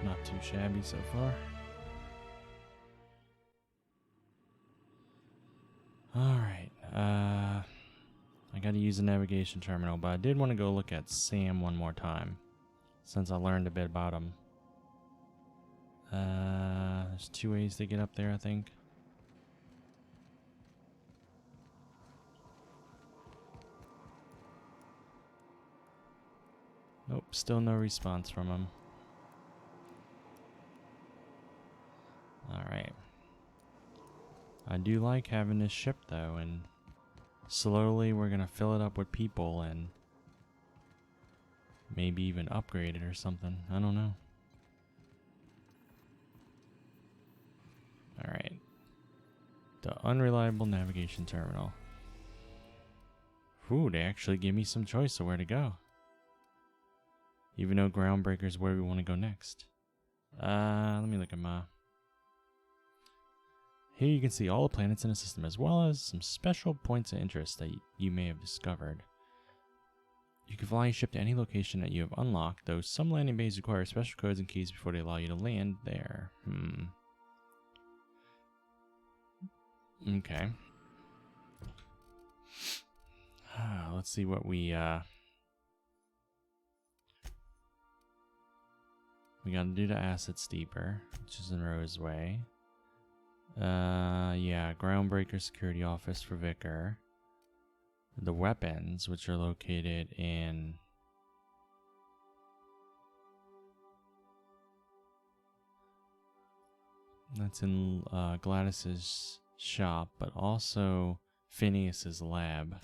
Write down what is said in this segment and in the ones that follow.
Not too shabby so far. Alright, I gotta use the navigation terminal, but I did want to go look at Sam one more time, since I learned a bit about him. There's 2 ways to get up there, I think. Nope, still no response from him. Alright. I do like having this ship though, and slowly we're gonna fill it up with people and maybe even upgrade it or something. I don't know. Alright. The unreliable navigation terminal. Ooh, they actually give me some choice of where to go. Even though Groundbreaker is where we want to go next. Let me look at my... Here you can see all the planets in the system, as well as some special points of interest that you may have discovered. You can fly your ship to any location that you have unlocked, though some landing bays require special codes and keys before they allow you to land there. Okay. Let's see what we gotta do the acid steeper, which is in Roseway. Yeah, Groundbreaker Security Office for Vicar. The weapons, which are located in... That's in Gladys's shop, but also Phineas's lab.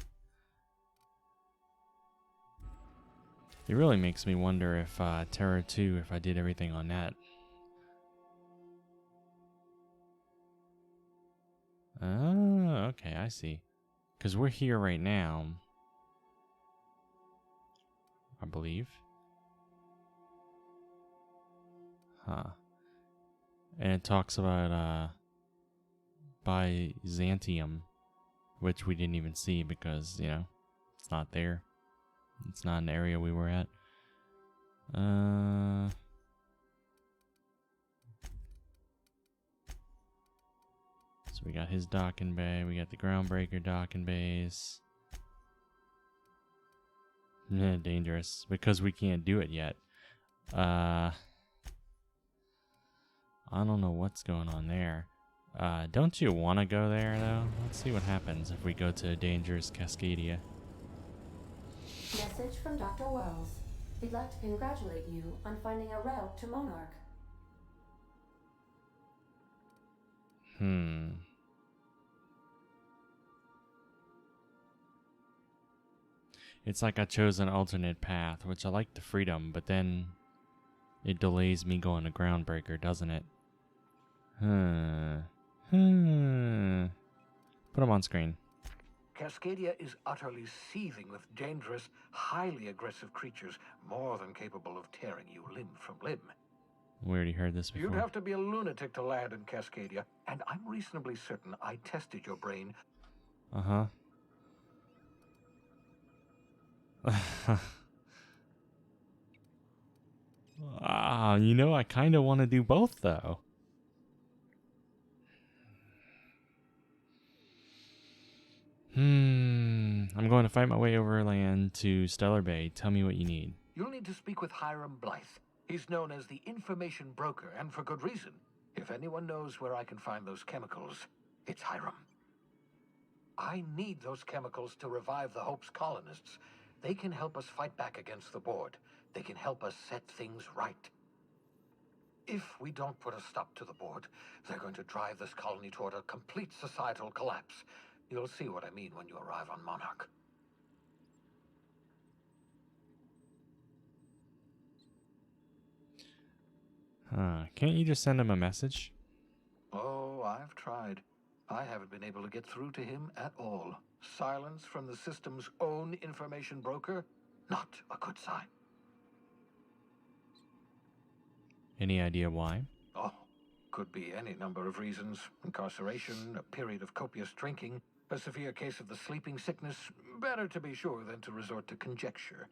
It really makes me wonder if Terra 2, if I did everything on that. Oh, okay, I see. Because we're here right now, I believe. Huh. And it talks about Byzantium, which we didn't even see because, you know, it's not there. It's not an area we were at. So we got his docking bay, we got the Groundbreaker docking bays. Dangerous, because we can't do it yet. I don't know what's going on there. Don't you want to go there, though? Let's see what happens if we go to Dangerous Cascadia. Message from Dr. Wells. He'd like to congratulate you on finding a route to Monarch. It's like I chose an alternate path, which I like the freedom, but then it delays me going to Groundbreaker, doesn't it? Put them on screen. Cascadia is utterly seething with dangerous, highly aggressive creatures, more than capable of tearing you limb from limb. We already heard this before. You'd have to be a lunatic to land in Cascadia, and I'm reasonably certain I tested your brain. You know, I kind of want to do both, though. I'm going to fight my way overland to Stellar Bay. Tell me what you need. You'll need to speak with Hiram Blythe. He's known as the information broker, and for good reason. If anyone knows where I can find those chemicals, it's Hiram. I need those chemicals to revive the Hope's colonists. They can help us fight back against the board. They can help us set things right. If we don't put a stop to the board, they're going to drive this colony toward a complete societal collapse. You'll see what I mean when you arrive on Monarch. Can't you just send him a message? Oh, I've tried. I haven't been able to get through to him at all. Silence from the system's own information broker? Not a good sign. Any idea why? Oh, could be any number of reasons. Incarceration, a period of copious drinking, a severe case of the sleeping sickness. Better to be sure than to resort to conjecture.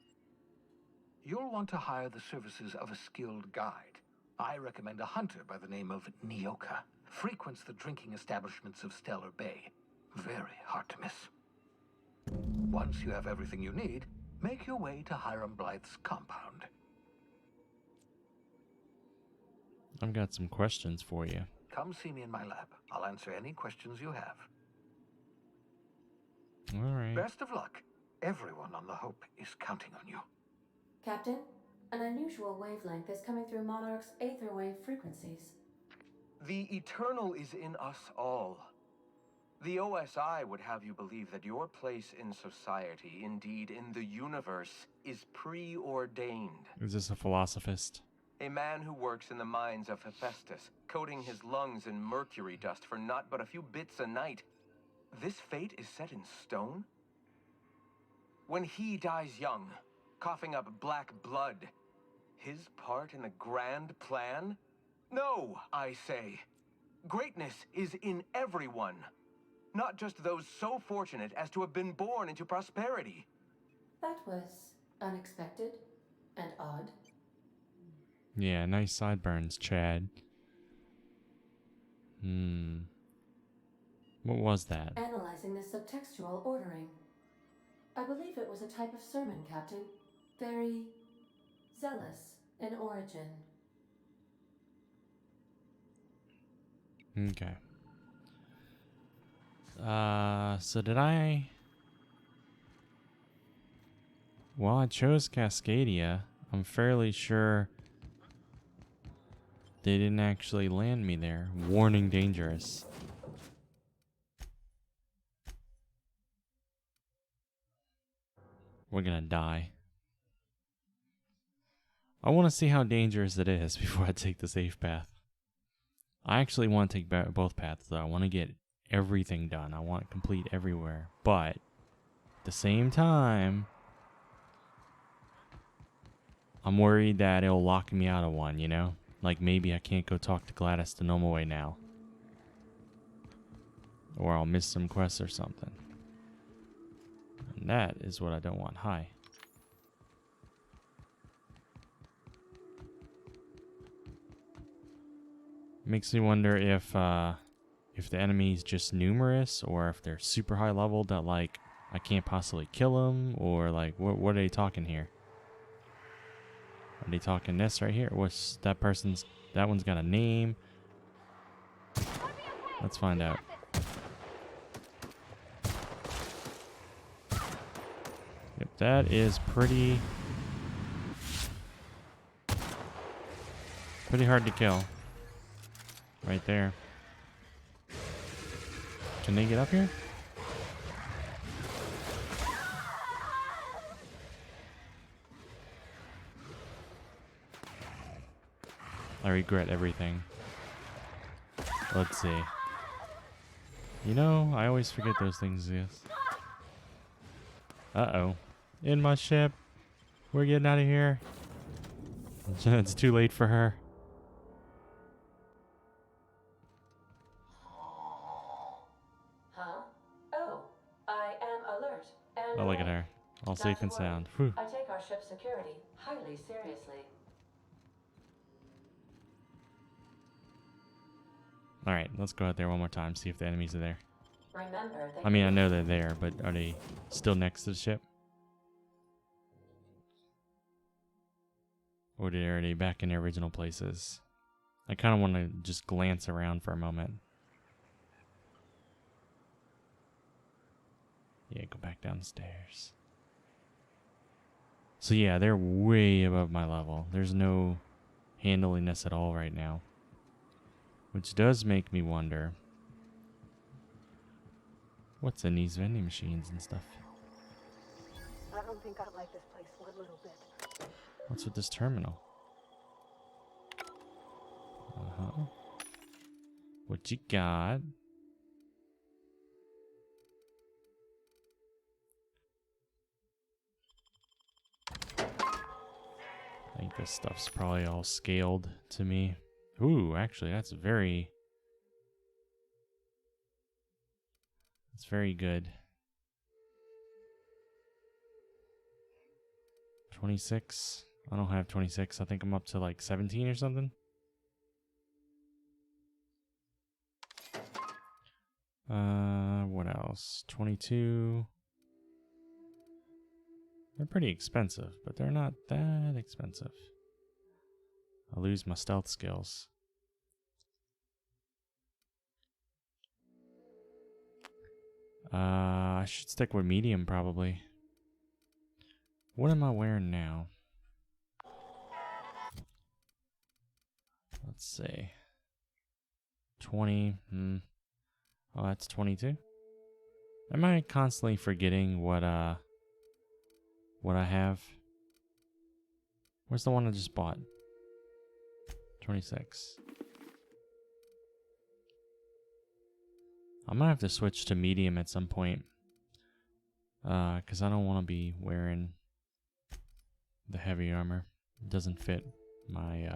You'll want to hire the services of a skilled guide. I recommend a hunter by the name of Nyoka. Frequents the drinking establishments of Stellar Bay. Very hard to miss. Once you have everything you need, make your way to Hiram Blythe's compound. I've got some questions for you. Come see me in my lab. I'll answer any questions you have. All right. Best of luck. Everyone on the Hope is counting on you. Captain, an unusual wavelength is coming through Monarch's aether wave frequencies. The eternal is in us all. The OSI would have you believe that your place in society, indeed in the universe, is preordained. Is this a philosophist? A man who works in the mines of Hephaestus, coating his lungs in mercury dust for not but a few bits a night. This fate is set in stone? When he dies young, coughing up black blood, his part in the grand plan? No, I say. Greatness is in everyone. Not just those so fortunate as to have been born into prosperity. That was unexpected and odd. Yeah, nice sideburns, Chad. What was that? Analyzing the subtextual ordering. I believe it was a type of sermon, Captain. Very zealous in origin. Okay. So did I... Well, I chose Cascadia. I'm fairly sure they didn't actually land me there. Warning, dangerous. We're gonna die. I want to see how dangerous it is before I take the safe path. I actually want to take both paths, though. I want to get everything done. I want to complete everywhere. But at the same time, I'm worried that it'll lock me out of one, you know? Like maybe I can't go talk to Gladys the normal way now. Or I'll miss some quests or something. And that is what I don't want. Hi. Makes me wonder if the enemy's just numerous, or if they're super high level that like I can't possibly kill them, or like what are they talking here? Are they talking this right here? What's that person's? That one's got a name. Let's find out. Yep, that is pretty hard to kill. Right there. Can they get up here? I regret everything. Let's see. You know, I always forget those things exist. Uh-oh. In my ship. We're getting out of here. It's too late for her. Huh? Oh, I am alert. And Oh, look at her. All safe and sound. Whew. I take our ship's security highly seriously. Alright, let's go out there one more time, see if the enemies are there. Remember that I mean, I know they're there, but are they still next to the ship? Or are they back in their original places? I kind of want to just glance around for a moment. Yeah, go back downstairs. So yeah, they're way above my level. There's no handling this at all right now. Which does make me wonder what's in these vending machines and stuff. I don't think I like this place for a little bit. What's with this terminal? Uh-huh. What you got? I think this stuff's probably all scaled to me. Ooh, actually, that's very good. 26. I don't have 26. I think I'm up to like 17 or something. What else? 22. They're pretty expensive, but they're not that expensive. I'll lose my stealth skills. I should stick with medium probably. What am I wearing now? Let's see. 20. Oh, that's 22. Am I constantly forgetting what I have? Where's the one I just bought? 26. I'm gonna have to switch to medium at some point. Cause I don't want to be wearing the heavy armor. It doesn't fit my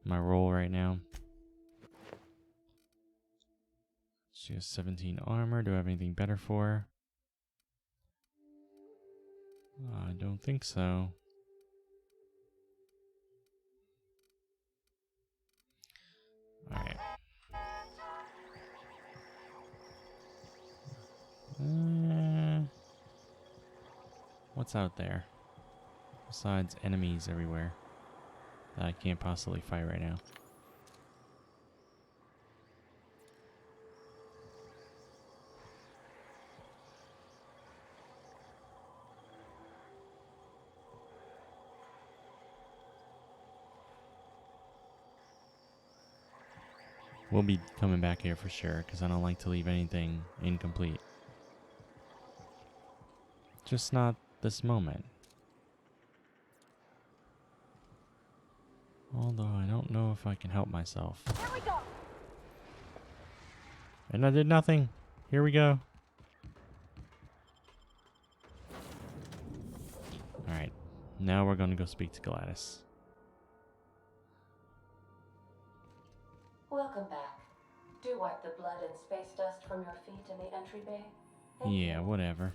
my role right now. She has 17 armor. Do I have anything better for her? I don't think so. Alright. What's out there? Besides enemies everywhere that I can't possibly fight right now. We'll be coming back here for sure, because I don't like to leave anything incomplete. Just not this moment. Although I don't know if I can help myself. Here we go. And I did nothing. Here we go. Alright. Now we're going to go speak to Gladys. Welcome back. Do wipe the blood and space dust from your feet in the entry bay. Thank Yeah, you. whatever.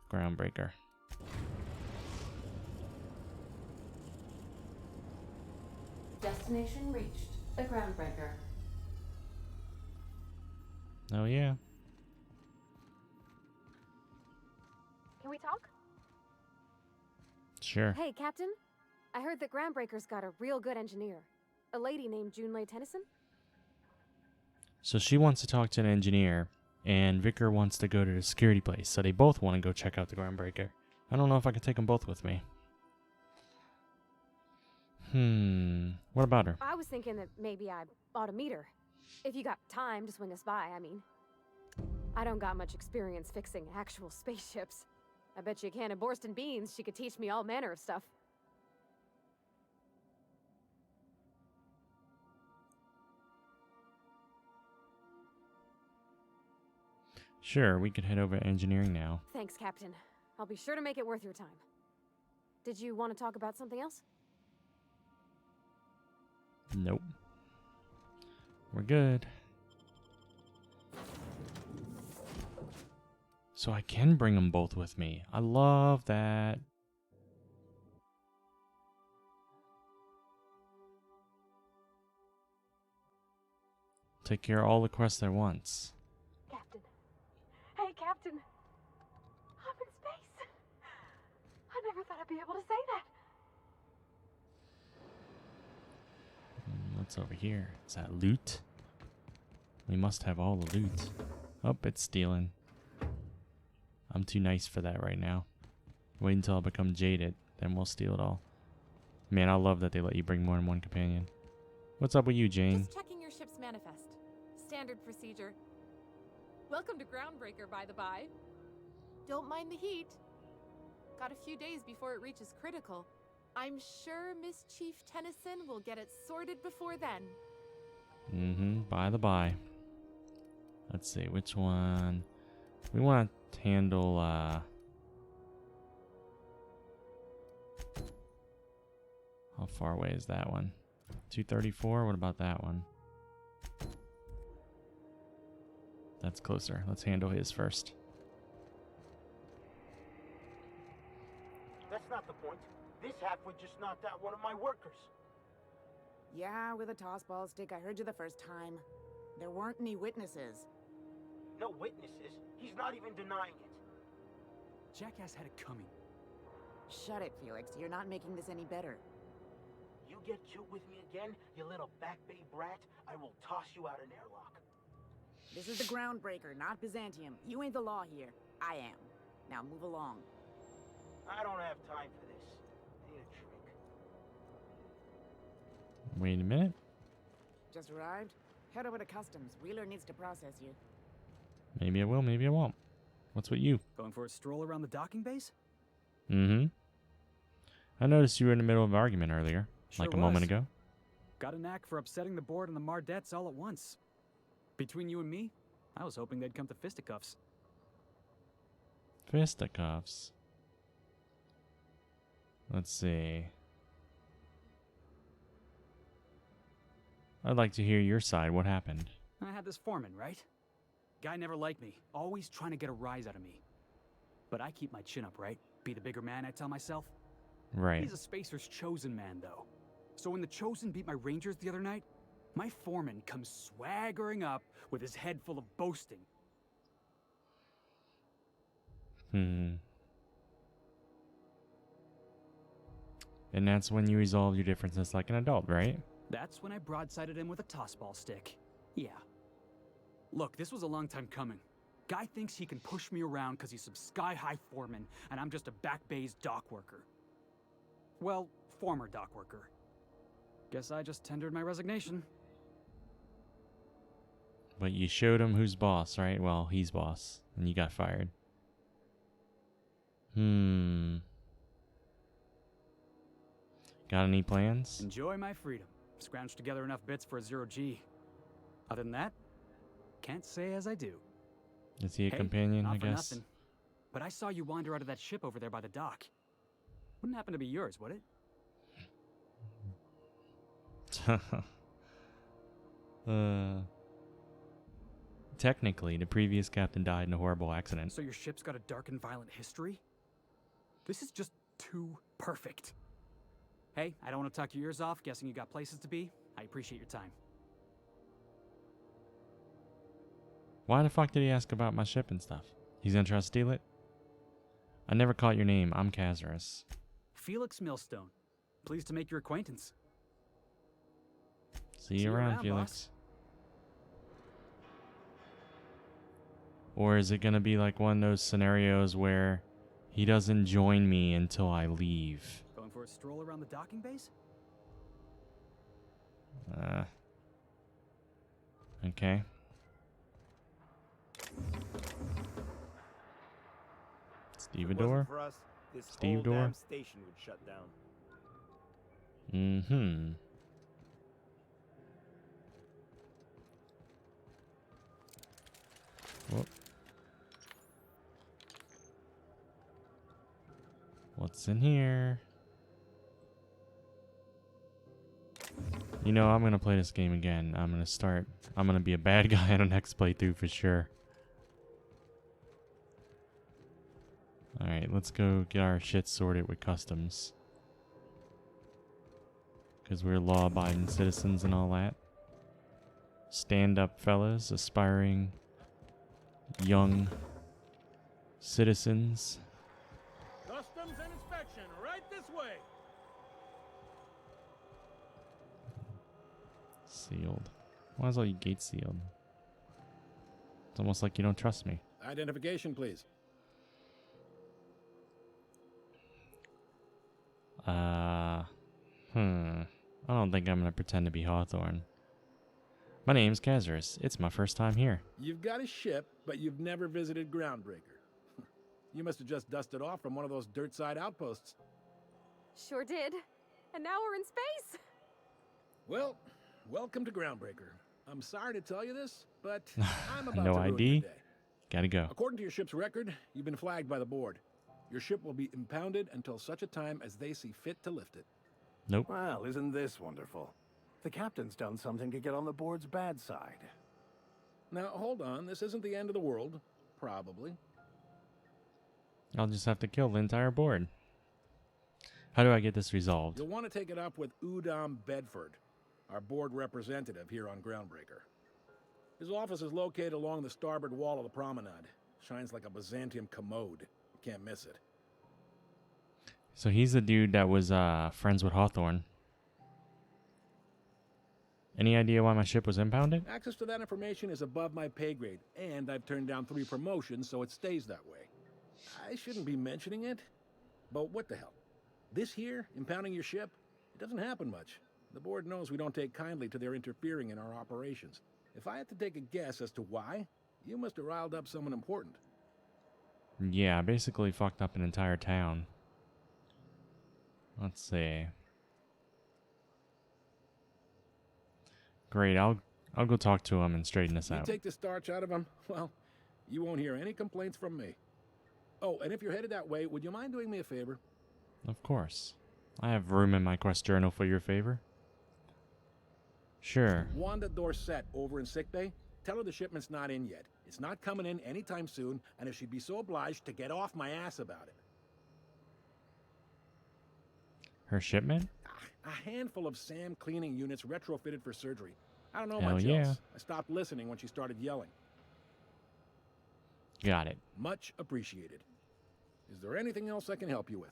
Groundbreaker. Destination reached. The Groundbreaker. Oh yeah. Can we talk? Sure. Hey, Captain. I heard that Groundbreaker's got a real good engineer. A lady named Junlei Tennyson. So she wants to talk to an engineer, and Vicar wants to go to the security place, so they both want to go check out the Groundbreaker. I don't know if I can take them both with me. What about her? I was thinking that maybe I ought to meet her. If you got time to swing us by, I mean. I don't got much experience fixing actual spaceships. I bet you a can of Borston beans she could teach me all manner of stuff. Sure, we could head over to engineering now. Thanks, Captain. I'll be sure to make it worth your time. Did you want to talk about something else? Nope. We're good. So I can bring them both with me. I love that. Take care of all the quests at once. Captain. Hey, Captain. I'm in space. I never thought I'd be able to say that. What's over here? Is that loot? We must have all the loot. Oh, it's stealing. I'm too nice for that right now. Wait until I become jaded, then we'll steal it all. Man, I love that they let you bring more than one companion. What's up with you, Jane? Just checking your ship's manifest. Standard procedure. Welcome to Groundbreaker, by the by. Don't mind the heat. Got a few days before it reaches critical. I'm sure Miss Chief Tennyson will get it sorted before then. By the by. Let's see, which one? We want to handle, how far away is that one? 234? What about that one? That's closer. Let's handle his first. That's not the point. This half would just knocked out one of my workers. Yeah, with a tossball stick. I heard you the first time. There weren't any witnesses. No witnesses? He's not even denying it. Jackass had it coming. Shut it, Felix. You're not making this any better. You get cute with me again, you little back bay brat, I will toss you out an airlock. This is the Groundbreaker, not Byzantium. You ain't the law here. I am. Now move along. I don't have time for this. I need a drink. Wait a minute. Just arrived? Head over to customs. Wheeler needs to process you. Maybe I will, maybe I won't. What's with you? Going for a stroll around the docking base? Mm-hmm. I noticed you were in the middle of an argument earlier, Sure like a moment was. ago. Got a knack for upsetting the board and the Mardettes all at once. Between you and me, I was hoping they'd come to fisticuffs. Fisticuffs. Let's see. I'd like to hear your side. What happened? I had this foreman, right? Guy never liked me, always trying to get a rise out of me. But I keep my chin up, right? Be the bigger man, I tell myself. Right. He's a Spacer's chosen man, though. So when the Chosen beat my Rangers the other night, my foreman comes swaggering up with his head full of boasting. And that's when you resolve your differences like an adult, right? That's when I broadsided him with a tossball stick. Yeah. Look, this was a long time coming. Guy thinks he can push me around because he's some sky-high foreman, and I'm just a back bay's dock worker. Well, former dock worker. Guess I just tendered my resignation. But you showed him who's boss, right? Well, he's boss, and you got fired. Got any plans? Enjoy my freedom. Scrounged together enough bits for a 0G. Other than that, can't say as I do. Is he a Hey, companion, not I for guess? nothing. But I saw you wander out of that ship over there by the dock. Wouldn't happen to be yours, would it? Technically, the previous captain died in a horrible accident. So your ship's got a dark and violent history? This is just too perfect. Hey, I don't want to talk your ears off, guessing you got places to be. I appreciate your time. Why the fuck did he ask about my ship and stuff? He's gonna try to steal it? I never caught your name. I'm Kazarus. Felix Millstone. Pleased to make your acquaintance. See you around, Felix. boss. Or is it gonna be like one of those scenarios where he doesn't join me until I leave? Going for a stroll around the docking base? Okay. Stevedore? For us, this Steve whole Door? damn station would shut down. Whoop. What's in here? You know, I'm gonna play this game again. I'm gonna be a bad guy on the next playthrough for sure. Alright, let's go get our shit sorted with customs. Because we're law-abiding citizens and all that. Stand up, fellas, aspiring young citizens. Customs and inspection, right this way. Sealed. Why is all your gates sealed? It's almost like you don't trust me. Identification, please. I don't think I'm gonna pretend to be Hawthorne. My name's Kazarus. It's my first time here. You've got a ship, but you've never visited Groundbreaker. You must have just dusted off from one of those dirt-side outposts. Sure did. And now we're in space. Well, welcome to Groundbreaker. I'm sorry to tell you this, but I'm about No to ruin ID? your day. Gotta go. According to your ship's record, you've been flagged by the board. Your ship will be impounded until such a time as they see fit to lift it. Nope. Well, isn't this wonderful? The captain's done something to get on the board's bad side. Now, hold on. This isn't the end of the world. Probably. I'll just have to kill the entire board. How do I get this resolved? You'll want to take it up with Udom Bedford. our board representative here on Groundbreaker. His office is located along the starboard wall of the promenade. Shines like a Byzantium commode. You can't miss it. So he's the dude that was friends with Hawthorne. Any idea why my ship was impounded? Access to that information is above my pay grade, and I've turned down 3 promotions, so it stays that way. I shouldn't be mentioning it, but what the hell? This here, impounding your ship, it doesn't happen much. The board knows we don't take kindly to their interfering in our operations. If I had to take a guess as to why, you must have riled up someone important. Yeah, I basically fucked up an entire town. Let's see. Great, I'll go talk to him and straighten this out. You take the starch out of him, well, you won't hear any complaints from me. Oh, and if you're headed that way, would you mind doing me a favor? Of course. I have room in my quest journal for your favor. Sure. Wanda Dorset over in sickbay, tell her the shipment's not in yet. It's not coming in anytime soon, and if she'd be so obliged to get off my ass about it. Her shipment? A handful of SAM cleaning units retrofitted for surgery. I don't know Hell much yeah. else. I stopped listening when she started yelling. Got it. Much appreciated. Is there anything else I can help you with?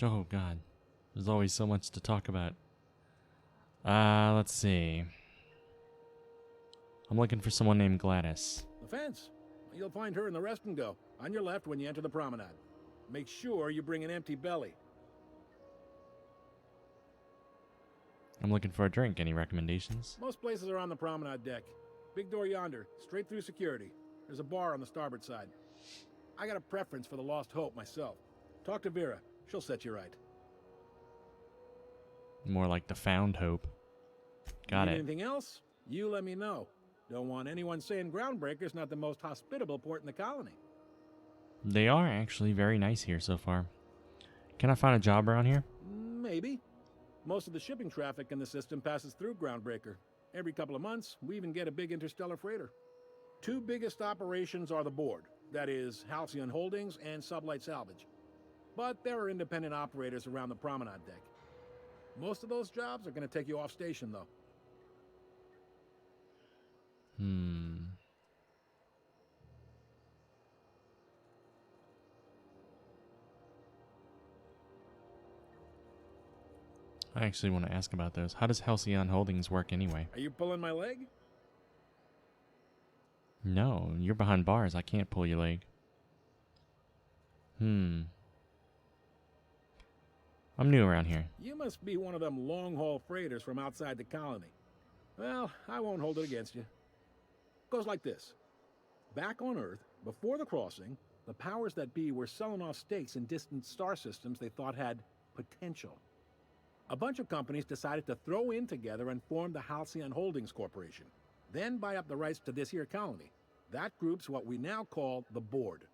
Oh god. There's always so much to talk about. Let's see. I'm looking for someone named Gladys. The fence. You'll find her in the rest and go, on your left when you enter the promenade. Make sure you bring an empty belly. I'm looking for a drink. Any recommendations? Most places are on the promenade deck. Big door yonder, straight through security. There's a bar on the starboard side. I got a preference for the Lost Hope myself. Talk to Vera. She'll set you right. More like the Found Hope. Got Need it. anything else? You let me know. Don't want anyone saying Groundbreaker's not the most hospitable port in the colony. They are actually very nice here so far. Can I find a job around here? Maybe. Most of the shipping traffic in the system passes through Groundbreaker. Every couple of months, we even get a big interstellar freighter. 2 biggest operations are the board. That is, Halcyon Holdings and Sublight Salvage. But there are independent operators around the promenade deck. Most of those jobs are going to take you off station, though. I actually want to ask about those. How does Halcyon Holdings work anyway? Are you pulling my leg? No, you're behind bars. I can't pull your leg. I'm new around here. You must be one of them long-haul freighters from outside the colony. Well, I won't hold it against you. Goes like this. Back on Earth, before the crossing, the powers that be were selling off stakes in distant star systems they thought had potential. A bunch of companies decided to throw in together and form the Halcyon Holdings Corporation, then buy up the rights to this here colony. That group's what we now call the Board.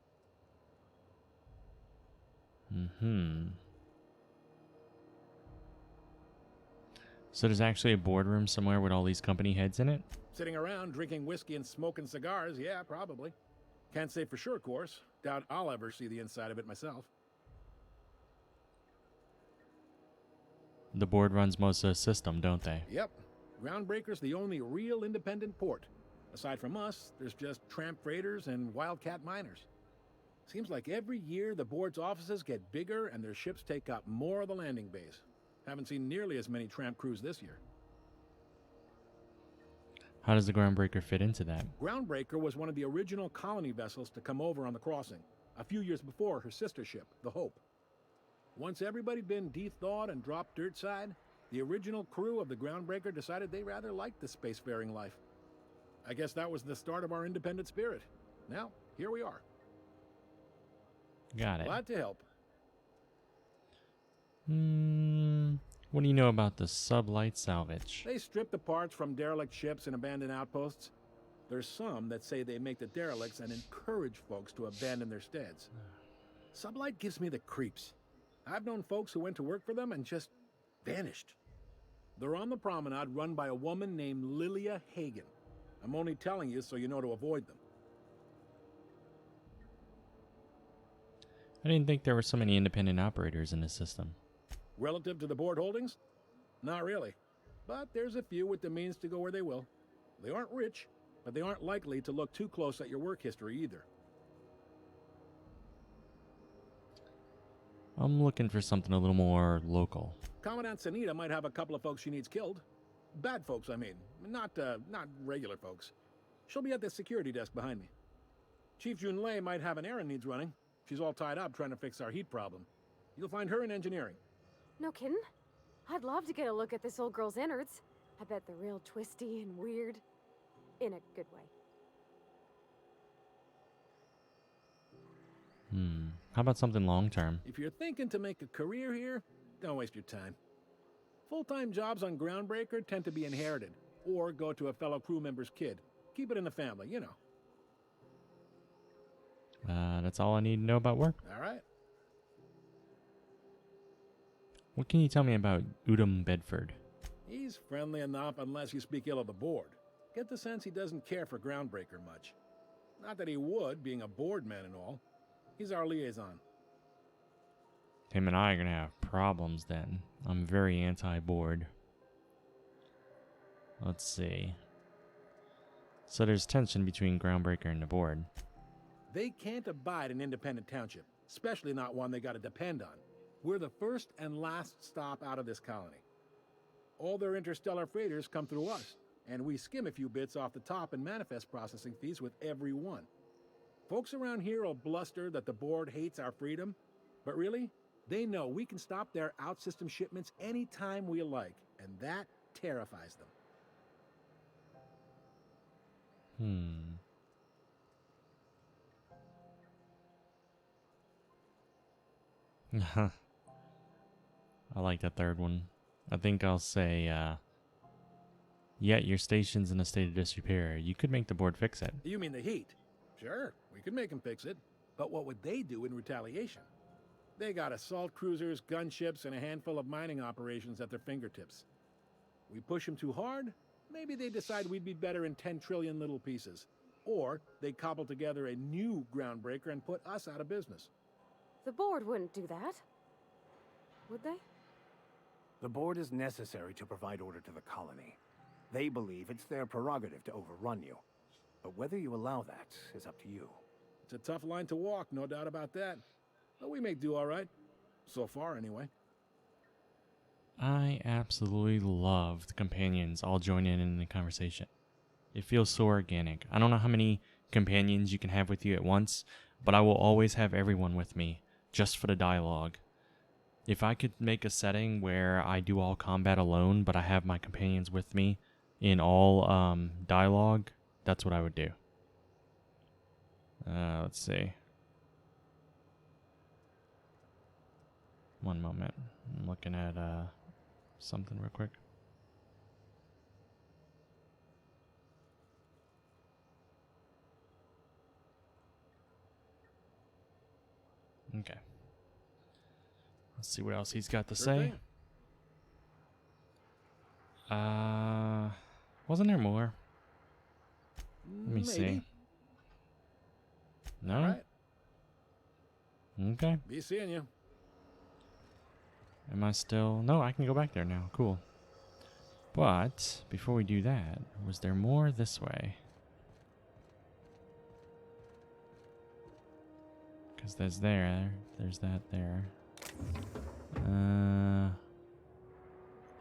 So there's actually a boardroom somewhere with all these company heads in it? Sitting around drinking whiskey and smoking cigars, yeah, probably. Can't say for sure, of course. Doubt I'll ever see the inside of it myself. The board runs most of the system, don't they? Yep. Groundbreaker's the only real independent port. Aside from us, there's just tramp freighters and wildcat miners. Seems like every year the board's offices get bigger and their ships take up more of the landing bays. Haven't seen nearly as many tramp crews this year. How does the Groundbreaker fit into that? Groundbreaker was one of the original colony vessels to come over on the crossing, a few years before her sister ship, the Hope. Once everybody'd been de-thawed and dropped dirt side, the original crew of the Groundbreaker decided they rather liked the spacefaring life. I guess that was the start of our independent spirit. Now, here we are. Got it. Glad to help. What do you know about the Sublight Salvage? They strip the parts from derelict ships and abandoned outposts. There's some that say they make the derelicts and encourage folks to abandon their steads. Sublight gives me the creeps. I've known folks who went to work for them and just vanished. They're on the promenade run by a woman named Lilia Hagen. I'm only telling you so you know to avoid them. I didn't think there were so many independent operators in the system. Relative to the board holdings? Not really. But there's a few with the means to go where they will. They aren't rich, but they aren't likely to look too close at your work history either. I'm looking for something a little more local. Commandant Sanita might have a couple of folks she needs killed. Bad folks, I mean. Not regular folks. She'll be at the security desk behind me. Chief Junlei might have an errand needs running. She's all tied up trying to fix our heat problem. You'll find her in engineering. No kidding? I'd love to get a look at this old girl's innards. I bet they're real twisty and weird. In a good way. How about something long term? If you're thinking to make a career here, don't waste your time. Full-time jobs on Groundbreaker tend to be inherited, or go to a fellow crew member's kid. Keep it in the family, you know. That's all I need to know about work. All right. What can you tell me about Udom Bedford? He's friendly enough unless you speak ill of the board. Get the sense he doesn't care for Groundbreaker much. Not that he would, being a board man and all. He's our liaison. Him and I are gonna have problems then. I'm very anti-board. Let's see. So there's tension between Groundbreaker and the board. They can't abide an independent township, especially not one they gotta depend on. We're the first and last stop out of this colony. All their interstellar freighters come through us, and we skim a few bits off the top in manifest processing fees with every one. Folks around here will bluster that the board hates our freedom, but really, they know we can stop their out-system shipments anytime we like, and that terrifies them. I like that third one. I think I'll say, yet your station's in a state of disrepair. You could make the board fix it. You mean the heat? Sure, we could make them fix it. But what would they do in retaliation? They got assault cruisers, gunships, and a handful of mining operations at their fingertips. We push them too hard, maybe they decide we'd be better in 10 trillion little pieces. Or they cobble together a new Groundbreaker and put us out of business. The board wouldn't do that. Would they? The board is necessary to provide order to the colony. They believe it's their prerogative to overrun you. But whether you allow that is up to you. It's a tough line to walk, no doubt about that. But we make do all right. So far, anyway. I absolutely love the companions all joining in the conversation. It feels so organic. I don't know how many companions you can have with you at once, but I will always have everyone with me, just for the dialogue. If I could make a setting where I do all combat alone, but I have my companions with me in all dialogue, that's what I would do. Let's see. One moment. I'm looking at something real quick. Okay. Let's see what else he's got to say. Wasn't there more? Let me see. No? Right. Okay. Be seeing you. Am I still... No, I can go back there now. Cool. But, before we do that, was there more this way? Because there's that there.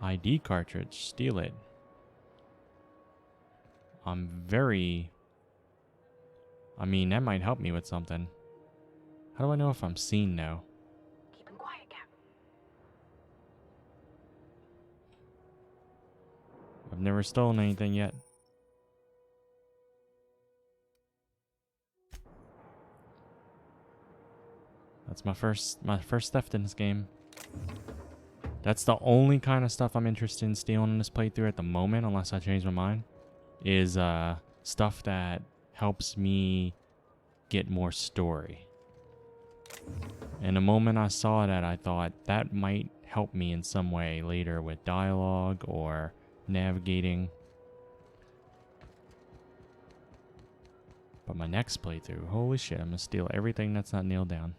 ID cartridge. Steal it. I mean, that might help me with something. How do I know if I'm seen now? Keep him quiet, Cap. I've never stolen anything yet. That's my first theft in this game. That's the only kind of stuff I'm interested in stealing in this playthrough at the moment, unless I change my mind, is stuff that helps me get more story. And the moment I saw that, I thought that might help me in some way later with dialogue or navigating. But my next playthrough, holy shit, I'm gonna steal everything that's not nailed down.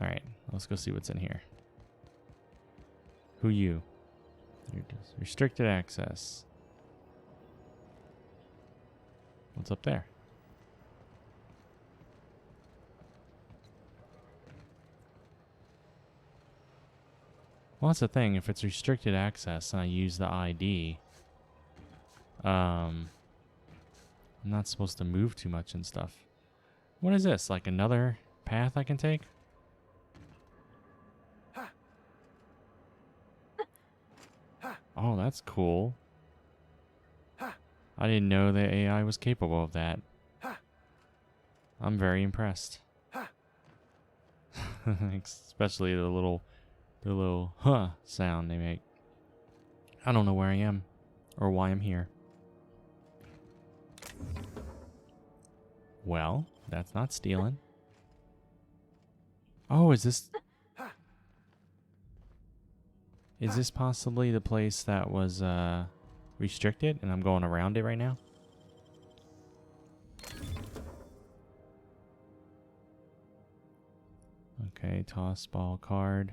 Alright, let's go see what's in here. Who you? You're just restricted access. What's up there? Well, that's the thing. If it's restricted access and I use the ID, I'm not supposed to move too much and stuff. What is this? Like another path I can take? Oh, that's cool. I didn't know the AI was capable of that. I'm very impressed. Especially the little huh sound they make. I don't know where I am or why I'm here. Well, that's not stealing. Oh, is this possibly the place that was restricted and I'm going around it right now? Okay, toss ball card.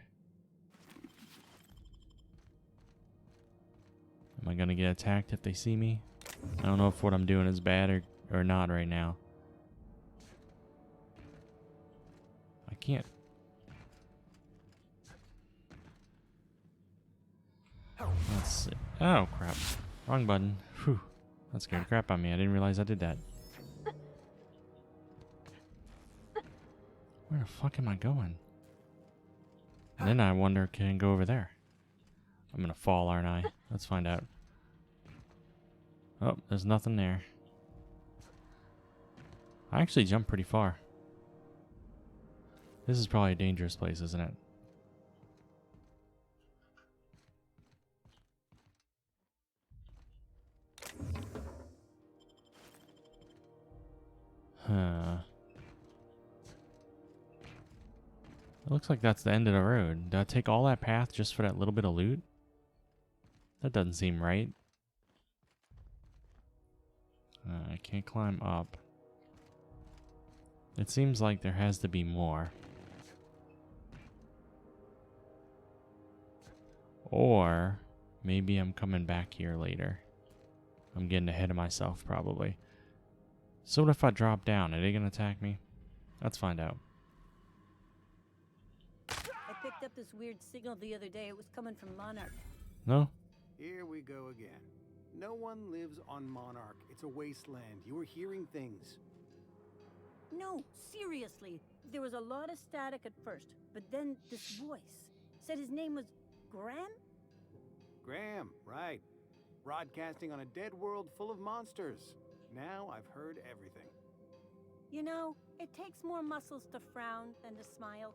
Am I gonna get attacked if they see me? I don't know if what I'm doing is bad or not right now. I can't. Let's see. Oh, crap. Wrong button. Whew. That scared the crap out of me. I didn't realize I did that. Where the fuck am I going? And then I wonder, can I go over there? I'm gonna fall, aren't I? Let's find out. Oh, there's nothing there. I actually jumped pretty far. This is probably a dangerous place, isn't it? Huh. It looks like that's the end of the road. Did I take all that path just for that little bit of loot? That doesn't seem right. I can't climb up. It seems like there has to be more. Or maybe I'm coming back here later. I'm getting ahead of myself probably. So what if I drop down? Are they gonna attack me? Let's find out. I picked up this weird signal the other day. It was coming from Monarch. No? Here we go again. No one lives on Monarch. It's a wasteland. You were hearing things. No, seriously. There was a lot of static at first, but then this voice said his name was Graham? Graham, right. Broadcasting on a dead world full of monsters. Now I've heard everything. You know, it takes more muscles to frown than to smile.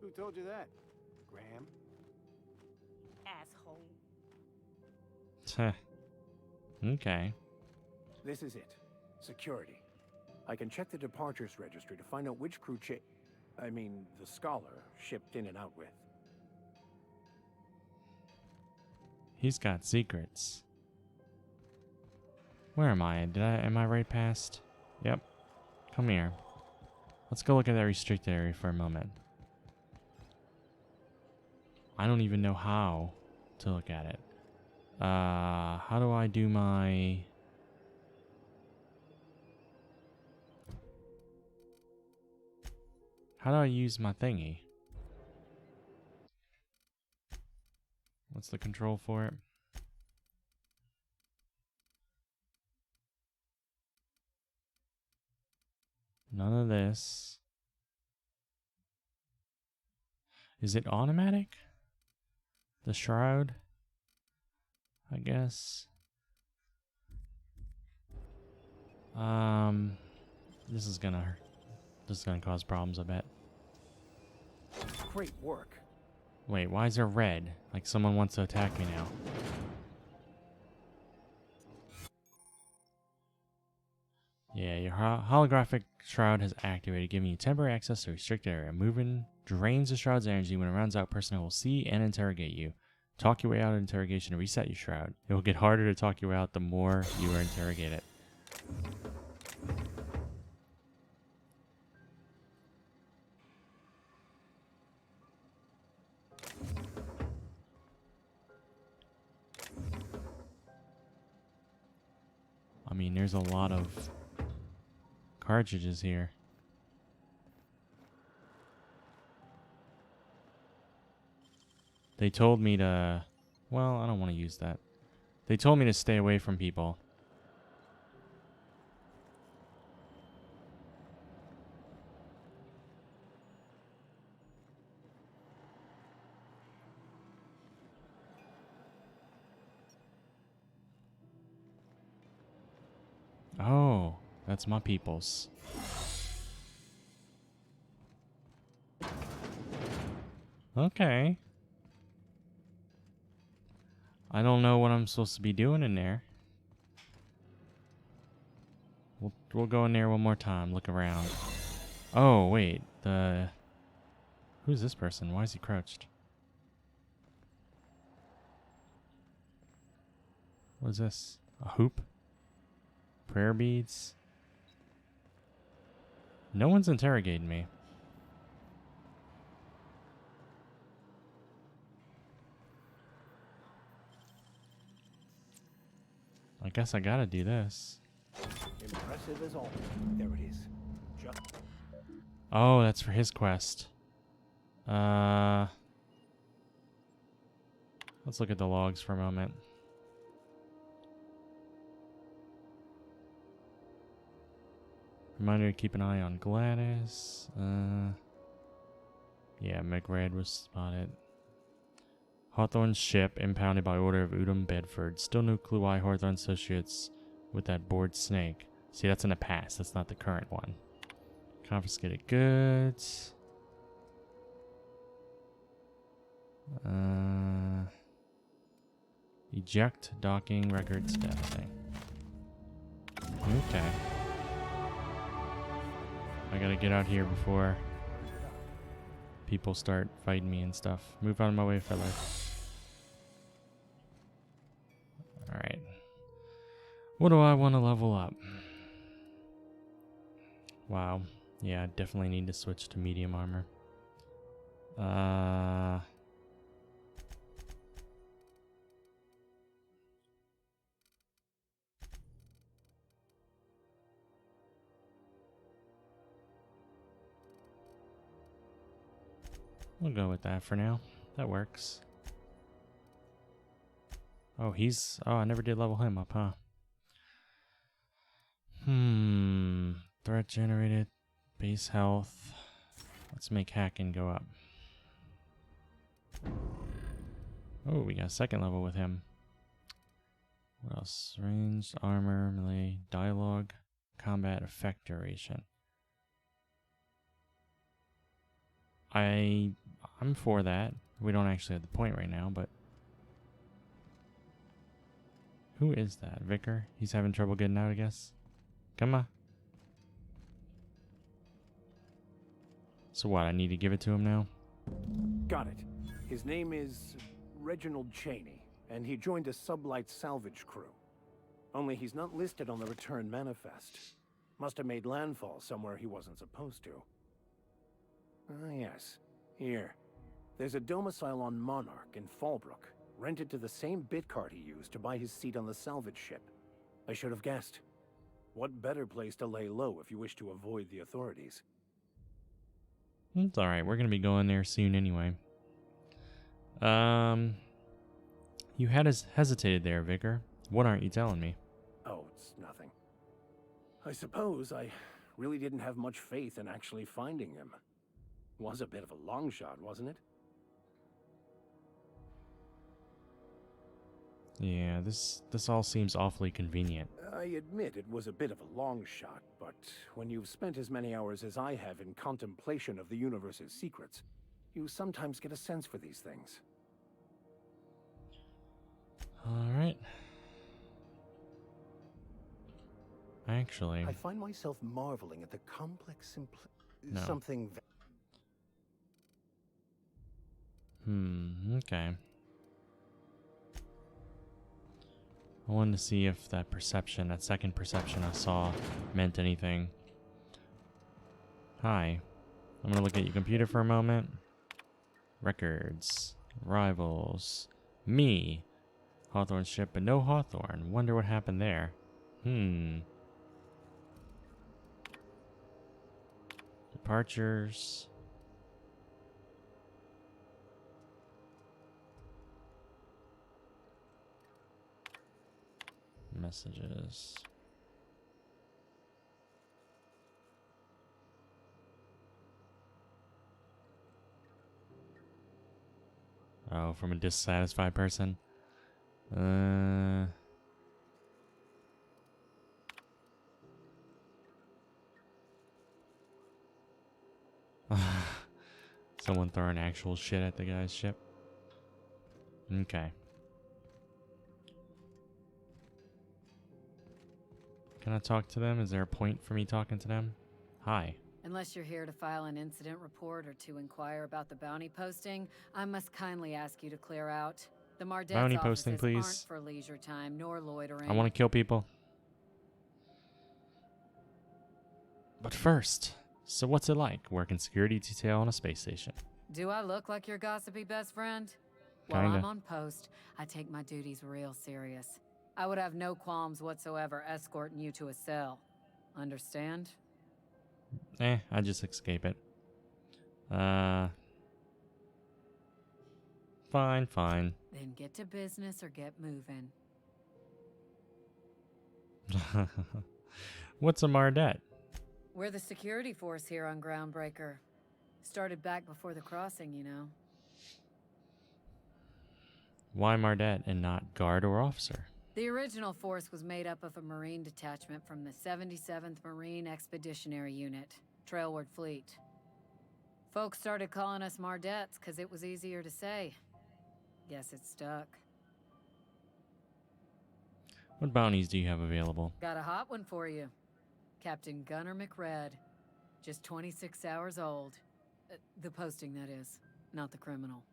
Who told you that? Graham? Asshole. Okay. This is it. Security. I can check the departures registry to find out which crew the scholar shipped in and out with. He's got secrets. Where am I? Am I right past? Yep. Come here. Let's go look at that restricted area for a moment. I don't even know how to look at it. How do I do my... How do I use my thingy? What's the control for it? None of this. Is it automatic? The shroud? I guess. This is gonna cause problems, I bet. Great work. Wait, why is there red? Like someone wants to attack me now. Yeah, your holographic shroud has activated, giving you temporary access to a restricted area. Moving drains the shroud's energy. When it runs out, personnel will see and interrogate you. Talk your way out of interrogation to reset your shroud. It will get harder to talk your way out the more you are interrogated. there's a lot of cartridges here. They told me to... Well, I don't want to use that. They told me to stay away from people. Oh, that's my peoples. Okay. I don't know what I'm supposed to be doing in there. We'll go in there one more time, look around. Oh, wait. Who's this person? Why is he crouched? What is this? A hoop? Prayer beads? No one's interrogating me. I guess I gotta do this. Impressive as all. There it is. Oh, that's for his quest. Let's look at the logs for a moment. Reminder to keep an eye on Gladys. Yeah, McRed was spotted. Hawthorne's ship impounded by order of Udom Bedford. Still no clue why Hawthorne associates with that bored snake. See, that's in the past. That's not the current one. Confiscated goods. Eject docking records deathing. Okay. I gotta get out here before people start fighting me and stuff. Move out of my way, fella. Alright. What do I want to level up? Wow. Yeah, I definitely need to switch to medium armor. We'll go with that for now. That works. Oh, oh, I never did level him up, huh? Threat generated. Base health. Let's make hacking go up. Oh, we got a second level with him. What else? Ranged, armor, melee, dialogue, combat, effect duration. I'm for that. We don't actually have the point right now, but... Who is that? Vicar? He's having trouble getting out, I guess? Come on. So what, I need to give it to him now? Got it. His name is Reginald Cheney, and he joined a sublight salvage crew. Only he's not listed on the return manifest. Must have made landfall somewhere he wasn't supposed to. Ah, yes. Here. There's a domicile on Monarch in Fallbrook, rented to the same bit card he used to buy his seat on the salvage ship. I should have guessed. What better place to lay low if you wish to avoid the authorities? It's alright, we're gonna be going there soon anyway. You had hesitated there, Vicar. What aren't you telling me? Oh, it's nothing. I suppose I really didn't have much faith in actually finding him. Was a bit of a long shot, wasn't it? Yeah, this all seems awfully convenient. I admit it was a bit of a long shot, but when you've spent as many hours as I have in contemplation of the universe's secrets, you sometimes get a sense for these things. Alright. Actually... I find myself marveling at the complex No. something... Okay. I wanted to see if that second perception I saw meant anything. Hi. I'm gonna look at your computer for a moment. Records. Rivals. Me. Hawthorne's ship, but no Hawthorne. Wonder what happened there. Departures. Messages. Oh, from a dissatisfied person. Someone throwing actual shit at the guy's ship. Okay. Can I talk to them? Is there a point for me talking to them? Hi. Unless you're here to file an incident report or to inquire about the bounty posting, I must kindly ask you to clear out. The Mardet's Bounty posting, offices please. aren't for leisure time nor loitering. I want to kill people. But first, so what's it like working security detail on a space station? Do I look like your gossipy best friend? While Kinda. I'm on post, I take my duties real serious. I would have no qualms whatsoever escorting you to a cell. Understand? I just escape it. Fine. Then get to business or get moving. What's a Mardet? We're the security force here on Groundbreaker. Started back before the crossing, you know. Why Mardet and not guard or officer? The original force was made up of a Marine detachment from the 77th Marine Expeditionary Unit, Trailward Fleet. Folks started calling us Mardets because it was easier to say. Guess it stuck. What bounties do you have available? Got a hot one for you. Captain Gunnar McRed. Just 26 hours old. The posting, that is, not the criminal.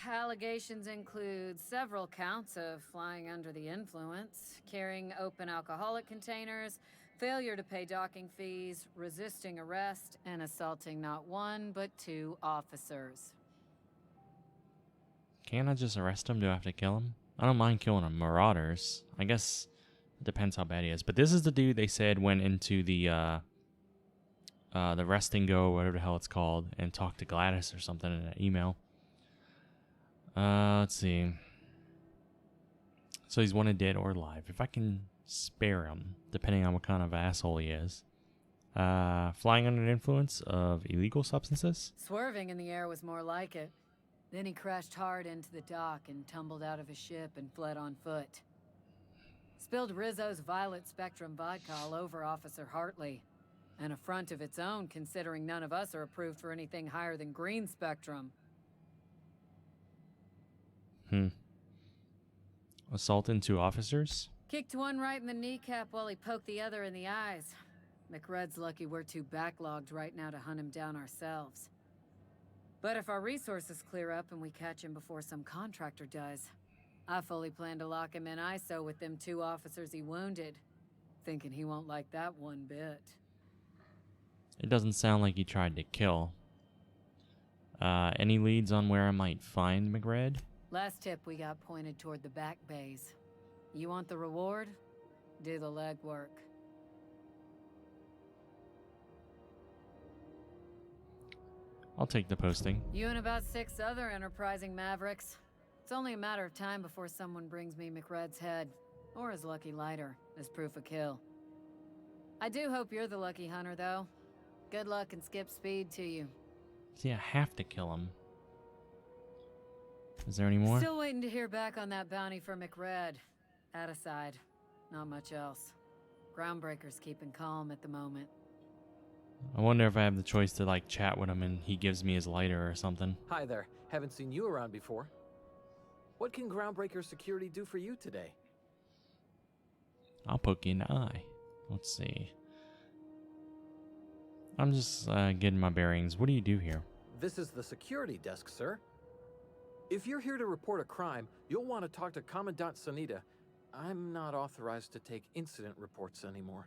Allegations include several counts of flying under the influence, carrying open alcoholic containers, failure to pay docking fees, resisting arrest, and assaulting not one but two officers. Can't I just arrest him? Do I have to kill him? I don't mind killing him. Marauders. I guess it depends how bad he is. But this is the dude they said went into the rest and go, whatever the hell it's called, and talked to Gladys or something in an email. Let's see. So he's wanted dead or alive. If I can spare him, depending on what kind of asshole he is. Flying under the influence of illegal substances? Swerving in the air was more like it. Then he crashed hard into the dock and tumbled out of his ship and fled on foot. Spilled Rizzo's Violet Spectrum vodka all over Officer Hartley. An affront of its own, considering none of us are approved for anything higher than green spectrum. Assaulting two officers? Kicked one right in the kneecap while he poked the other in the eyes. McRed's lucky we're too backlogged right now to hunt him down ourselves. But if our resources clear up and we catch him before some contractor does, I fully plan to lock him in ISO with them two officers he wounded. Thinking he won't like that one bit. It doesn't sound like he tried to kill. Any leads on where I might find McRed? Last tip we got pointed toward the back bays. You want the reward? Do the legwork. I'll take the posting. You and about 6 other enterprising mavericks. It's only a matter of time before someone brings me McRed's head, or his lucky lighter, as proof of kill. I do hope you're the lucky hunter, though. Good luck and skip speed to you. See, I have to kill him. Is there any more? Still waiting to hear back on that bounty for McRed. That aside, not much else. Groundbreaker's keeping calm at the moment. I wonder if I have the choice to, like, chat with him and he gives me his lighter or something. Hi there. Haven't seen you around before. What can Groundbreaker Security do for you today? I'll poke you in the eye. Let's see. I'm just getting my bearings. What do you do here? This is the security desk, sir. If you're here to report a crime, you'll want to talk to Commandant Sanita. I'm not authorized to take incident reports anymore.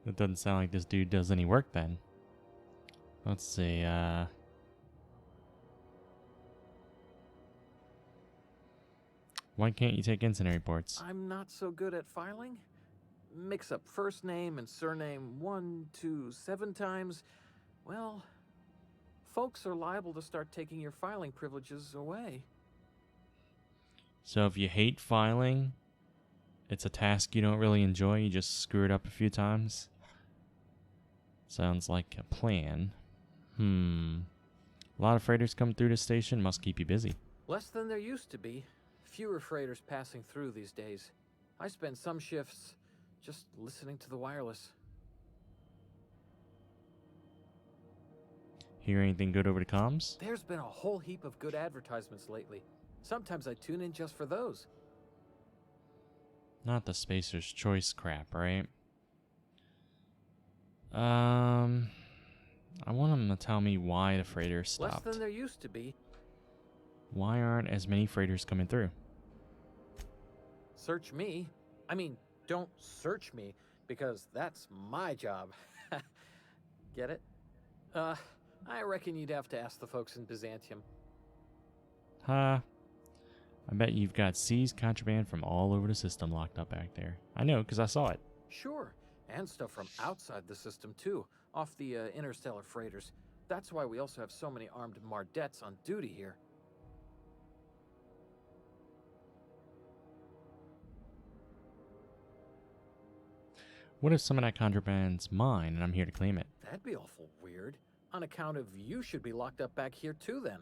It doesn't sound like this dude does any work then. Let's see, Why can't you take incident reports? I'm not so good at filing. Mix up first name and surname 1, 2, 7 times. Well, folks are liable to start taking your filing privileges away. So if you hate filing, it's a task you don't really enjoy, you just screw it up a few times. Sounds like a plan. A lot of freighters come through the station, must keep you busy. Less than there used to be. Fewer freighters passing through these days. I spend some shifts just listening to the wireless. Hear anything good over the comms? There's been a whole heap of good advertisements lately. Sometimes I tune in just for those. Not the Spacer's Choice crap, right? I want them to tell me why the freighters stopped. Less than there used to be. Why aren't as many freighters coming through? Search me. I mean, don't search me, because that's my job. Get it? I reckon you'd have to ask the folks in Byzantium. I bet you've got seized contraband from all over the system locked up back there. I know, because I saw it. Sure, and stuff from outside the system, too, off the interstellar freighters. That's why we also have so many armed Mardettes on duty here. What if some of that contraband's mine and I'm here to claim it? That'd be awful weird. On account of you should be locked up back here, too, then.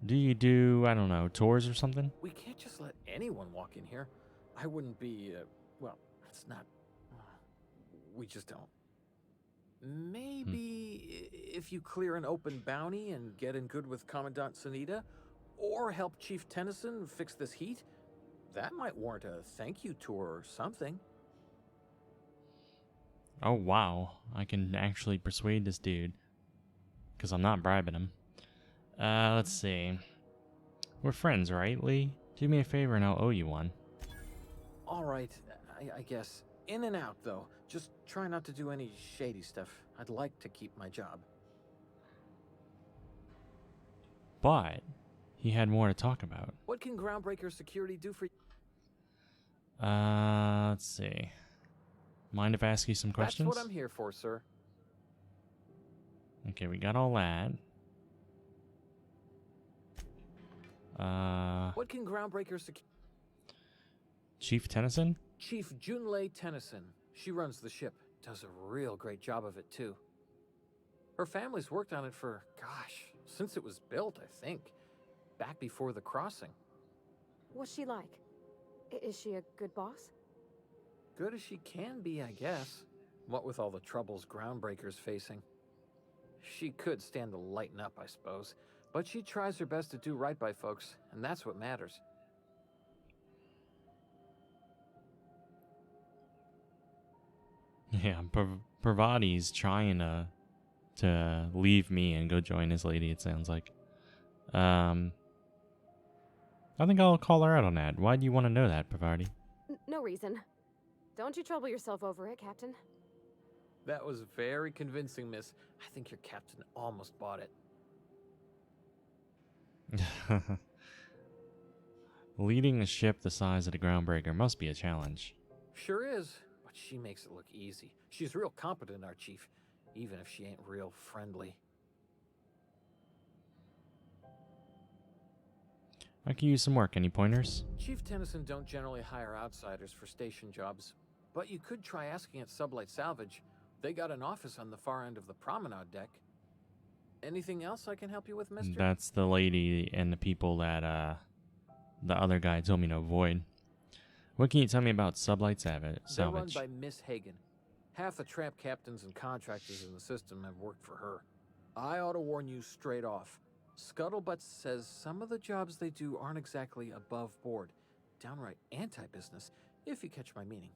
Do you do, I don't know, tours or something? We can't just let anyone walk in here. I wouldn't be, well, it's not... we just don't. Maybe if you clear an open bounty and get in good with Commandant Sunita, or help Chief Tennyson fix this heat, that might warrant a thank you tour or something. Oh, wow. I can actually persuade this dude. Because I'm not bribing him. Let's see. We're friends, right, Lee? Do me a favor and I'll owe you one. All right, I guess. In and out, though. Just try not to do any shady stuff. I'd like to keep my job. But he had more to talk about. What can Groundbreaker Security do for you? Let's see. Mind if I ask you some questions? That's what I'm here for, sir. Okay, we got all that. What can Groundbreaker Security... Chief Tennyson? Chief Junlei Tennyson. She runs the ship. Does a real great job of it, too. Her family's worked on it for, gosh, since it was built, I think. Back before the crossing. What's she like? Is she a good boss? Good as she can be, I guess. What with all the troubles Groundbreaker's facing. She could stand to lighten up, I suppose. But she tries her best to do right by folks, and that's what matters. Yeah, Pravati's trying to leave me and go join his lady, it sounds like. I think I'll call her out on that. Why do you want to know that, Pravati? No reason. Don't you trouble yourself over it, Captain. That was very convincing, miss. I think your captain almost bought it. Leading a ship the size of the Groundbreaker must be a challenge. Sure is, but she makes it look easy. She's real competent, our chief, even if she ain't real friendly. I could use some work. Any pointers? Chief Tennyson don't generally hire outsiders for station jobs, but you could try asking at Sublight Salvage. They got an office on the far end of the promenade deck. Anything else I can help you with, mister? That's the lady and the people that the other guy told me to avoid. What can you tell me about Sublight Salvage? They're run by Miss Hagen. Half the tramp captains and contractors in the system have worked for her. I ought to warn you straight off. Scuttlebutt says some of the jobs they do aren't exactly above board. Downright anti-business, if you catch my meaning.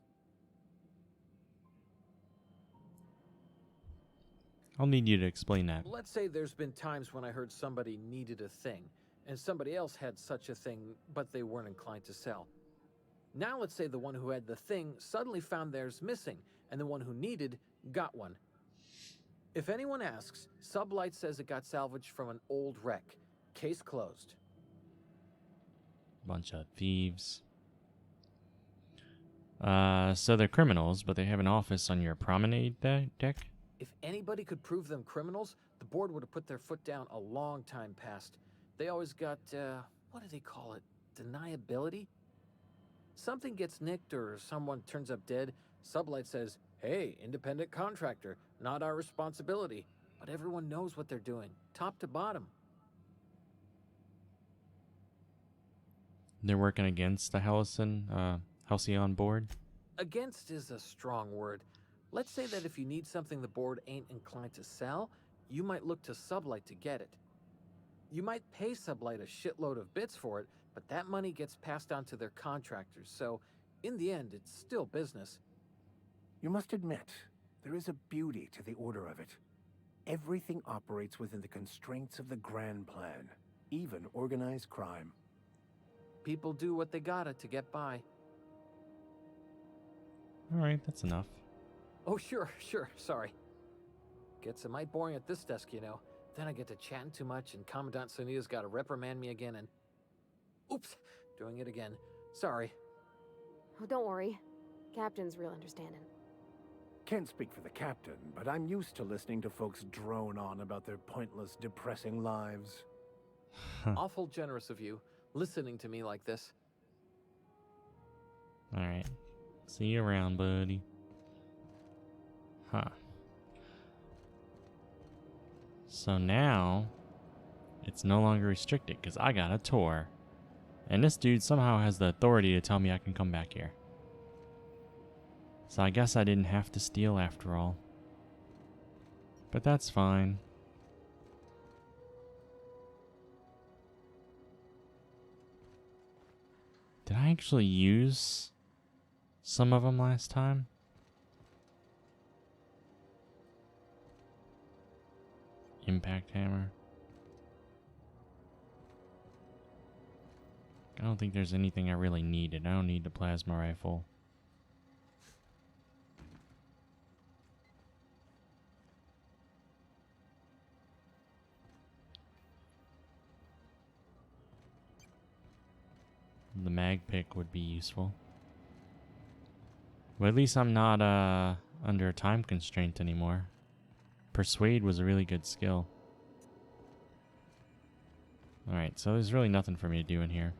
I'll need you to explain that. Let's say there's been times when I heard somebody needed a thing, and somebody else had such a thing, but they weren't inclined to sell. Now let's say the one who had the thing suddenly found theirs missing, and the one who needed got one. If anyone asks, Sublight says it got salvaged from an old wreck. Case closed. Bunch of thieves. So they're criminals, but they have an office on your promenade deck? If anybody could prove them criminals, the board would have put their foot down a long time past. They always got, what do they call it? Deniability? Something gets nicked or someone turns up dead, Sublight says, hey, independent contractor, not our responsibility. But everyone knows what they're doing, top to bottom. They're working against the Halcyon board? Against is a strong word. Let's say that if you need something the board ain't inclined to sell, you might look to Sublight to get it. You might pay Sublight a shitload of bits for it, but that money gets passed on to their contractors, so in the end, it's still business. You must admit, there is a beauty to the order of it. Everything operates within the constraints of the grand plan, even organized crime. People do what they gotta to get by. Alright, that's enough. Oh, sure, sorry. Gets a mite boring at this desk, you know. Then I get to chatting too much and Commandant Sonia's gotta reprimand me again and... Oops, doing it again. Sorry. Oh, don't worry. Captain's real understanding. Can't speak for the captain, but I'm used to listening to folks drone on about their pointless, depressing lives. Awful generous of you, listening to me like this. Alright. See you around, buddy. Huh. So now, it's no longer restricted because I got a tour. And this dude somehow has the authority to tell me I can come back here. So I guess I didn't have to steal after all. But that's fine. Did I actually use some of them last time? Impact hammer. I don't think there's anything I really needed. I don't need the plasma rifle. The mag pick would be useful. But at least I'm not under a time constraint anymore. Persuade was a really good skill. Alright, so there's really nothing for me to do in here.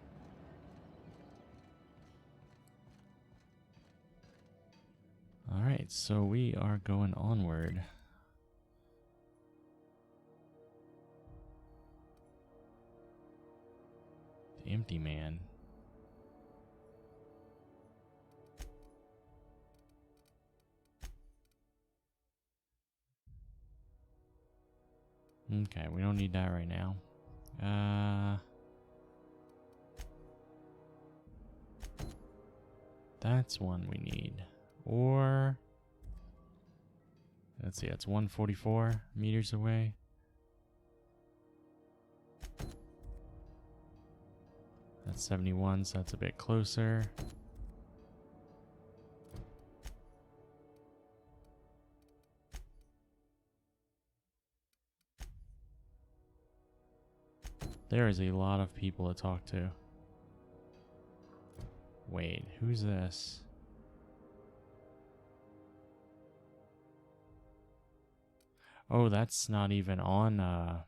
Alright, so we are going onward. The Empty Man. Okay, we don't need that right now. That's one we need. Or, let's see, it's 144 meters away. That's 71, so that's a bit closer. There is a lot of people to talk to. Wait, who's this? Oh, that's not even on,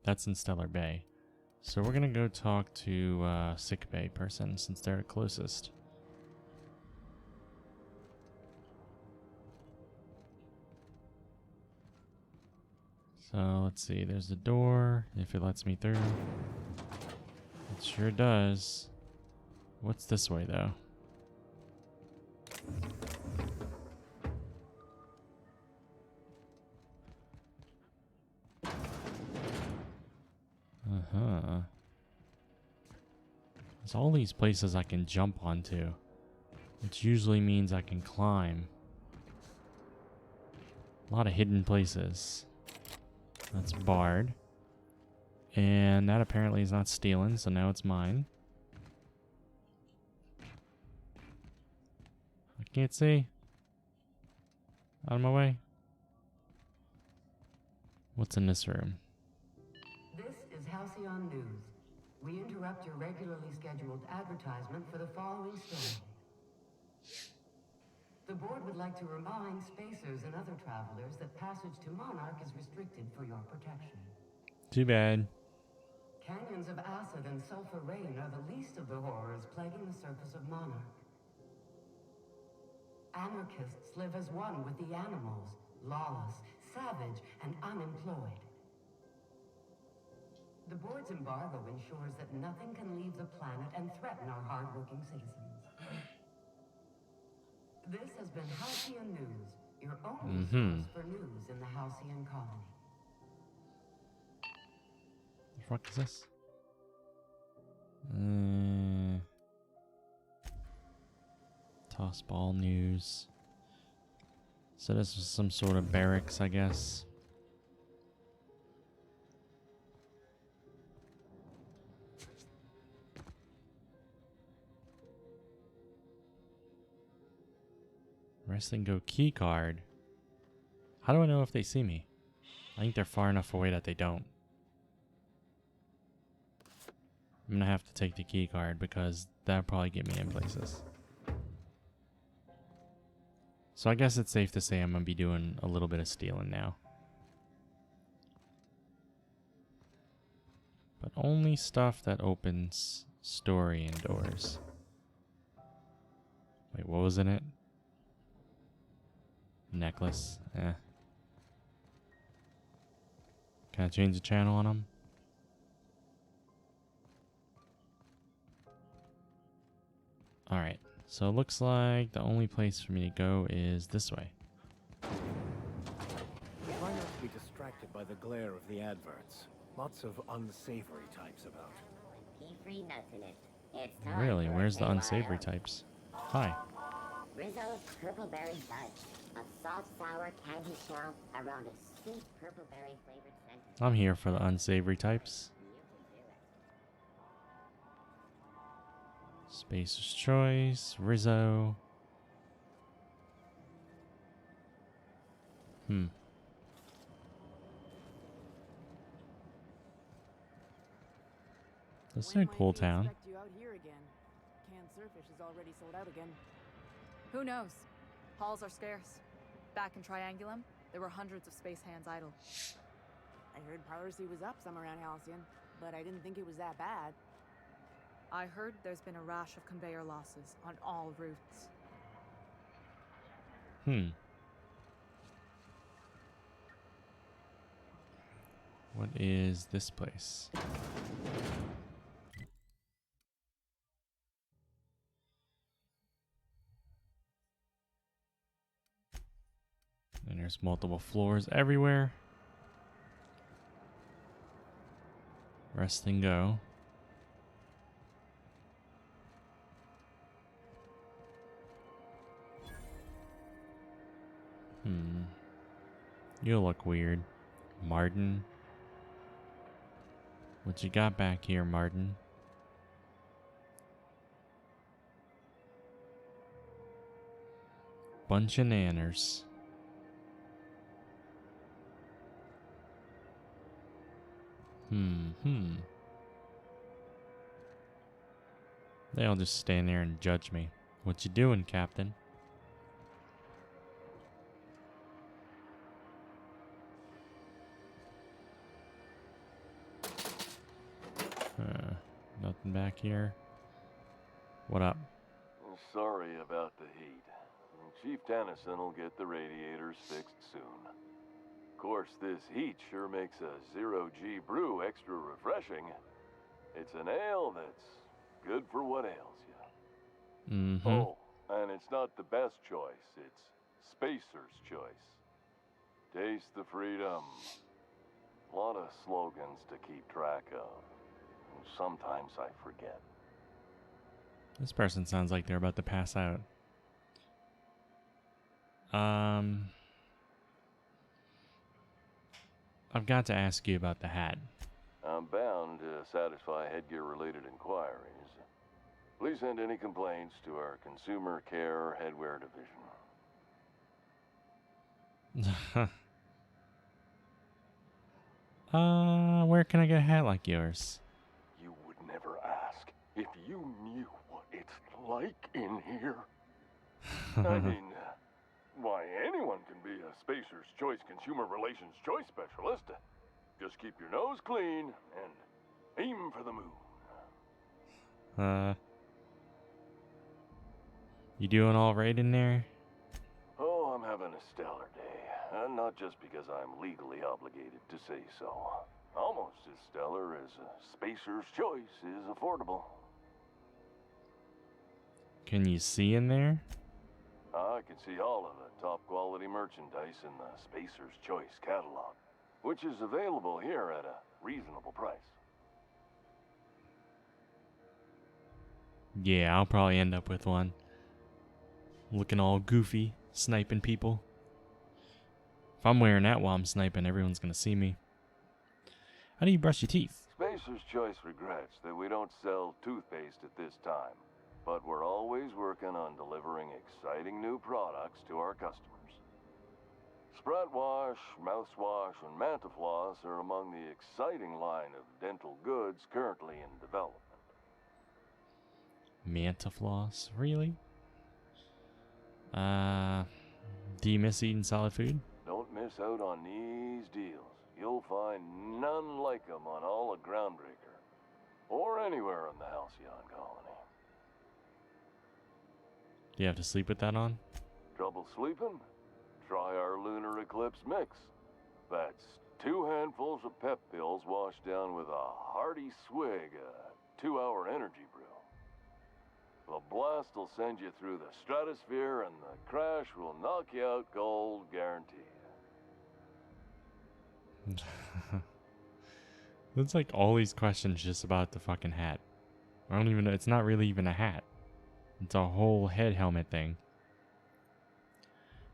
that's in Stellar Bay. So we're gonna go talk to, Sick Bay person, since they're the closest. So, let's see, there's the door, if it lets me through. It sure does. What's this way, though? Uh-huh. There's all these places I can jump onto, which usually means I can climb. A lot of hidden places. That's barred. And that apparently is not stealing, so now it's mine. I can't see. Out of my way. What's in this room? This is Halcyon News. We interrupt your regularly scheduled advertisement for the following story. The board would like to remind spacers and other travelers that passage to Monarch is restricted for your protection. Too bad. Canyons of acid and sulfur rain are the least of the horrors plaguing the surface of Monarch. Anarchists live as one with the animals, lawless, savage, and unemployed. The board's embargo ensures that nothing can leave the planet and threaten our hardworking citizens. This has been Halcyon News, your only source for news in the Halcyon colony. The fuck is this? Toss ball news. So this was some sort of barracks, I guess. Rest and go key card. How do I know if they see me? I think they're far enough away that they don't. I'm gonna have to take the key card because that'll probably get me in places. So I guess it's safe to say I'm gonna be doing a little bit of stealing now. But only stuff that opens story and doors. Wait, what was in it? Necklace. Eh. Can I change the channel on them? Alright, so it looks like the only place for me to go is this way. Try not to be distracted by the glare of the adverts. Lots of unsavory types about. Pea-free nuts in it. It's Really? Where's the unsavory types? Hi. Rizzo's Purple Berry Fudge. A soft, sour candy shell around a sweet purple berry flavored center. I'm here for the unsavory types. Spacer's Choice, Rizzo. This is a cool town. Expect you out here again. Canned surfish is already sold out again. Who knows? Halls are scarce. Back in Triangulum, there were hundreds of space hands idle. I heard piracy was up some around Halcyon, but I didn't think it was that bad. I heard there's been a rash of conveyor losses on all routes. What is this place? And there's multiple floors everywhere. Rest and go. You look weird, Martin. What you got back here, Martin? Bunch of nanners. They all just stand there and judge me. What you doing, Captain? Nothing back here. What up? Sorry about the heat. Chief Tennyson will get the radiators fixed soon. Of course, this heat sure makes a zero-G brew extra refreshing. It's an ale that's good for what ails you. Oh, and it's not the best choice. It's Spacer's Choice. Taste the freedom. A lot of slogans to keep track of. Sometimes I forget. This person sounds like they're about to pass out. I've got to ask you about the hat. I'm bound to satisfy headgear-related inquiries. Please send any complaints to our Consumer Care Headwear Division. Where can I get a hat like yours? You would never If you knew what it's like in here. I mean, why, anyone can be a Spacer's Choice Consumer Relations Choice Specialist. Just keep your nose clean and aim for the moon. You doing all right in there? Oh, I'm having a stellar day. And not just because I'm legally obligated to say so. Almost as stellar as a Spacer's Choice is affordable. Can you see in there? I can see all of the top quality merchandise in the Spacer's Choice catalog, which is available here at a reasonable price. Yeah, I'll probably end up with one. Looking all goofy, sniping people. If I'm wearing that while I'm sniping, everyone's gonna see me. How do you brush your teeth? Spacer's Choice regrets that we don't sell toothpaste at this time, but we're always working on delivering exciting new products to our customers. Sprout Wash, Mouthwash, and Mantafloss are among the exciting line of dental goods currently in development. Mantafloss? Really? Do you miss eating solid food? Don't miss out on these deals. You'll find none like them on all of Groundbreaker, or anywhere in the Halcyon colony. Do you have to sleep with that on? Trouble sleeping? Try our Lunar Eclipse mix. That's 2 handfuls of pep pills washed down with a hearty swig of 2-hour energy brew. The blast will send you through the stratosphere, and the crash will knock you out cold, guaranteed. It's like all these questions just about the fucking hat. I don't even know. It's not really even a hat. It's a whole head helmet thing.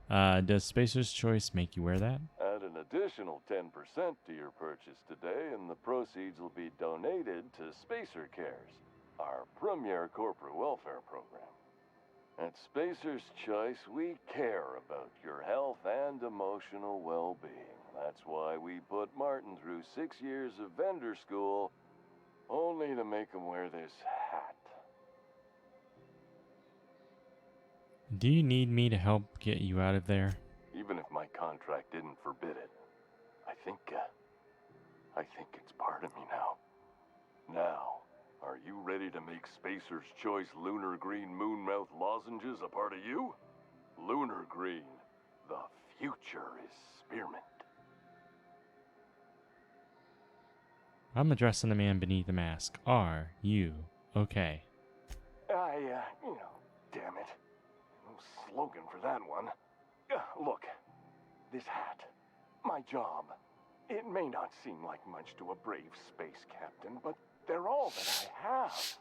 Does Spacer's Choice make you wear that? Add an additional 10% to your purchase today, and the proceeds will be donated to Spacer Cares, our premier corporate welfare program. At Spacer's Choice, we care about your health and emotional well-being. That's why we put Martin through 6 years of vendor school, only to make him wear this hat. Do you need me to help get you out of there? Even if my contract didn't forbid it, I think it's part of me now. Now, are you ready to make Spacer's Choice Lunar Green Moonmouth lozenges a part of you? Lunar Green, the future is spearmint. I'm addressing the man beneath the mask. Are you okay? Damn it. No slogan for that one. Look, this hat, my job, it may not seem like much to a brave space captain, but they're all that I have.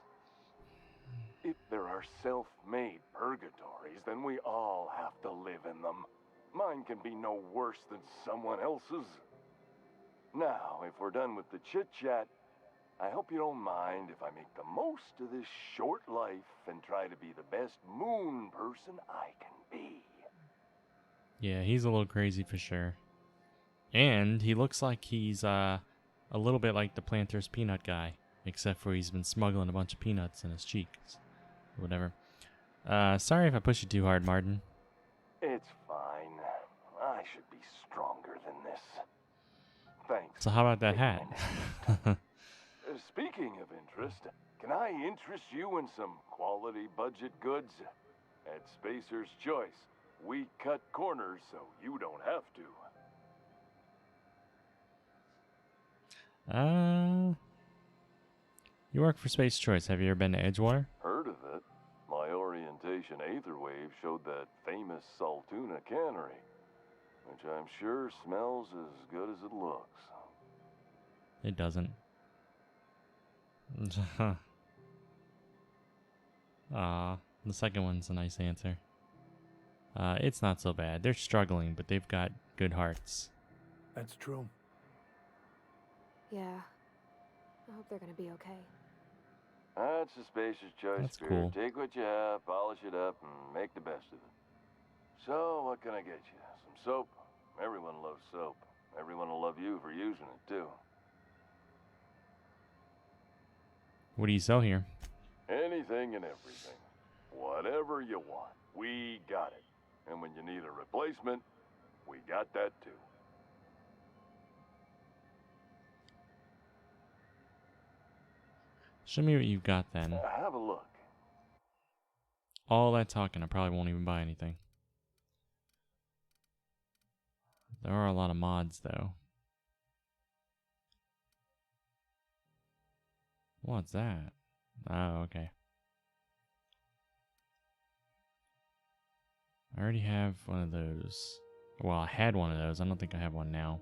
If there are self-made purgatories, then we all have to live in them. Mine can be no worse than someone else's. Now, if we're done with the chit-chat, I hope you don't mind if I make the most of this short life and try to be the best moon person I can be. Yeah, he's a little crazy for sure. And he looks like he's a little bit like the Planters peanut guy, except for he's been smuggling a bunch of peanuts in his cheeks. Whatever. Sorry if I pushed you too hard, Martin. It's fine. I should be stronger than this. Thanks. So how about that hat? Speaking of interest, can I interest you in some quality budget goods? At Spacer's Choice, we cut corners so you don't have to. You work for Space Choice. Have you ever been to Edgewater? Heard of it. My orientation Aether Wave showed that famous Saltuna cannery, which I'm sure smells as good as it looks. It doesn't. The second one's a nice answer. It's not so bad. They're struggling, but they've got good hearts. That's true. Yeah. I hope they're gonna be okay. That's the Spacer's Choice That's spirit. cool. Take what you have, polish it up, and make the best of it. So, what can I get you? Some soap? Everyone loves soap. Everyone will love you for using it, too. What do you sell here? Anything and everything. Whatever you want, we got it. And when you need a replacement, we got that too. Show me what you've got then. Have a look. All that talking, I probably won't even buy anything. There are a lot of mods though. What's that? Oh, okay. I already have one of those. Well, I had one of those. I don't think I have one now.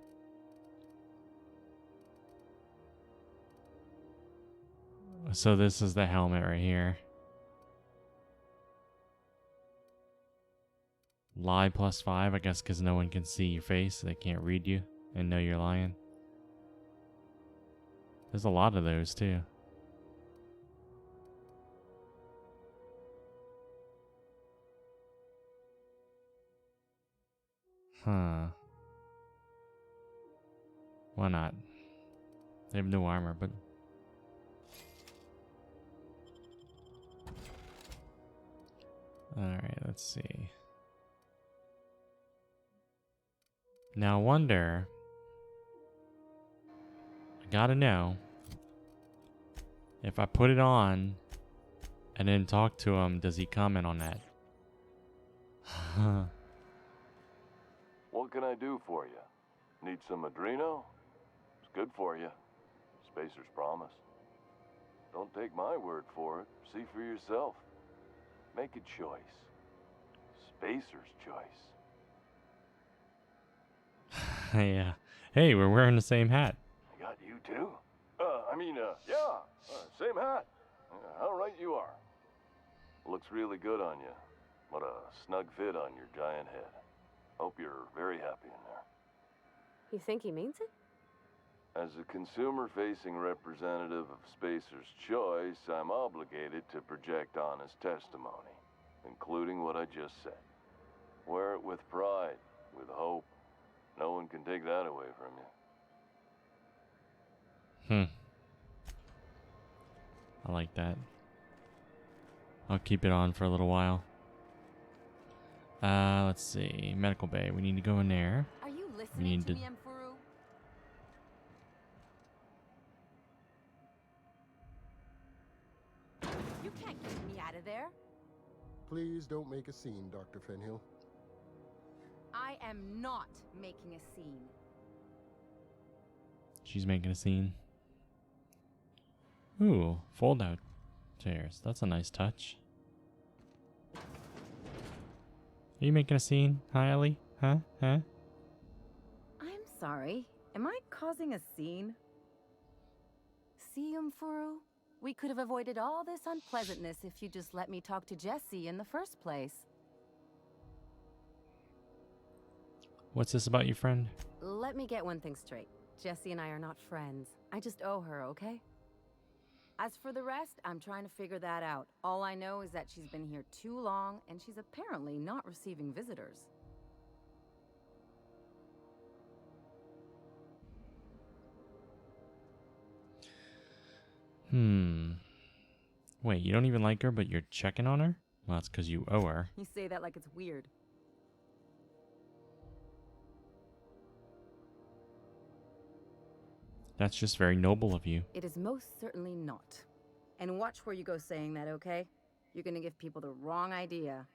So this is the helmet right here. Lie +5, I guess, because no one can see your face. They can't read you and know you're lying. There's a lot of those too. Huh. Why not? They have no armor, but... Alright, let's see. Now I wonder... I gotta know... if I put it on... and then talk to him, does he comment on that? What can I do for you? Need some Adreno? It's good for you. Spacer's promise. Don't take my word for it. See for yourself. Make a choice. Spacer's choice. Yeah. Hey, we're wearing the same hat. I got you too? Same hat. How right you are. Looks really good on you. What a snug fit on your giant head. Hope you're very happy in there. You think he means it? As a consumer-facing representative of Spacer's Choice, I'm obligated to project honest testimony, including what I just said. Wear it with pride, with hope. No one can take that away from you. I like that. I'll keep it on for a little while. Let's see. Medical bay. We need to go in there. Are you We listening need to to... me, Emperor? You can't get me out of there. Please don't make a scene, Dr. Fenhill. I am not making a scene. She's making a scene. Ooh, fold out chairs. That's a nice touch. Are you making a scene? Hi, Ellie? Huh? I'm sorry. Am I causing a scene? See, Umfuru? We could have avoided all this unpleasantness if you just let me talk to Jesse in the first place. What's this about your friend? Let me get one thing straight. Jesse and I are not friends. I just owe her, okay? As for the rest, I'm trying to figure that out. All I know is that she's been here too long, and she's apparently not receiving visitors. Wait, you don't even like her, but you're checking on her? Well, that's because you owe her. You say that like it's weird. That's just very noble of you. It is most certainly not. And watch where you go saying that, okay? You're gonna give people the wrong idea.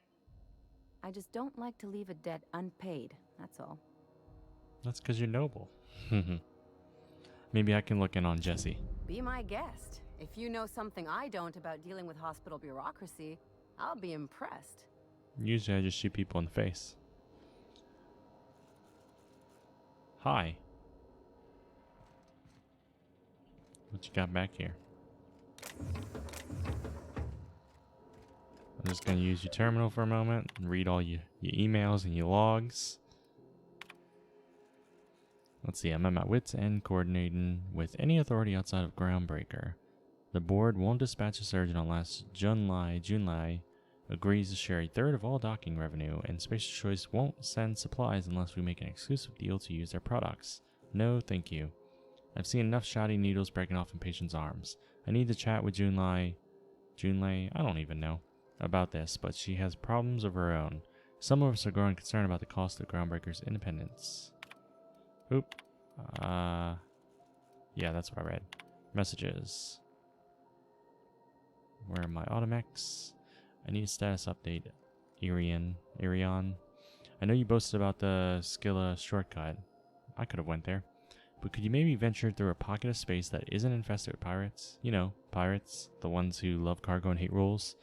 I just don't like to leave a debt unpaid, that's all. That's because you're noble. Maybe I can look in on Jesse. Be my guest. If you know something I don't about dealing with hospital bureaucracy, I'll be impressed. Usually I just shoot people in the face. Hi. What you got back here? I'm just going to use your terminal for a moment and read all your emails and your logs. Let's see, I'm at my wit's end coordinating with any authority outside of Groundbreaker. The board won't dispatch a surgeon unless Junlai agrees to share a third of all docking revenue, and Space Choice won't send supplies unless we make an exclusive deal to use their products. No, thank you. I've seen enough shoddy needles breaking off in patients' arms. I need to chat with Junlai Junlei, I don't even know about this, but she has problems of her own. Some of us are growing concerned about the cost of Groundbreaker's independence. Oop. Yeah, that's what I read. Messages. Where are my Automex? I need a status update. Irion. I know you boasted about the Skilla shortcut. I could have went there. But could you maybe venture through a pocket of space that isn't infested with pirates? You know, pirates. The ones who love cargo and hate rules.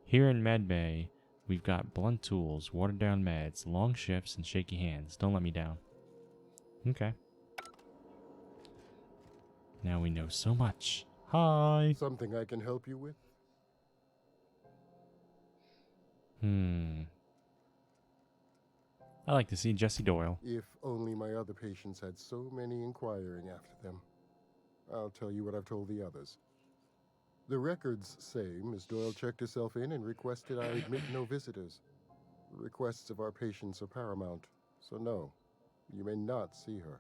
Here in Med Bay, we've got blunt tools, watered down meds, long shifts, and shaky hands. Don't let me down. Okay. Now we know so much. Hi! Something I can help you with? I like to see Jesse Doyle. If only my other patients had so many inquiring after them. I'll tell you what I've told the others. The records say Miss Doyle checked herself in and requested I admit no visitors. The requests of our patients are paramount, so no, you may not see her.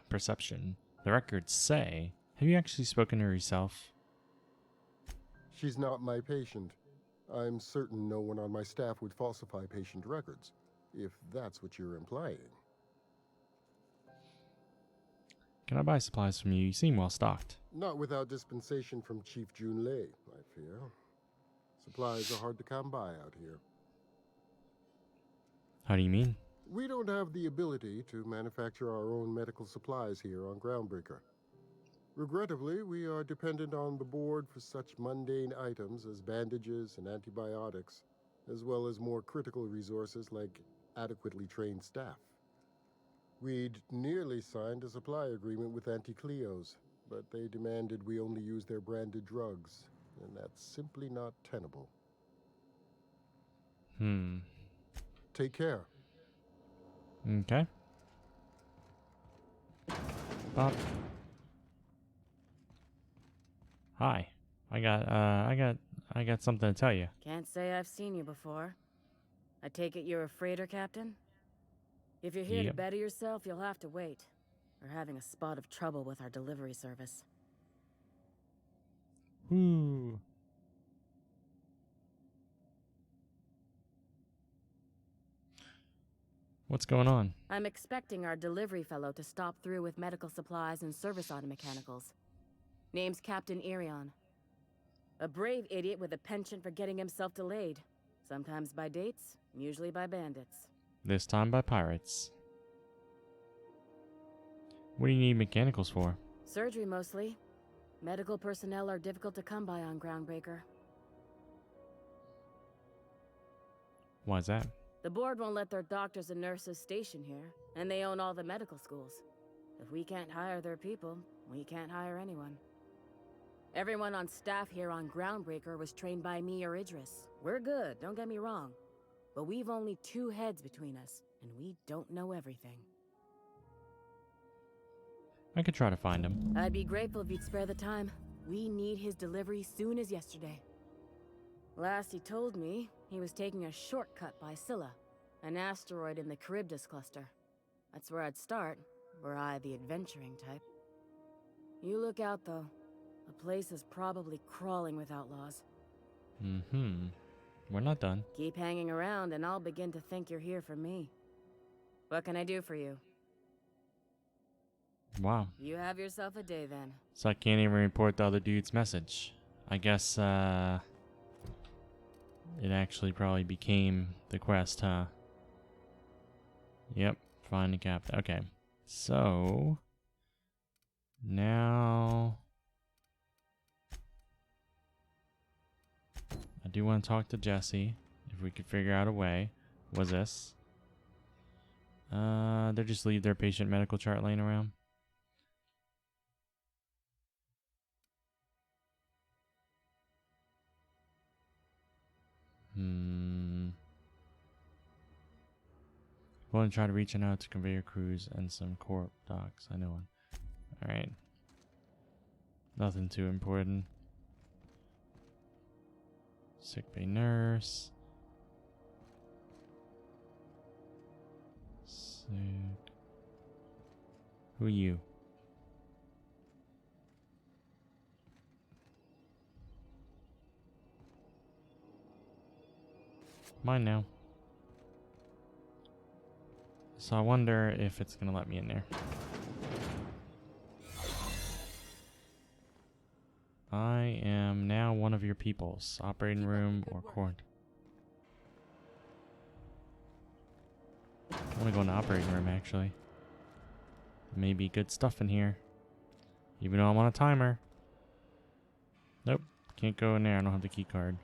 Perception. The records say. Have you actually spoken to her yourself? She's not my patient. I'm certain no one on my staff would falsify patient records, if that's what you're implying. Can I buy supplies from you? You seem well stocked. Not without dispensation from Chief Junlei, I fear. Supplies are hard to come by out here. How do you mean? We don't have the ability to manufacture our own medical supplies here on Groundbreaker. Regrettably, we are dependent on the board for such mundane items as bandages and antibiotics, as well as more critical resources like adequately trained staff. We'd nearly signed a supply agreement with Anti-Cleos, but they demanded we only use their branded drugs, and that's simply not tenable. Take care. Okay. Pop. Hi. I got something to tell you. Can't say I've seen you before. I take it you're a freighter captain? If you're here to better yourself, you'll have to wait. We're having a spot of trouble with our delivery service. Ooh. What's going on? I'm expecting our delivery fellow to stop through with medical supplies and service auto mechanicals. Name's Captain Irion. A brave idiot with a penchant for getting himself delayed. Sometimes by dates, usually by bandits. This time by pirates. What do you need mechanicals for? Surgery mostly. Medical personnel are difficult to come by on Groundbreaker. Why's that? The board won't let their doctors and nurses station here, and they own all the medical schools. If we can't hire their people, we can't hire anyone. Everyone on staff here on Groundbreaker was trained by me or Idris. We're good, don't get me wrong. But we've only 2 heads between us, and we don't know everything. I could try to find him. I'd be grateful if you'd spare the time. We need his delivery soon as yesterday. Last he told me, he was taking a shortcut by Scylla, an asteroid in the Charybdis cluster. That's where I'd start, were I the adventuring type. You look out, though. The place is probably crawling with outlaws. We're not done. Keep hanging around and I'll begin to think you're here for me. What can I do for you? Wow. You have yourself a day then. So I can't even report the other dude's message. I guess, it actually probably became the quest, huh? Yep. Find the captain. Okay. So... now... I do want to talk to Jesse. If we could figure out a way. What's this? They just leave their patient medical chart laying around. We'll try to reach out to conveyor crews and some corp docks. I know one. Alright. Nothing too important. Sickbay nurse. Sick. Who are you? Mine now. So I wonder if it's gonna let me in there. I am now one of your peoples. Operating room or court. I want to go in the operating room, actually. Maybe good stuff in here. Even though I'm on a timer. Nope. Can't go in there. I don't have the key card.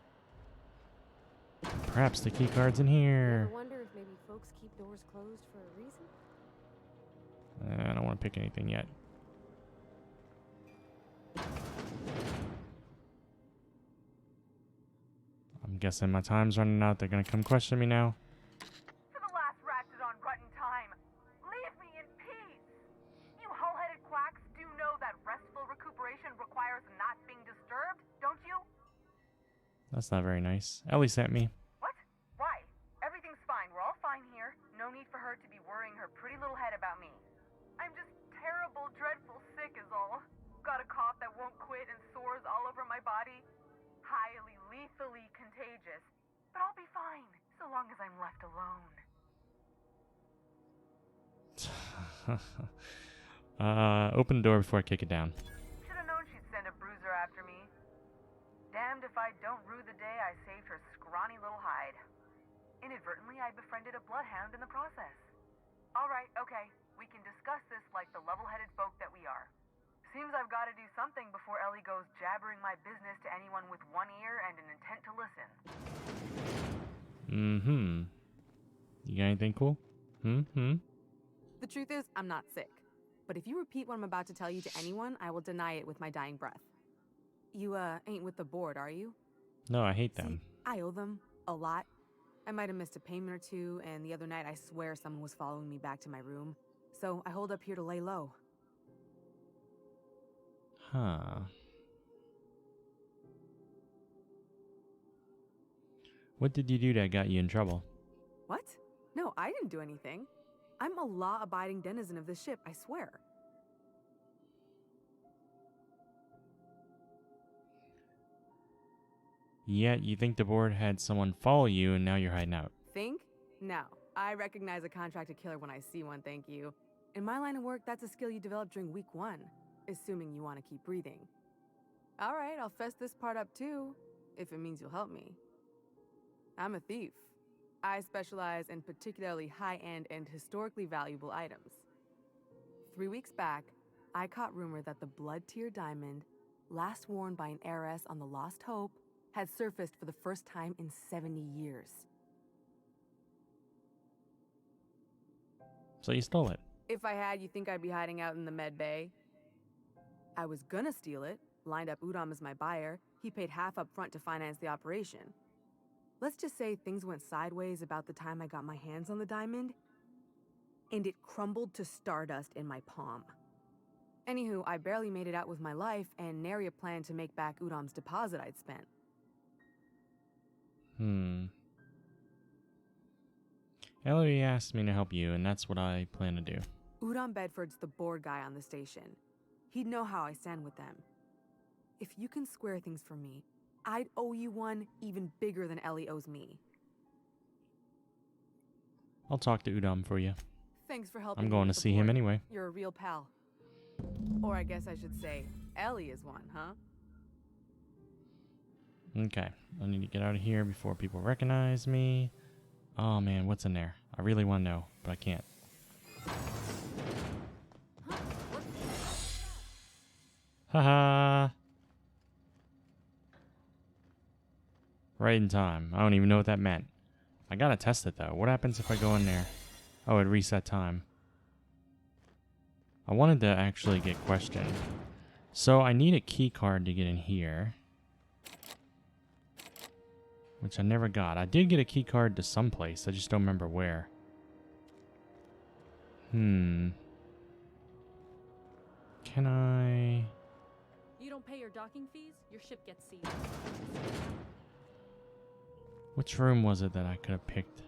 Perhaps the key card's in here. I wonder if maybe folks keep doors closed for a reason? I don't want to pick anything yet. I'm guessing my time's running out. They're gonna come question me now. For the last ratchet on rotten time, leave me in peace! You hull-headed quacks do know that restful recuperation requires not being disturbed, don't you? That's not very nice. Ellie sent me. What? Why? Everything's fine. We're all fine here. No need for her to be worrying her pretty little head about me. I'm just terrible, dreadful sick is all. Got a cough that won't quit and sores all over my body. Highly, lethally contagious. But I'll be fine, so long as I'm left alone. Open the door before I kick it down. Should've known she'd send a bruiser after me. Damned if I don't rue the day I saved her scrawny little hide. Inadvertently, I befriended a bloodhound in the process. Alright, okay. We can discuss this like the level-headed folk that we are. Seems I've got to do something before Ellie goes jabbering my business to anyone with one ear and an intent to listen. Mm-hmm. You got anything cool? The truth is, I'm not sick. But if you repeat what I'm about to tell you to anyone, I will deny it with my dying breath. You, ain't with the board, are you? No, I hate them. See, I owe them a lot. I might have missed a payment or two, and the other night I swear someone was following me back to my room. So I hold up here to lay low. Huh. What did you do that got you in trouble? What? No, I didn't do anything. I'm a law-abiding denizen of this ship, I swear. Yet you think the board had someone follow you and now you're hiding out. Think? No. I recognize a contracted killer when I see one, thank you. In my line of work, that's a skill you develop during week 1, assuming you want to keep breathing. Alright, I'll fess this part up too, if it means you'll help me. I'm a thief. I specialize in particularly high-end and historically valuable items. 3 weeks back, I caught rumor that the blood-tier diamond, last worn by an heiress on the Lost Hope, had surfaced for the first time in 70 years. So you stole it. If I had, you think I'd be hiding out in the med bay? I was gonna steal it, lined up Udom as my buyer. He paid half up front to finance the operation. Let's just say things went sideways about the time I got my hands on the diamond, and it crumbled to stardust in my palm. Anywho, I barely made it out with my life, and nary a plan to make back Udom's deposit I'd spent. Ellery asked me to help you, and that's what I plan to do. Udom Bedford's the board guy on the station. He'd know how I stand with them. If you can square things for me, I'd owe you one even bigger than Ellie owes me. I'll talk to Udom for you. Thanks for helping. I'm going to see him anyway. You're a real pal. Or I guess I should say, Ellie is one, huh? Okay, I need to get out of here before people recognize me. Oh man, what's in there? I really want to know, but I can't. Haha. Right in time. I don't even know what that meant. I gotta test it though. What happens if I go in there? Oh, it reset time. I wanted to actually get questioned. So I need a key card to get in here. Which I never got. I did get a key card to someplace. I just don't remember where. Can I... You don't pay your docking fees, your ship gets seized. Which room was it that I could have picked?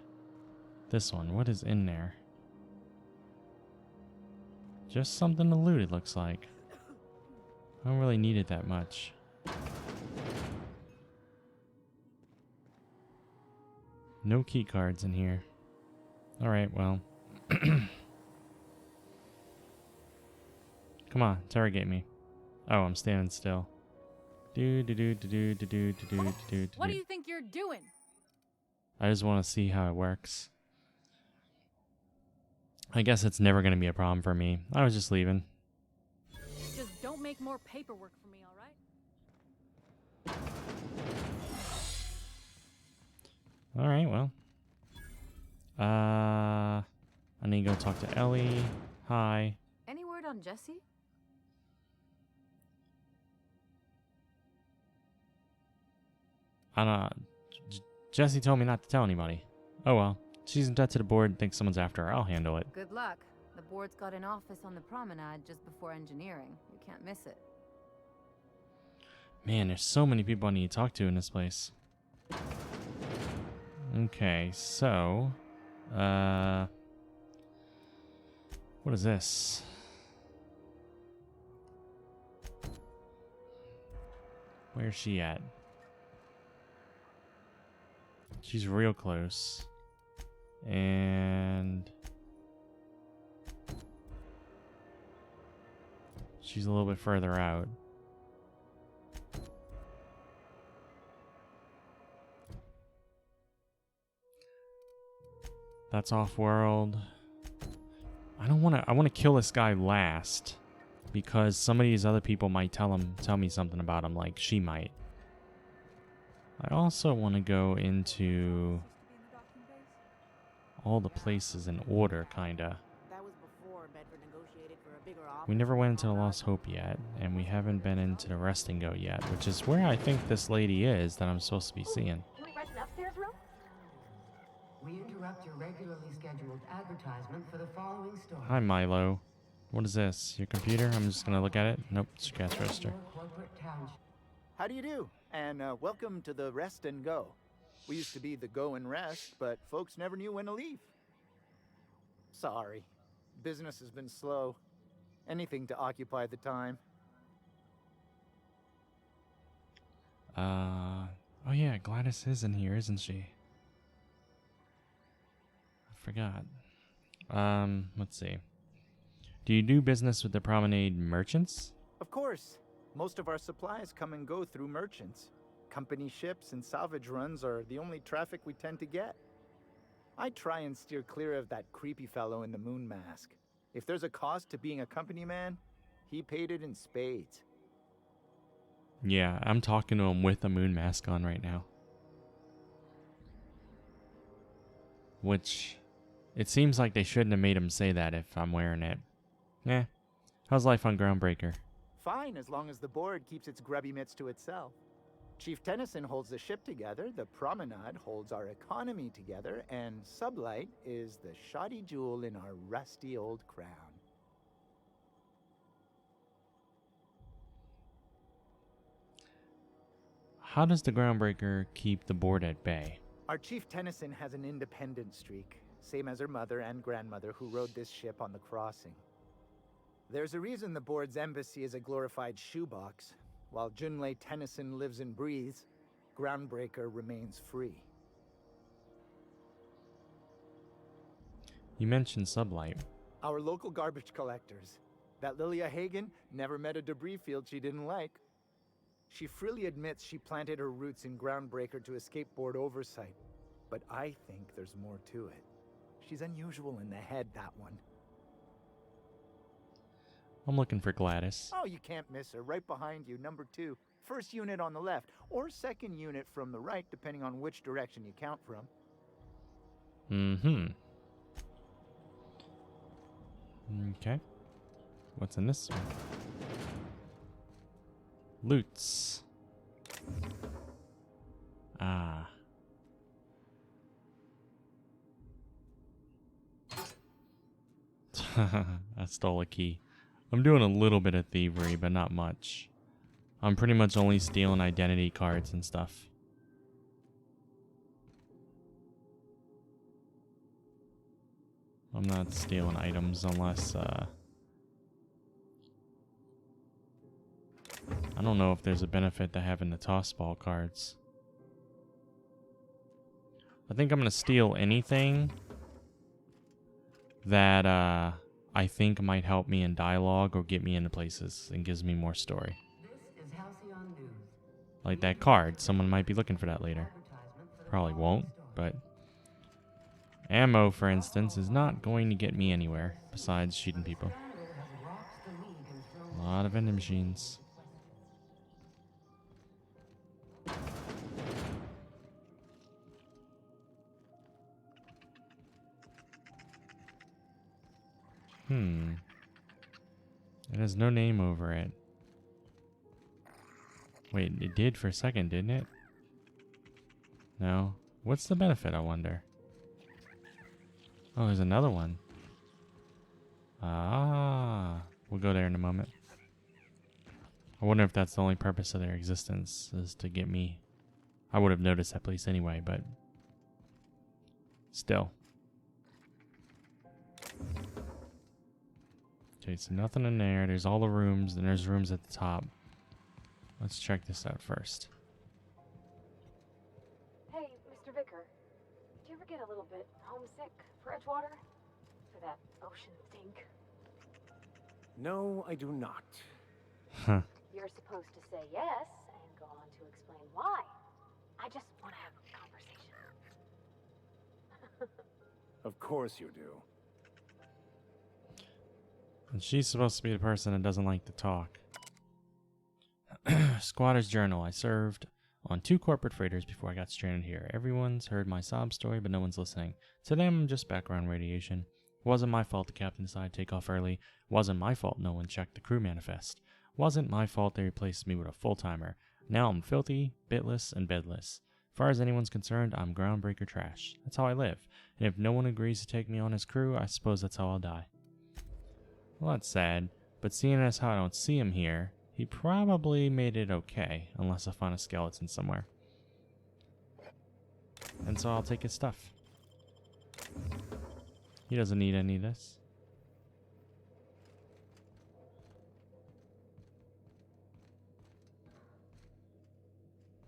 This one. What is in there? Just something to loot, it looks like. I don't really need it that much. No key cards in here. Alright, well. Come on, interrogate me. Oh, I'm standing still. What do you think you're doing? I just want to see how it works. I guess it's never going to be a problem for me. I was just leaving. Just don't make more paperwork for me, all right? Alright, well. I need to go talk to Ellie. Hi. Any word on Jesse? I don't know. Jesse told me not to tell anybody. Oh well. She's in debt to the board and thinks someone's after her. I'll handle it. Good luck. The board's got an office on the promenade just before engineering. You can't miss it. Man, there's so many people I need to talk to in this place. Okay, so... what is this? Where's she at? She's real close. And... she's a little bit further out. That's off-world. I don't want to... I want to kill this guy last. Because some of these other people might tell me something about him, like she might. I also want to go into all the places in order, kinda. We never went into the Lost Hope yet, and we haven't been into the Rest and Go yet, which is where I think this lady is that I'm supposed to be seeing. Can we rent an upstairs room? We interrupt your regularly scheduled advertisement for the following story. Hi, Milo. What is this? Your computer? I'm just gonna look at it. Nope, it's your cash register. How do you do? And welcome to the Rest and Go. We used to be the Go and Rest, but folks never knew when to leave. Sorry. Business has been slow. Anything to occupy the time. Oh yeah, Gladys is in here, isn't she? I forgot. Let's see. Do you do business with the Promenade merchants? Of course. Most of our supplies come and go through merchants. Company ships and salvage runs are the only traffic we tend to get. I try and steer clear of that creepy fellow in the moon mask. If there's a cost to being a company man, he paid it in spades. Yeah, I'm talking to him with a moon mask on right now. Which, it seems like they shouldn't have made him say that if I'm wearing it. Eh, how's life on Groundbreaker? Fine, as long as the board keeps its grubby mitts to itself. Chief Tennyson holds the ship together, the Promenade holds our economy together, and Sublight is the shoddy jewel in our rusty old crown. How does the Groundbreaker keep the board at bay? Our Chief Tennyson has an independent streak, same as her mother and grandmother who rode this ship on the crossing. There's a reason the board's embassy is a glorified shoebox. While Junlei Tennyson lives and breathes, Groundbreaker remains free. You mentioned Sublight. Our local garbage collectors. That Lilia Hagen never met a debris field she didn't like. She freely admits she planted her roots in Groundbreaker to escape board oversight. But I think there's more to it. She's unusual in the head, that one. I'm looking for Gladys. Oh, you can't miss her. Right behind you, number 2. First unit on the left, or second unit from the right, depending on which direction you count from. Mm-hmm. Okay. What's in this one? Loots. Ah. I stole a key. I'm doing a little bit of thievery, but not much. I'm pretty much only stealing identity cards and stuff. I'm not stealing items unless, I don't know if there's a benefit to having the toss ball cards. I think I'm gonna steal anything that I think might help me in dialogue or get me into places and gives me more story. Like that card. Someone might be looking for that later. Probably won't, but ammo, for instance, is not going to get me anywhere besides shooting people. A lot of vending machines. It has no name over it. Wait, it did for a second, didn't it? No. What's the benefit, I wonder? Oh, there's another one. Ah. We'll go there in a moment. I wonder if that's the only purpose of their existence, is to get me. I would have noticed that place anyway, but still. Okay, so nothing in there. There's all the rooms, and there's rooms at the top. Let's check this out first. Hey, Mr. Vicker. Do you ever get a little bit homesick for Edgewater? For that ocean stink? No, I do not. Huh. You're supposed to say yes and go on to explain why. I just want to have a conversation. Of course you do. And she's supposed to be the person that doesn't like to talk. Squatter's Journal. I served on 2 corporate freighters before I got stranded here. Everyone's heard my sob story, but no one's listening. To them, just background radiation. Wasn't my fault the captain decided to take off early. Wasn't my fault no one checked the crew manifest. Wasn't my fault they replaced me with a full-timer. Now I'm filthy, bitless, and bedless. As far as anyone's concerned, I'm groundbreaker trash. That's how I live. And if no one agrees to take me on as crew, I suppose that's how I'll die. Well, that's sad, but seeing as how I don't see him here, he probably made it okay, unless I find a skeleton somewhere. And so I'll take his stuff. He doesn't need any of this.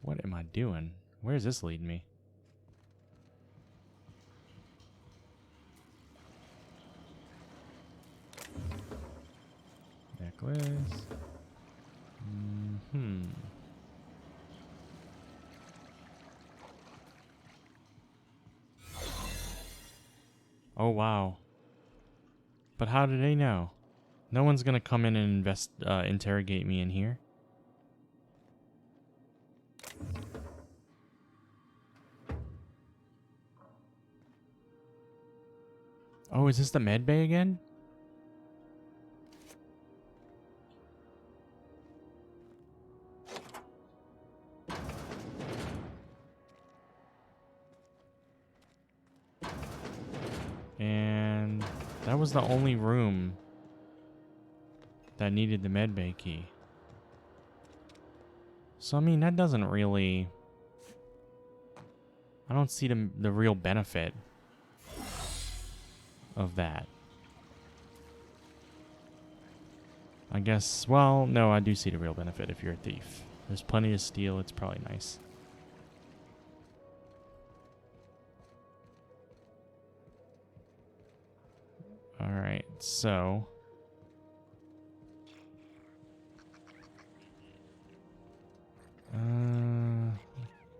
What am I doing? Where's this leading me? Necklace. Oh, wow. But how do they know? No one's gonna come in and interrogate me in here. Oh, is this the med bay again? And that was the only room that needed the medbay key. So, I mean, that doesn't really... I don't see the real benefit of that. I guess, well, no, I do see the real benefit if you're a thief. There's plenty to steal, it's probably nice. Alright, so...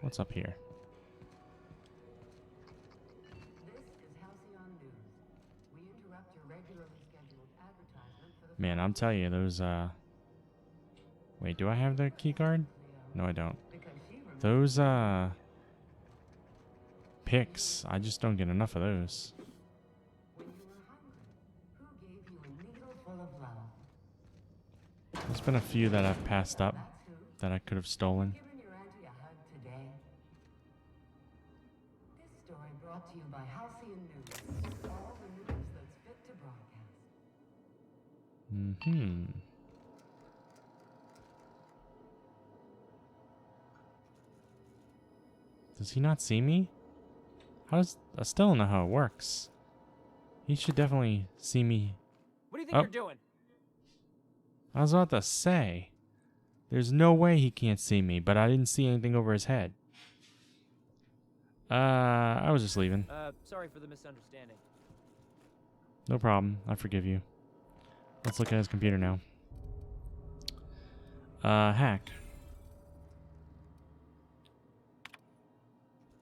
what's up here? Man, I'm telling you, those, Wait, do I have the key card? No, I don't. Those, picks, I just don't get enough of those. There's been a few that I've passed up that I could have stolen. This story brought to you by Halcyon News. All the news that's fit to broadcast. Does he not see me? I still don't know how it works. He should definitely see me. What do you think you're doing? I was about to say. There's no way he can't see me, but I didn't see anything over his head. I was just leaving. Sorry for the misunderstanding. No problem. I forgive you. Let's look at his computer now. Hack.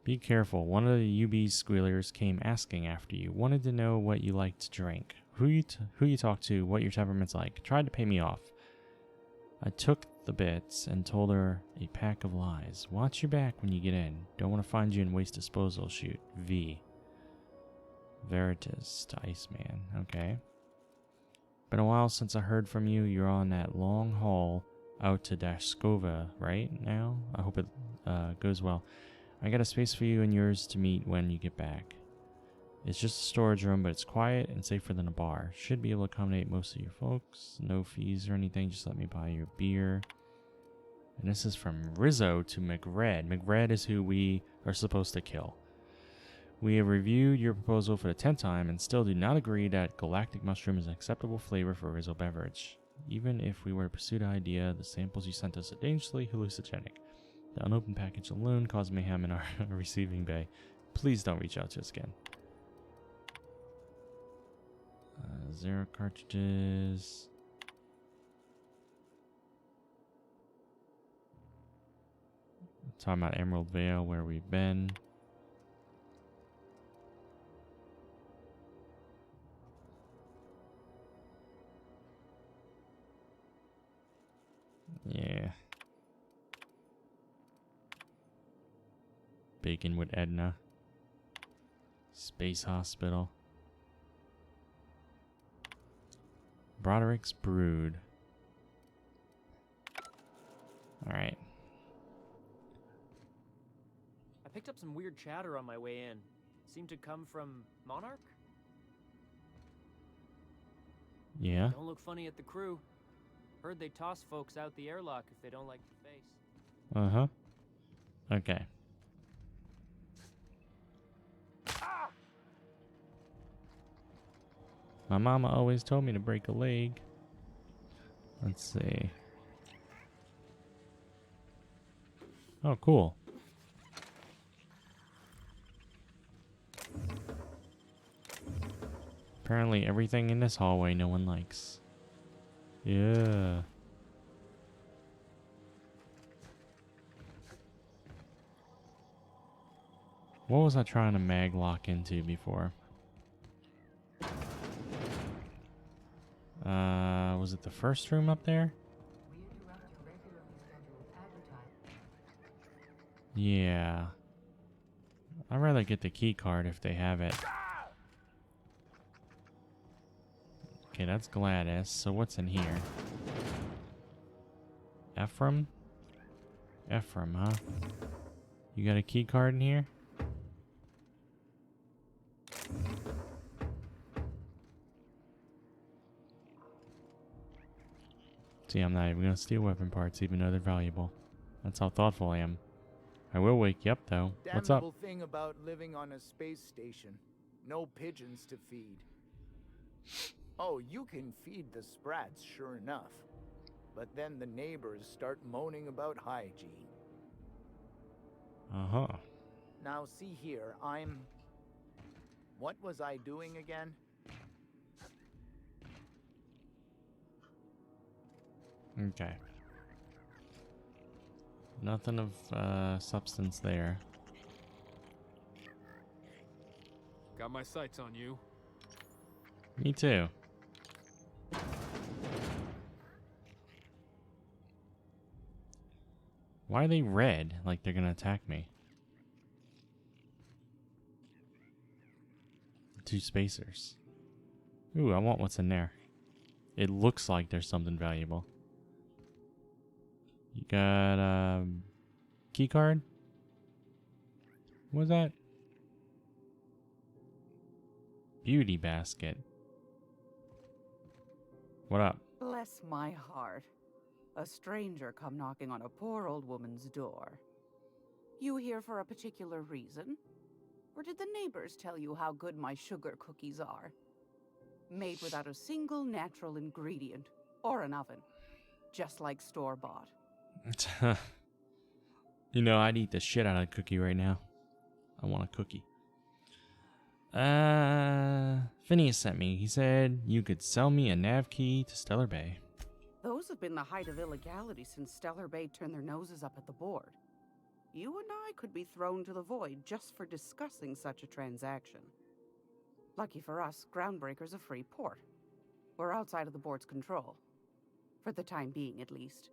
Be careful. One of the UB squealers came asking after you. Wanted to know what you like to drink. Who you talk to, what your temperament's like. Tried to pay me off. I took the bits and told her a pack of lies. Watch your back when you get in. Don't want to find you in waste disposal chute. V. Veritas to Iceman. Okay. Been a while since I heard from you. You're on that long haul out to Dashkova right now. I hope it goes well. I got a space for you and yours to meet when you get back. It's just a storage room, but it's quiet and safer than a bar. Should be able to accommodate most of your folks. No fees or anything. Just let me buy your beer. And this is from Rizzo to McRed. McRed is who we are supposed to kill. We have reviewed your proposal for the 10th time and still do not agree that galactic mushroom is an acceptable flavor for Rizzo beverage. Even if we were to pursue the idea, the samples you sent us are dangerously hallucinogenic. The unopened package alone caused mayhem in our receiving bay. Please don't reach out to us again. 0 cartridges. Talking about Emerald Vale, where we've been. Yeah. Bacon with Edna. Space Hospital. Broderick's Brood. Alright. I picked up some weird chatter on my way in. Seemed to come from Monarch? Yeah. Don't look funny at the crew. Heard they toss folks out the airlock if they don't like the face. Uh-huh. Okay. My mama always told me to break a leg. Let's see. Oh, cool. Apparently everything in this hallway no one likes. Yeah. What was I trying to mag lock into before? Was it the first room up there? Yeah. I'd rather get the key card if they have it. Okay, that's Gladys. So what's in here? Ephraim? Ephraim, huh? You got a key card in here? See, I'm not even gonna steal weapon parts even though they're valuable. That's how thoughtful I am. I will wake you up though. What's up? Damnable thing about living on a space station. No pigeons to feed. Oh, you can feed the sprats, sure enough. But then the neighbors start moaning about hygiene. Uh-huh. Now see here, what was I doing again? Okay. Nothing of substance there. Got my sights on you. Me too. Why are they red? Like they're gonna attack me. 2 spacers. Ooh, I want what's in there. It looks like there's something valuable. You got key card? What's that? Beauty basket. What up? Bless my heart. A stranger come knocking on a poor old woman's door. You here for a particular reason? Or did the neighbors tell you how good my sugar cookies are? Made without a single natural ingredient or an oven. Just like store-bought. You know, I'd eat the shit out of a cookie right now. I want a cookie. Phineas sent me. He said you could sell me a nav key to Stellar Bay. Those have been the height of illegality since Stellar Bay turned their noses up at the board. You and I could be thrown to the void just for discussing such a transaction. Lucky for us, Groundbreaker's a free port. We're outside of the board's control. For the time being, at least.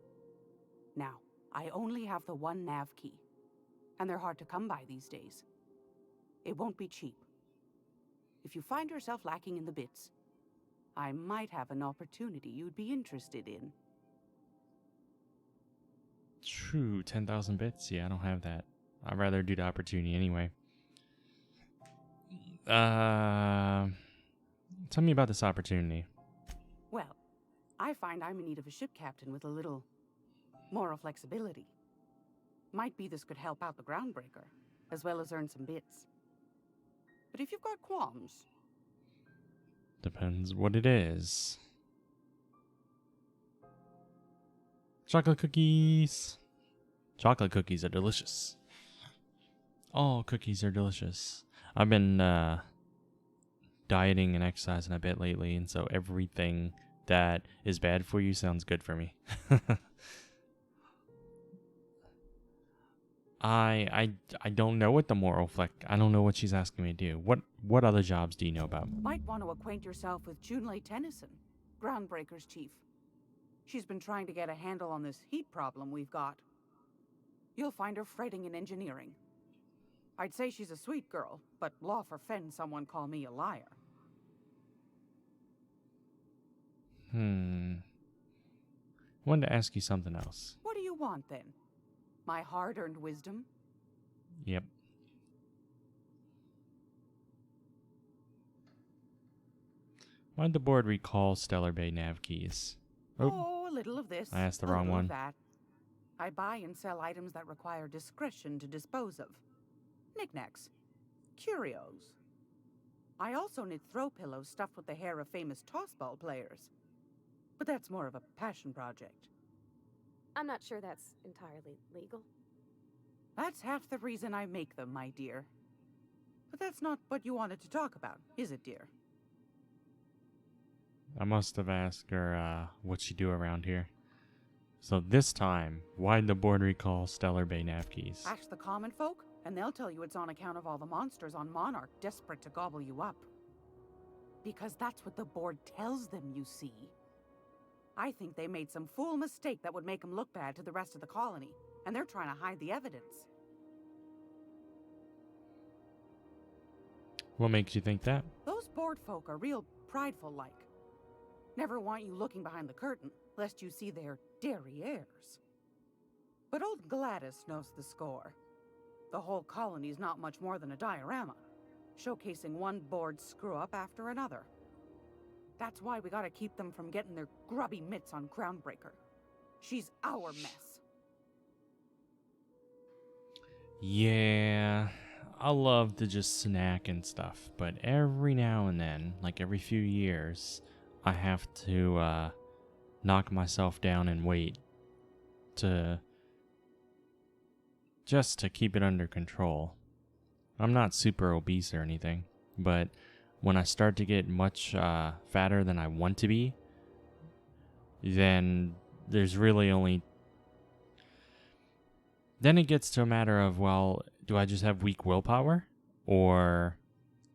Now, I only have the one nav key. And they're hard to come by these days. It won't be cheap. If you find yourself lacking in the bits, I might have an opportunity you'd be interested in. True, 10,000 bits? Yeah, I don't have that. I'd rather do the opportunity anyway. Tell me about this opportunity. Well, I find I'm in need of a ship captain with a little moral flexibility. Might be this could help out the Groundbreaker, as well as earn some bits. But if you've got qualms... Depends what it is. Chocolate cookies. Chocolate cookies are delicious. All cookies are delicious. I've been dieting and exercising a bit lately, and so everything that is bad for you sounds good for me. I don't know what the moral I don't know what she's asking me to do. What other jobs do you know about? Might want to acquaint yourself with Junlei Tennyson, Groundbreaker's chief. She's been trying to get a handle on this heat problem we've got. You'll find her fretting in engineering. I'd say she's a sweet girl, but law forfend someone call me a liar. Wanted to ask you something else. What do you want, then? My hard-earned wisdom? Yep. Why'd the board recall Stellar Bay nav keys? Oh, a little of this. I asked the a wrong little one. Of that. I buy and sell items that require discretion to dispose of. Knickknacks. Curios. I also knit throw pillows stuffed with the hair of famous tossball players. But that's more of a passion project. I'm not sure that's entirely legal. That's half the reason I make them, my dear. But that's not what you wanted to talk about, is it, dear? I must have asked her what she do around here. So this time, why'd the board recall Stellar Bay nav keys? Ask the common folk, and they'll tell you it's on account of all the monsters on Monarch desperate to gobble you up. Because that's what the board tells them, you see. I think they made some fool mistake that would make them look bad to the rest of the colony, and they're trying to hide the evidence. What makes you think that? Those board folk are real prideful-like. Never want you looking behind the curtain, lest you see their derrieres. But old Gladys knows the score. The whole colony's not much more than a diorama, showcasing one board screw-up after another. That's why we gotta keep them from getting their grubby mitts on Groundbreaker. She's our mess. Yeah, I love to just snack and stuff, but every now and then, like every few years, I have to knock myself down and wait just to keep it under control. I'm not super obese or anything, but when I start to get much fatter than I want to be, then there's really only... Then it gets to a matter of, well, do I just have weak willpower? Or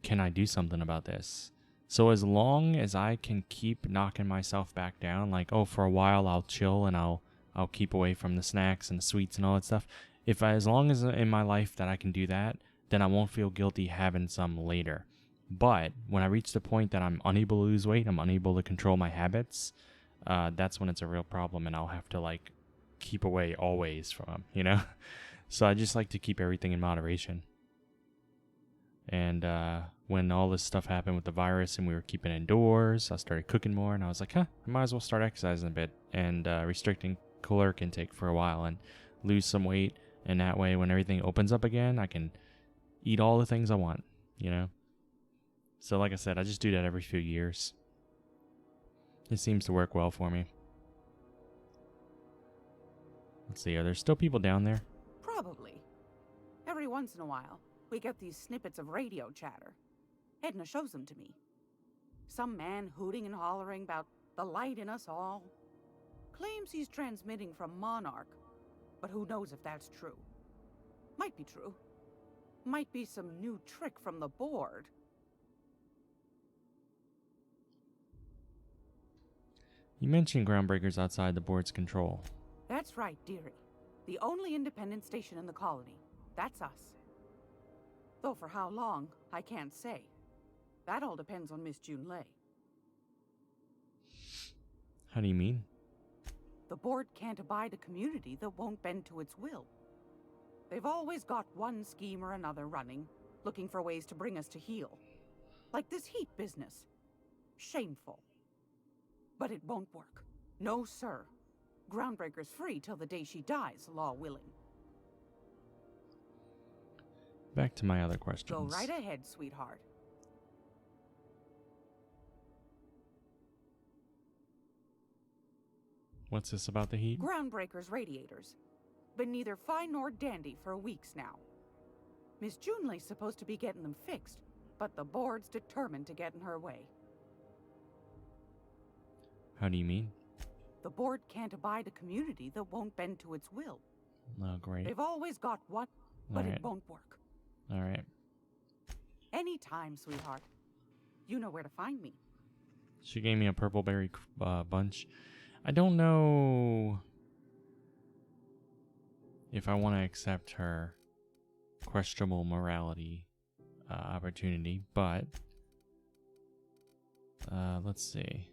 can I do something about this? So as long as I can keep knocking myself back down, like, oh, for a while I'll chill and I'll keep away from the snacks and the sweets and all that stuff. As long as in my life that I can do that, then I won't feel guilty having some later. But when I reach the point that I'm unable to lose weight, I'm unable to control my habits, that's when it's a real problem, and I'll have to, like, keep away always from them, you know? So I just like to keep everything in moderation. And when all this stuff happened with the virus and we were keeping indoors, I started cooking more, and I was like, I might as well start exercising a bit and restricting caloric intake for a while and lose some weight. And that way, when everything opens up again, I can eat all the things I want, you know? So like I said, I just do that every few years. It seems to work well for me. Let's see, are there still people down there? Probably. Every once in a while. we get these snippets of radio chatter. Edna shows them to me. Some man hooting and hollering about the light in us all. Claims he's transmitting from Monarch, but who knows if that's true. Might be true. Might be some new trick from the board. You mentioned Groundbreakers outside the board's control. That's right, dearie. The only independent station in the colony. That's us. Though for how long, I can't say. That all depends on Miss June Lay. How do you mean? The board can't abide a community that won't bend to its will. They've always got one scheme or another running, looking for ways to bring us to heel. Like this heat business. Shameful. But it won't work. No, sir. Groundbreaker's free till the day she dies, law willing. Back to my other questions. Go right ahead, sweetheart. What's this about the heat? Groundbreaker's radiators. Been neither fine nor dandy for weeks now. Miss Junelay's supposed to be getting them fixed, but the board's determined to get in her way. How do you mean? The board can't abide a community that won't bend to its will. Oh, great. They've always got one, but it won't work. All right. Anytime, sweetheart. You know where to find me. She gave me a purple berry bunch. I don't know if I want to accept her questionable morality opportunity, but let's see.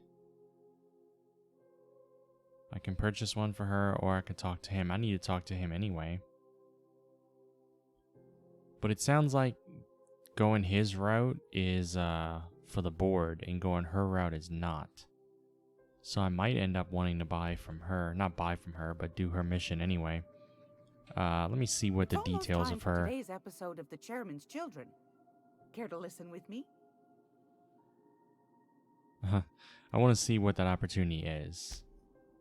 I can purchase one for her, or I could talk to him. I need to talk to him anyway. But it sounds like going his route is for the board, and going her route is not. So I might end up wanting to buy from her. Not buy from her, but do her mission anyway. Let me see what the details of her... Today's episode of The Chairman's Children. Care to listen with me? I want to see what that opportunity is.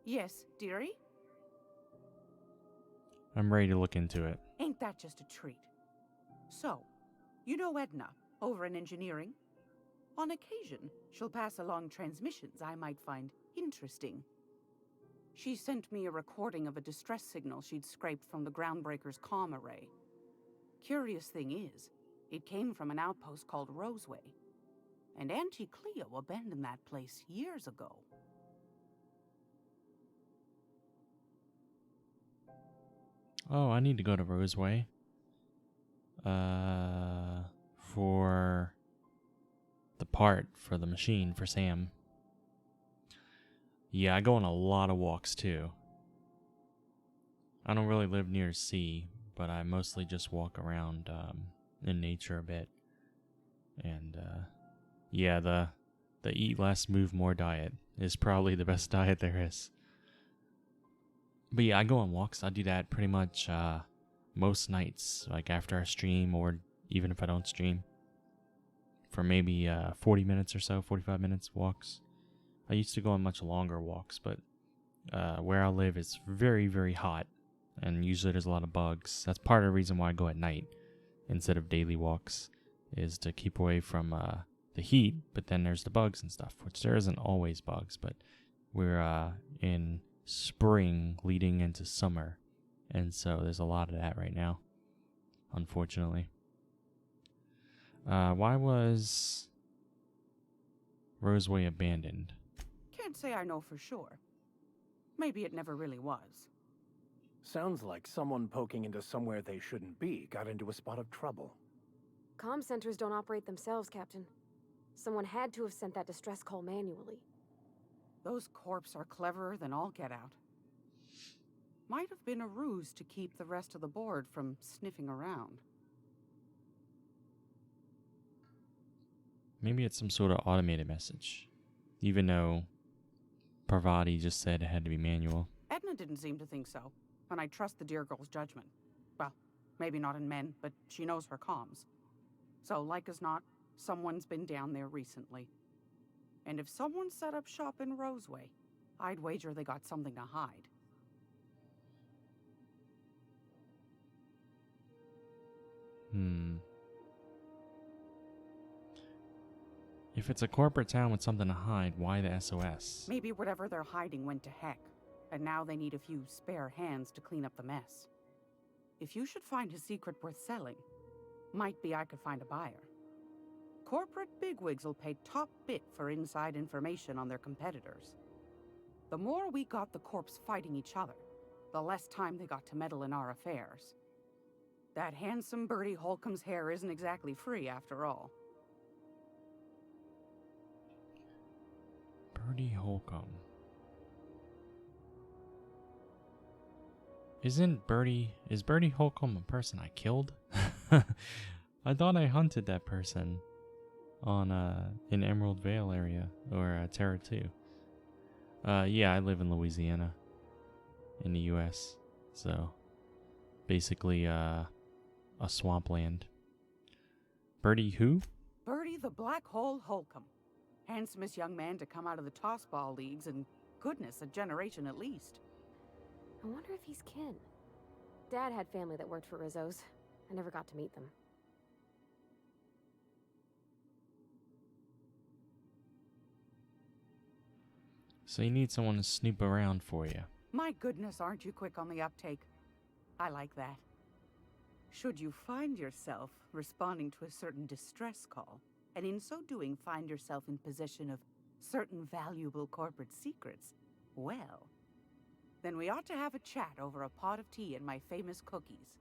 Yes, dearie? I'm ready to look into it. Ain't that just a treat? So, you know Edna, over in engineering? On occasion, she'll pass along transmissions I might find interesting. She sent me a recording of a distress signal she'd scraped from the Groundbreaker's comm array. Curious thing is, it came from an outpost called Roseway. And Auntie Cleo abandoned that place years ago. Oh, I need to go to Roseway. For the part for the machine for Sam. Yeah, I go on a lot of walks too. I don't really live near sea, but I mostly just walk around in nature a bit. And yeah, the eat less, move more diet is probably the best diet there is. But yeah, I go on walks. I do that pretty much most nights, like after I stream, or even if I don't stream, for maybe 40 minutes or so, 45 minutes walks. I used to go on much longer walks, but where I live is very, very hot, and usually there's a lot of bugs. That's part of the reason why I go at night instead of daily walks, is to keep away from the heat, but then there's the bugs and stuff, which there isn't always bugs, but we're in spring leading into summer, and so there's a lot of that right now, unfortunately. Why was Roseway abandoned? Can't say I know for sure. Maybe it never really was. Sounds like someone poking into somewhere they shouldn't be got into a spot of trouble. Comm centers don't operate themselves, Captain. Someone had to have sent that distress call manually. Those corps are cleverer than all get out. Might have been a ruse to keep the rest of the board from sniffing around. Maybe it's some sort of automated message, even though Parvati just said it had to be manual. Edna didn't seem to think so, and I trust the dear girl's judgment. Well, maybe not in men, but she knows her comms. So, like as not, someone's been down there recently. And if someone set up shop in Roseway, I'd wager they got something to hide. If it's a corporate town with something to hide, why the SOS? Maybe whatever they're hiding went to heck, and now they need a few spare hands to clean up the mess. If you should find a secret worth selling, might be I could find a buyer. Corporate bigwigs will pay top bit for inside information on their competitors. The more we got the corps fighting each other, the less time they got to meddle in our affairs. That handsome Bertie Holcomb's hair isn't exactly free, after all. Bertie Holcomb. Is Bertie Holcomb a person I killed? I thought I hunted that person on in Emerald Vale area or Terra 2. Yeah, I live in Louisiana in the US. So basically a swampland. Bertie who? Bertie the Black Hole Holcomb. Handsomest young man to come out of the tossball leagues in, goodness, a generation at least. I wonder if he's kin. Dad had family that worked for Rizzo's. I never got to meet them. So you need someone to snoop around for you. My goodness, aren't you quick on the uptake? I like that. Should you find yourself responding to a certain distress call, and in so doing find yourself in possession of certain valuable corporate secrets, well, then we ought to have a chat over a pot of tea and my famous cookies.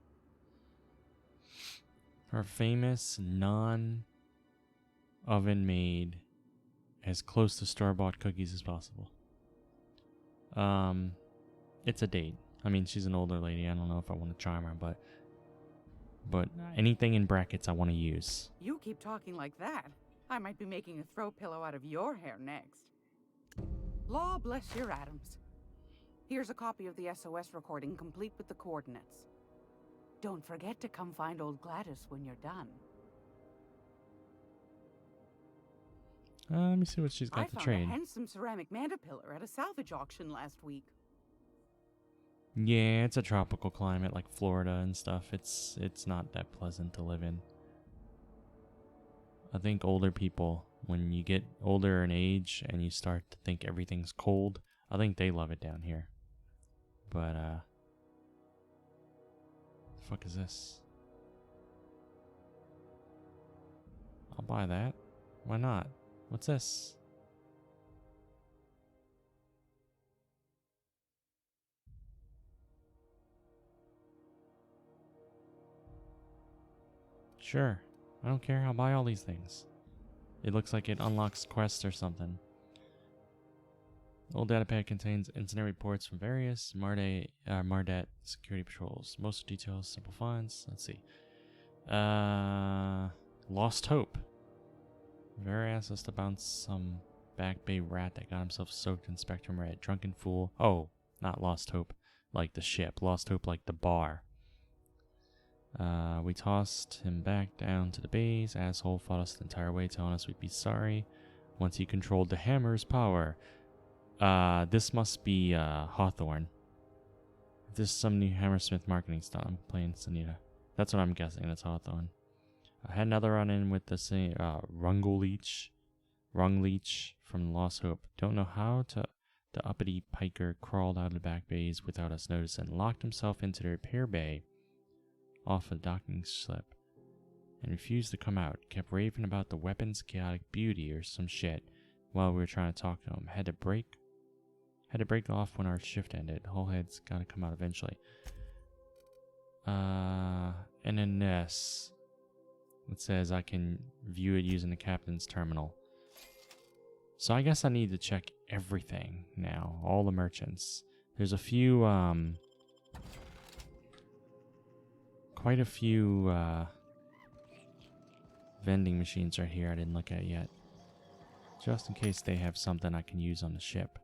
Her famous non-oven made, as close to store-bought cookies as possible. It's a date. I mean, she's an older lady. I don't know if I want to charm her, but anything in brackets I want to use. You keep talking like that, I might be making a throw pillow out of your hair next. Law bless your atoms. Here's a copy of the SOS recording, complete with the coordinates. Don't forget to come find old Gladys when you're done. Let me see what she's got to I trade. found a handsome ceramic mandapillar at a salvage auction last week. Yeah, it's a tropical climate like Florida and stuff. It's not that pleasant to live in. I think older people, when you get older in age and you start to think everything's cold, I think they love it down here. But the fuck is this? I'll buy that. Why not? What's this? Sure. I don't care. I'll buy all these things. It looks like it unlocks quests or something. Old data pad contains incident reports from various Mardat security patrols. Most details, simple finds. Let's see. Lost Hope. Vera asked us to bounce some Back Bay rat that got himself soaked in Spectrum Red. Drunken fool. Oh, not Lost Hope like the ship. Lost Hope like the bar. We tossed him back down to the base. Asshole fought us the entire way, telling us we'd be sorry once he controlled the hammer's power. This must be Hawthorne. This is some new Hammersmith marketing stuff. I'm playing Sunita. That's what I'm guessing. That's Hawthorne. I had another run-in with the same Rungleech from Lost Hope. Don't know how the uppity piker crawled out of the back bays without us noticing. Locked himself into the repair bay off a docking slip and refused to come out. Kept raving about the weapon's chaotic beauty or some shit while we were trying to talk to him. Had to break off when our shift ended. Whole head's gotta come out eventually. And then this. It says I can view it using the captain's terminal. So I guess I need to check everything now. All the merchants. There's a few, quite a few, vending machines right here I didn't look at yet. Just in case they have something I can use on the ship.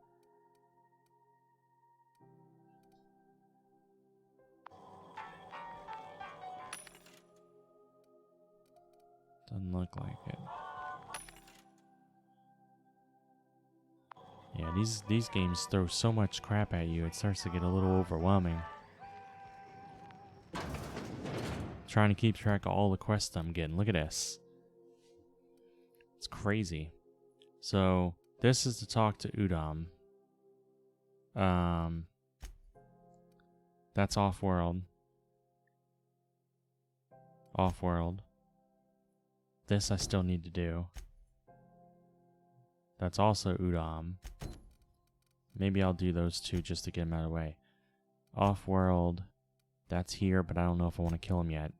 Doesn't look like it. Yeah, these games throw so much crap at you, it starts to get a little overwhelming. Trying to keep track of all the quests I'm getting. Look at this. It's crazy. So this is to talk to Udam. That's off-world. Off-world. This I still need to do. That's also Udam. Maybe I'll do those two just to get him out of the way. Off-world. That's here, but I don't know if I want to kill him yet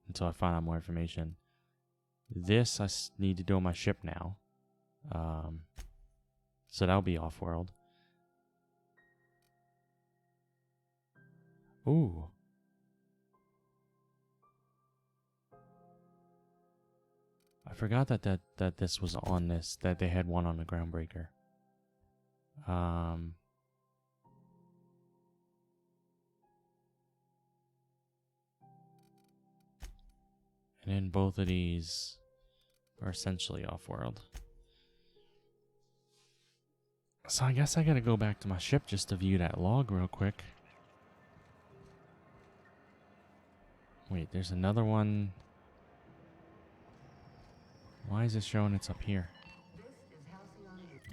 until I find out more information. This I need to do on my ship now. So that'll be off-world. Ooh. I forgot that this was on this, that they had one on the Groundbreaker. And then both of these are essentially off-world. So I guess I gotta go back to my ship just to view that log real quick. Wait, there's another one. Why is it showing it's up here?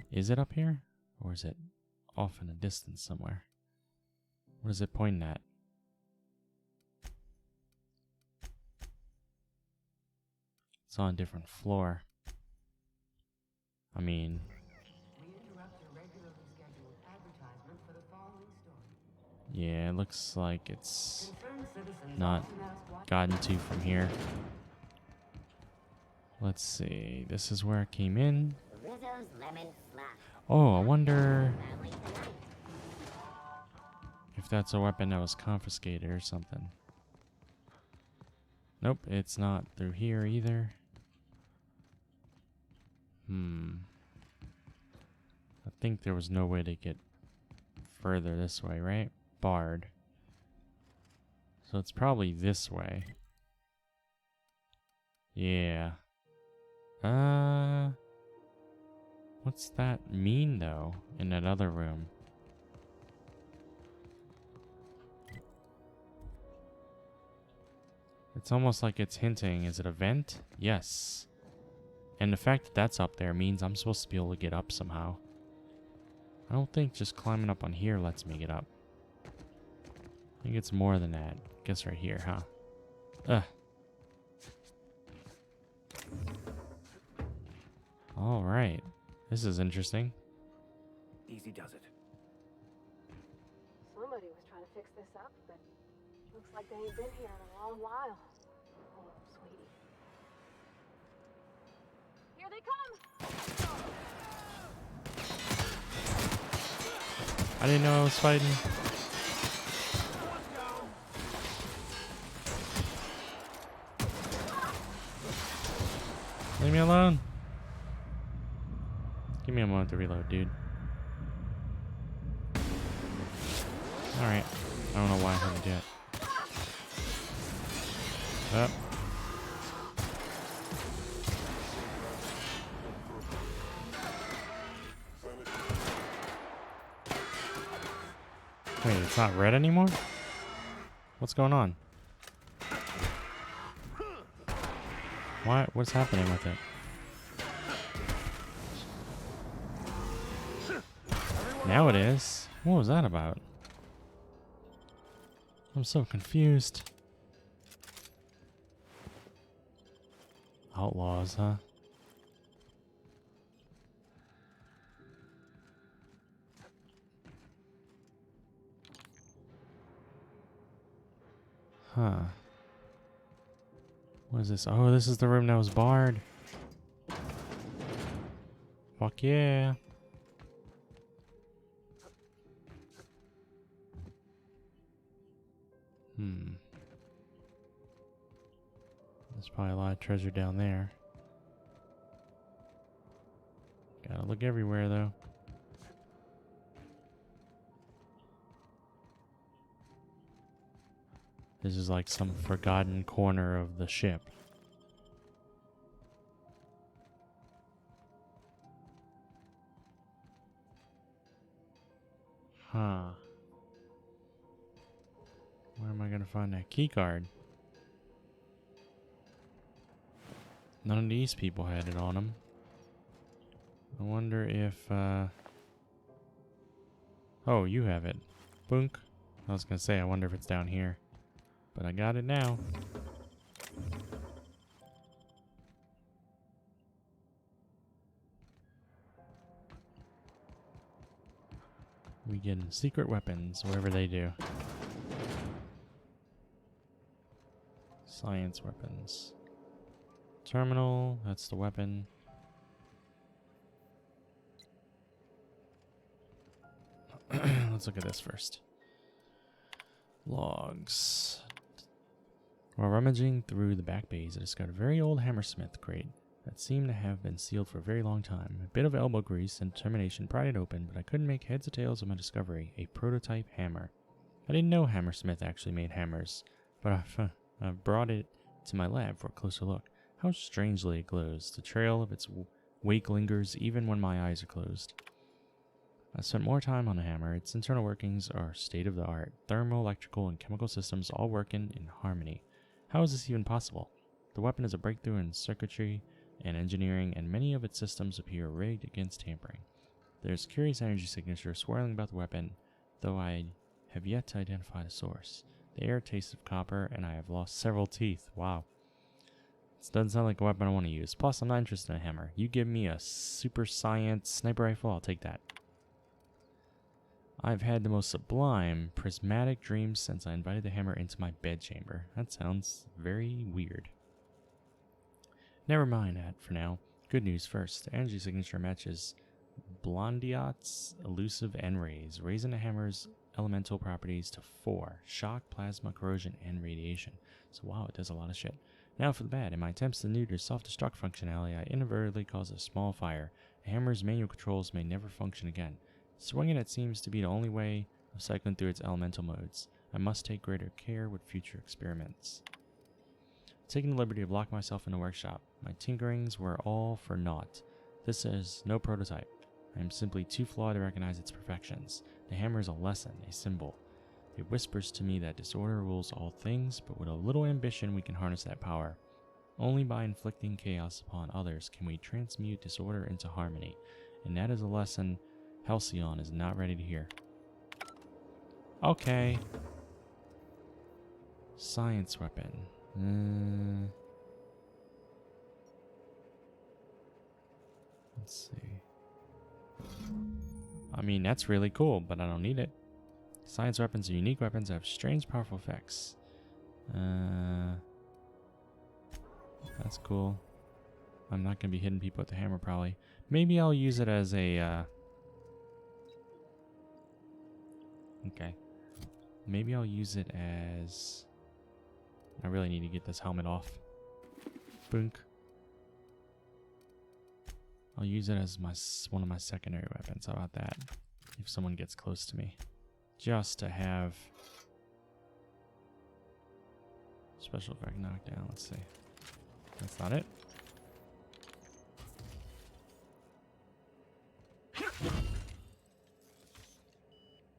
Is it up here? Or is it off in the distance somewhere? What is it pointing at? It's on a different floor. I mean... Yeah, it looks like it's not gotten to from here. Let's see. This is where it came in. Oh, I wonder if that's a weapon that was confiscated or something. Nope, it's not through here either. I think there was no way to get further this way, right? Barred. So it's probably this way. Yeah. What's that mean though in that other room? It's almost like it's hinting, is it a vent? Yes. And the fact that that's up there means I'm supposed to be able to get up somehow. I don't think just climbing up on here lets me get up. I think it's more than that. Guess right here, huh? Ugh. Alright. This is interesting. Easy does it. Somebody was trying to fix this up, but looks like they ain't been here in a long while. Oh, sweetie. Here they come! I didn't know I was fighting. Leave me alone. Give me a moment to reload, dude. Alright. I don't know why I haven't do it. Up. Wait, it's not red anymore? What's going on? Why? What's happening with it? Now it is. What was that about? I'm so confused. Outlaws, huh? Huh. What is this? Oh, this is the room that was barred. Fuck yeah. There's probably a lot of treasure down there. Gotta look everywhere, though. This is like some forgotten corner of the ship. Huh. Where am I gonna find that key card? None of these people had it on them. I wonder if, oh, you have it. Boonk. I was gonna say, I wonder if it's down here. But I got it now. We get secret weapons, whatever they do. Science weapons. Terminal, that's the weapon. Let's look at this first. Logs. While rummaging through the back bays, I discovered a very old hammersmith crate that seemed to have been sealed for a very long time. A bit of elbow grease and determination pried it open, but I couldn't make heads or tails of my discovery. A prototype hammer. I didn't know Hammersmith actually made hammers, but I brought it to my lab for a closer look. How strangely it glows. The trail of its wake lingers even when my eyes are closed. I spent more time on the hammer. Its internal workings are state-of-the-art. Thermal, electrical, and chemical systems all working in harmony. How is this even possible? The weapon is a breakthrough in circuitry and engineering, and many of its systems appear rigged against tampering. There's a curious energy signature swirling about the weapon, though I have yet to identify the source. The air tastes of copper, and I have lost several teeth. Wow. This doesn't sound like a weapon I want to use. Plus, I'm not interested in a hammer. You give me a super science sniper rifle, I'll take that. I've had the most sublime, prismatic dreams since I invited the hammer into my bedchamber. That sounds very weird. Never mind that for now. Good news first. The energy signature matches Blondiot's elusive N-rays, raising the hammer's elemental properties to 4. Shock, plasma, corrosion, and radiation. So wow, it does a lot of shit. Now for the bad. In my attempts to neuter self-destruct functionality, I inadvertently caused a small fire. The hammer's manual controls may never function again. Swinging it seems to be the only way of cycling through its elemental modes. I must take greater care with future experiments. Taking the liberty of locking myself in the workshop. My tinkerings were all for naught. This is no prototype. I am simply too flawed to recognize its perfections. The hammer is a lesson, a symbol. It whispers to me that disorder rules all things, but with a little ambition we can harness that power. Only by inflicting chaos upon others can we transmute disorder into harmony, and that is a lesson Halcyon is not ready to hear. Okay. Science weapon. Let's see. I mean, that's really cool, but I don't need it. Science weapons are unique weapons that have strange, powerful effects. That's cool. I'm not going to be hitting people with the hammer, probably. Maybe I'll use it as a... Okay. Maybe I'll use it as... I really need to get this helmet off. Boonk. I'll use it as one of my secondary weapons. How about that? If someone gets close to me. Just to have... Special effect knockdown. Let's see. That's not it.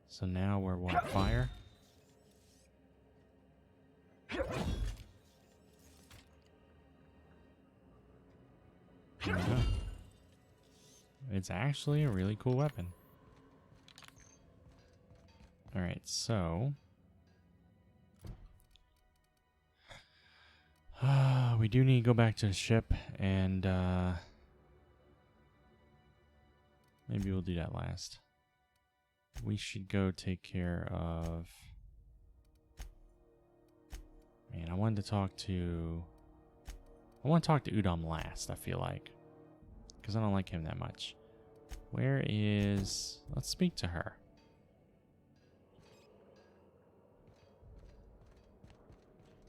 So now we're what? Fire? There we go. It's actually a really cool weapon. Alright, so... we do need to go back to the ship, and maybe we'll do that last. We should go take care of... Man, I wanted to talk to... I want to talk to Udom last, I feel like. Because I don't like him that much. Where is... Let's speak to her.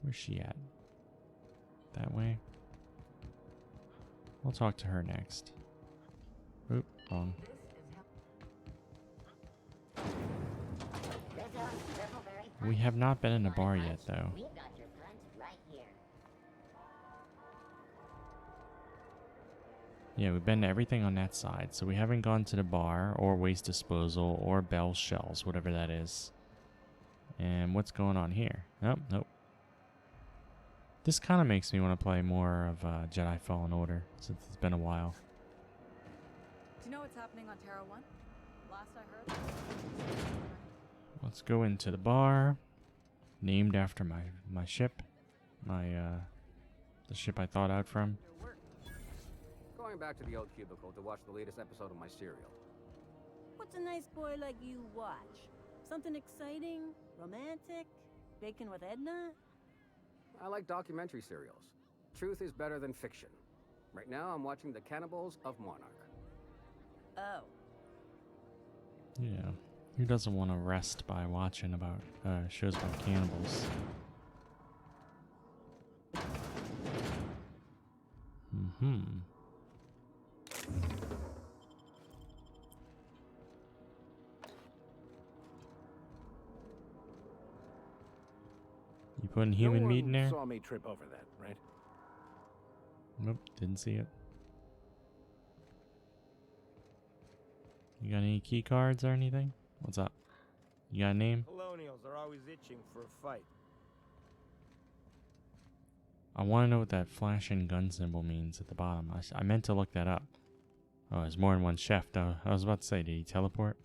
Where's she at? That way? We'll talk to her next. Oop, wrong. We have not been in a bar yet, though. Yeah, we've been to everything on that side, so we haven't gone to the bar, or waste disposal, or Bell Shells, whatever that is. And what's going on here? Nope, nope. This kind of makes me want to play more of Jedi Fallen Order, since it's been a while. you know what's happening on Terra 1? Last I heard... Let's go into the bar. Named after my ship. The ship I thought out from. Going back to the old cubicle to watch the latest episode of my serial. What's a nice boy like you watch? Something exciting? Romantic? Bacon with Edna? I like documentary serials. Truth is better than fiction. Right now, I'm watching The Cannibals of Monarch. Oh. Yeah. Who doesn't want to rest by watching about shows about cannibals? Mm-hmm. You putting human meat in there? Saw me trip over that, right? Nope, didn't see it. You got any key cards or anything? What's up? You got a name? Colonials are always itching for a fight. I want to know what that flashing gun symbol means at the bottom. I meant to look that up. Oh, there's more than one chef, though. I was about to say, did he teleport?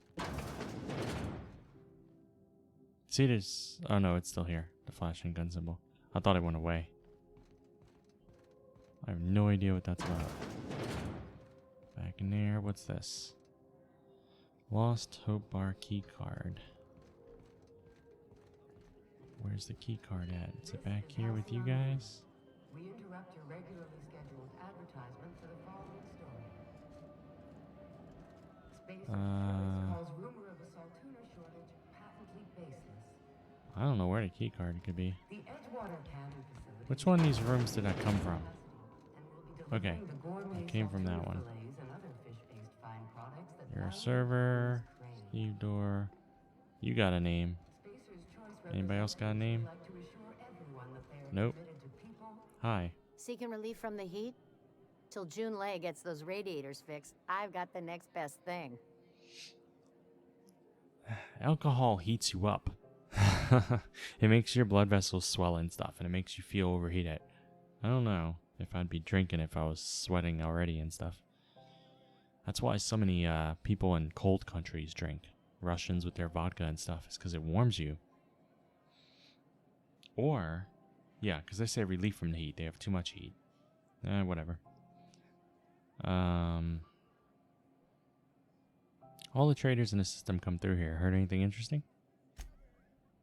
See, there's... Oh, no, it's still here. The flashing gun symbol. I thought it went away. I have no idea what that's about. Back in there. What's this? Lost Hope Bar key card. Where's the key card at? Is it back here with you guys? We interrupt your regularly scheduled advertisement for the following story. Space calls rumor of a Saltuna shortage patently baseless. I don't know where the key card could be. The Edgewater Cannon facility. Which one of these rooms did I come from? Okay, I came from that one. You're a server. Steve Door. You got a name. Anybody else got a name? Nope. Hi. Seeking relief from the heat? Till June Lay gets those radiators fixed, I've got the next best thing. Alcohol heats you up. It makes your blood vessels swell and stuff, and it makes you feel overheated. I don't know if I'd be drinking if I was sweating already and stuff. That's why so many people in cold countries drink. Russians with their vodka and stuff. It's because it warms you. Or, yeah, because they say relief from the heat. They have too much heat. Whatever. All the traders in the system come through here. Heard anything interesting?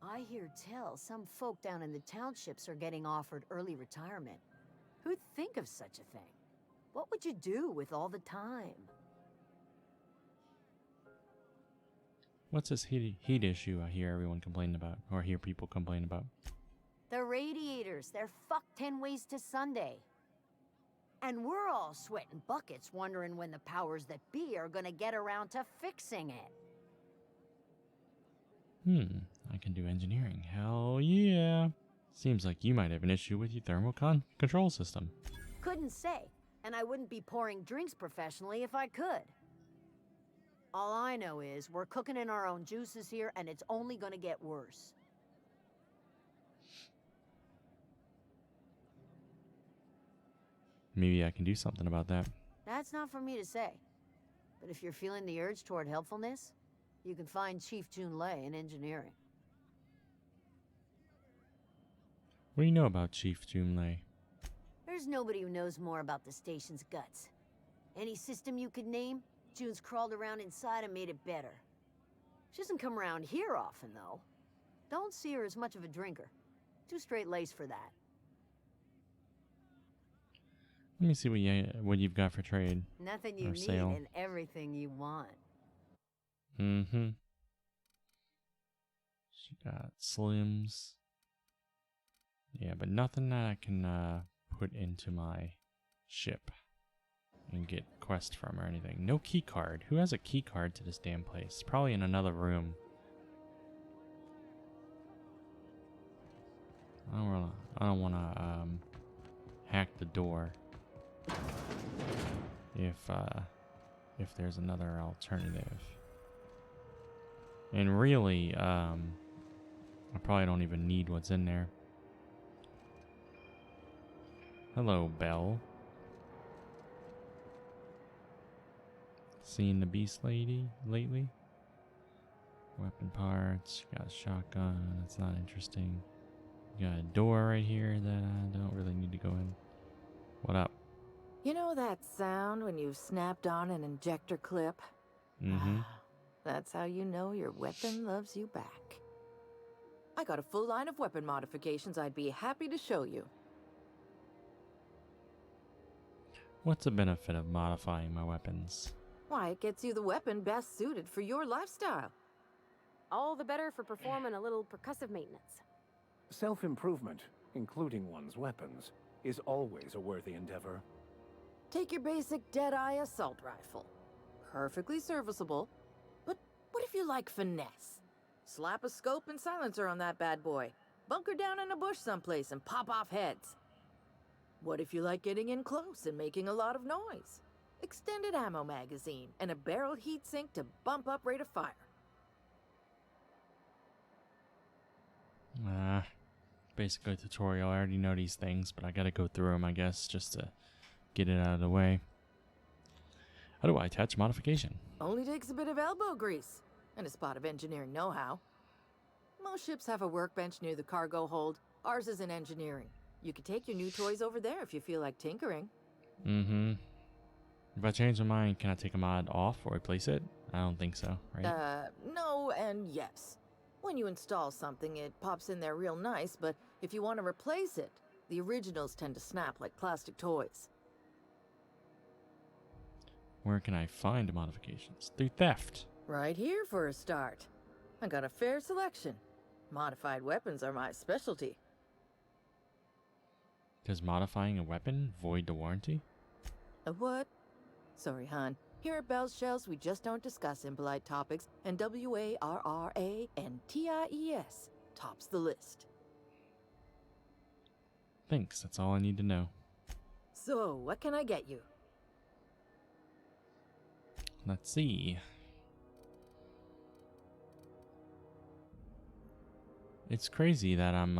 I hear tell some folk down in the townships are getting offered early retirement. Who'd think of such a thing? What would you do with all the time? What's this heat issue I hear everyone complaining about, or hear people complain about? The radiators, they're fucked 10 ways to Sunday. And we're all sweating buckets wondering when the powers that be are gonna get around to fixing it. I can do engineering. Hell yeah. Seems like you might have an issue with your thermal control system. Couldn't say, and I wouldn't be pouring drinks professionally if I could. All I know is we're cooking in our own juices here, and it's only gonna get worse. Maybe I can do something about that. That's not for me to say. But if you're feeling the urge toward helpfulness, you can find Chief Jun Lei in engineering. What do you know about Chief Jun Lei? There's nobody who knows more about the station's guts. Any system you could name, June's crawled around inside and made it better. She doesn't come around here often, though. Don't see her as much of a drinker. Too straight-laced for that. Let me see what you've got for trade. Nothing you need sale. and everything you want. Mm-hmm. She got slims. Yeah, but nothing that I can put into my ship and get quest from or anything. No key card. Who has a key card to this damn place? Probably in another room. I don't wanna hack the door. If there's another alternative. And really, I probably don't even need what's in there. Hello, Belle. Seen the beast lady lately? Weapon parts. Got a shotgun. That's not interesting. Got a door right here that I don't really need to go in. What up? You know that sound when you've snapped on an injector clip? Mm-hmm. That's how you know your weapon loves you back. I got a full line of weapon modifications I'd be happy to show you. What's the benefit of modifying my weapons? Why, it gets you the weapon best suited for your lifestyle. All the better for performing a little percussive maintenance. Self-improvement, including one's weapons, is always a worthy endeavor. Take your basic Deadeye assault rifle. Perfectly serviceable. But what if you like finesse? Slap a scope and silencer on that bad boy. Bunker down in a bush someplace and pop off heads. What if you like getting in close and making a lot of noise? Extended ammo magazine and a barrel heatsink to bump up rate of fire. Basically a tutorial. I already know these things, but I gotta go through them, I guess, just to get it out of the way. How do I attach modification? Only takes a bit of elbow grease and a spot of engineering know-how. Most ships have a workbench near the cargo hold. Ours is in engineering. You could take your new toys over there if you feel like tinkering. Mm-hmm. If I change my mind, can I take a mod off or replace it? I don't think so, right? No and yes. When you install something, it pops in there real nice, but if you want to replace it, the originals tend to snap like plastic toys. Where can I find modifications? Through theft. Right here for a start. I got a fair selection. Modified weapons are my specialty. Does modifying a weapon void the warranty? A what? Sorry, hon. Here at Bell's Shells, we just don't discuss impolite topics, and WARRANTIES tops the list. Thanks, that's all I need to know. So, what can I get you? Let's see. It's crazy that I'm,